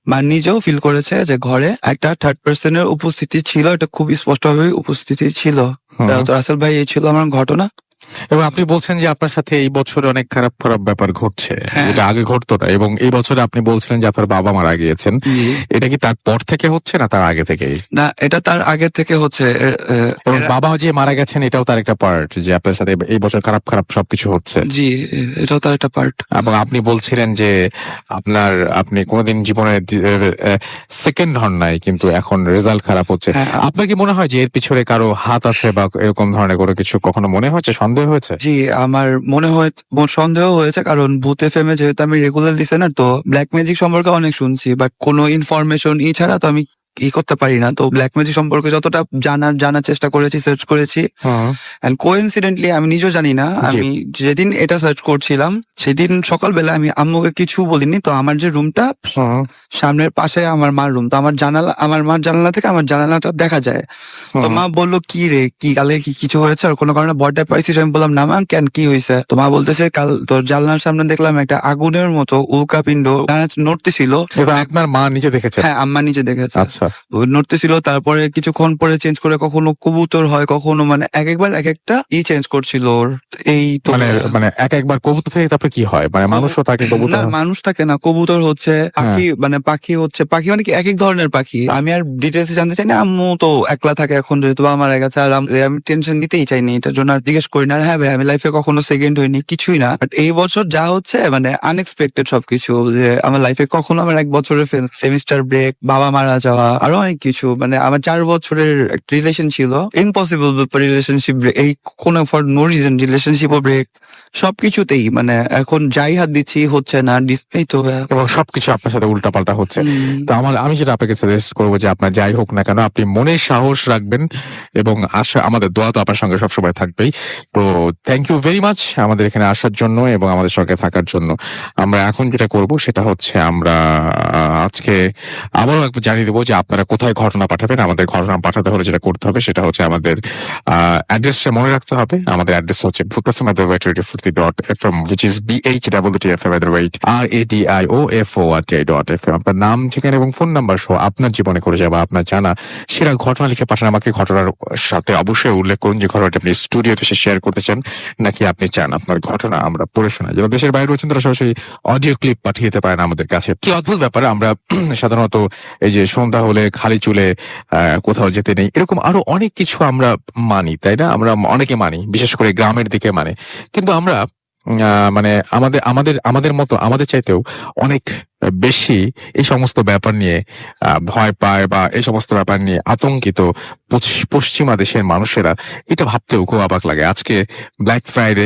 মা নিজেও ফিল করেছে যে ঘরে একটা থার্ড পার্সনের উপস্থিতি ছিল, এটা খুব স্পষ্টভাবে উপস্থিতি ছিল। তো রাসেল ভাই, এই ছিল আমার ঘটনা। এবং আপনি বলছেন যে আপনার সাথে এই বছরে অনেক খারাপ খারাপ ব্যাপার ঘটছে, যেটা আগে ঘটতো না। এবং এই বছরে আপনি বলছিলেন যে আপনার বাবা মারা গিয়েছেন, এটা কি তার পর থেকে হচ্ছে না তার আগে থেকে? না, এটা তার আগে থেকে হচ্ছে। এবং বাবা যে মারা গেছেন এটাও তার একটা পার্ট, যে আপনার সাথে এই বছর খারাপ খারাপ সবকিছু হচ্ছে। জি, এটাও তার একটা পার্ট। এবং আপনি বলছিলেন যে আপনি কোনোদিন জীবনে সেকেন্ড হন নাই, কিন্তু এখন রেজাল্ট খারাপ হচ্ছে। আপনার কি মনে হয় যে এর পিছনে কারো হাত আছে, বা এরকম ধরনের কোনো কিছু কখনো মনে হয়েছে, সন্দেহ হয়েছে? জি, আমার সন্দেহ হয়েছে, কারণ ভূত এফএমে যেহেতু আমি রেগুলার লিসেনার, তো ব্ল্যাক ম্যাজিক সম্পর্কে অনেক শুনছি, বাট কোনো ইনফরমেশন ছাড়া তো আমি করতে পারি না, তো ব্ল্যাক ম্যাজিক সম্পর্কে যতটা জানার চেষ্টা করেছি, সার্চ করেছি। এন্ড কোইন্সিডেন্টলি আমি নিজেও জানি না, আমি যেদিন এটা সার্চ করছিলাম সেদিন সকালবেলা আমি আম্মুকে কিছু বলিনি, তো আমার যে রুমটা সামনের পাশে আমার মার রুম, তো আমার মার জানালা থেকে আমার জানালাটা দেখা যায়। তো মা বললো কি রে, কি কালে কি কিছু হয়েছে আর কোনো কারণে ভয়টা পাইছিস? আমি বললাম না মা, কেন কি হয়েছে? তো মা বলতেছে কাল তোর জানলার সামনে দেখলাম একটা আগুনের মতো উল্কাপিণ্ড নড়তেছিল। আপনার মা নিজে দেখেছে? হ্যাঁ, আম্মা নিজে দেখেছে। আচ্ছা। নড়তেছিল, তারপরে কিছুক্ষণ পরে চেঞ্জ করে কখনো কবুতর হয়, কখনো মানে একবার এক একটা চেঞ্জ করছিল ওর। এই তো মানে একবার কবুতর থেকে তারপরে কি হয়? মানে মানুষও থাকে কবুতর? না, মানুষ থাকে না, কবুতর হচ্ছে পাখি, মানে পাখি হচ্ছে পাখি মানে কি এক এক ধরনের পাখি। আমি আর ডিটেলস জানতে চাই না, আম্মু তো একলা থাকে এখন যেহেতু বাবা মারা গেছে, আর আমি টেনশন দিতেই চাইনি, এটার জন্য আর জিজ্ঞেস করি না। হ্যাঁ ভাই, আমি লাইফে কখনো সেকেন্ড হইনি, কিছুই না। বাট এই বছর যা হচ্ছে মানে আনএক্সপেক্টেড সবকিছু, যে আমার লাইফে কখনো আমার 1 বছরের সেমিস্টার ব্রেক, বাবা মারা যাওয়া, আরো অনেক কিছু। মানে আমার 4 বছরের একটা রিলেশন ছিল, ইম্পসিবল রিলেশনশিপ ব্রেক, এই কোন ফর নো রিজন রিলেশনশিপও ব্রেক, সবকিছুতেই মানে এখন যাই হাত দিচ্ছি হচ্ছে না, এই তো। এবং সবকিছু আপনার সাথে উল্টাপাল্টা হচ্ছে। তো আমি যেটা আপনাকে সাজেস্ট করবো যে আপনার যাই হোক না কেন, আপনি মনে সাহস রাখবেন এবং আশা, আমাদের দোয়া তো আপনার সঙ্গে সবসময় থাকবেই। তো থ্যাংক ইউ ভেরি মাচ আমাদের এখানে আসার জন্য এবং আমাদের সঙ্গে থাকার জন্য। আমরা এখন যেটা করব সেটা হচ্ছে আমরা আজকে আবারও একবার জানিয়ে দেবো যে আপনারা কোথায় ঘটনা পাঠাবেন। আমাদের ঘটনা পাঠাতে হলে যেটা করতে হবে সেটা হচ্ছে আমাদের অ্যাড্রেসটা মনে রাখতে হবে। আমাদের অ্যাড্রেস হচ্ছে bhutfm@radio40.fm, which is BHWTFM@radio.FM। আপনার নাম, ঠিকানা এবং ফোন নাম্বার সহ আপনার জীবনে করে যাওয়া আপনার জানা সেরা ঘটনা লিখে পাঠান আমাকে। ঘটনার সাথে অবশ্যই উল্লেখ করুন যে ঘটনাটি আপনি স্টুডিওতে এসে শেয়ার করতে চান, নাকি আপনি চান আপনার ঘটনা আমরা পড়ে শোনাই। যারা দেশের বাইরে রয়েছেন তারা সরাসরি অডিও ক্লিপ পাঠিয়ে দিতে পারেন আমাদের কাছে। কি অদ্ভুত ব্যাপার, আমরা সাধারণত এই যে সন্ধ্যা হলে খালি চুলে কোথাও যেতে নেই, এরকম আরো অনেক কিছু আমরা মানি, তাই না? আমরা অনেকে মানি, বিশেষ করে গ্রামের দিকে মানে। কিন্তু আমরা মানে আমাদের মতো, আমাদের চাইতেও অনেক বেশি এই সমস্ত ব্যাপার নিয়ে ভয় পায় বা এই সমস্ত ব্যাপার নিয়ে আতঙ্কিত পশ্চিমা দেশের মানুষেরা। এটা ভাবতেও খুব অবাক লাগে। আজকে ব্ল্যাক ফ্রাইডে,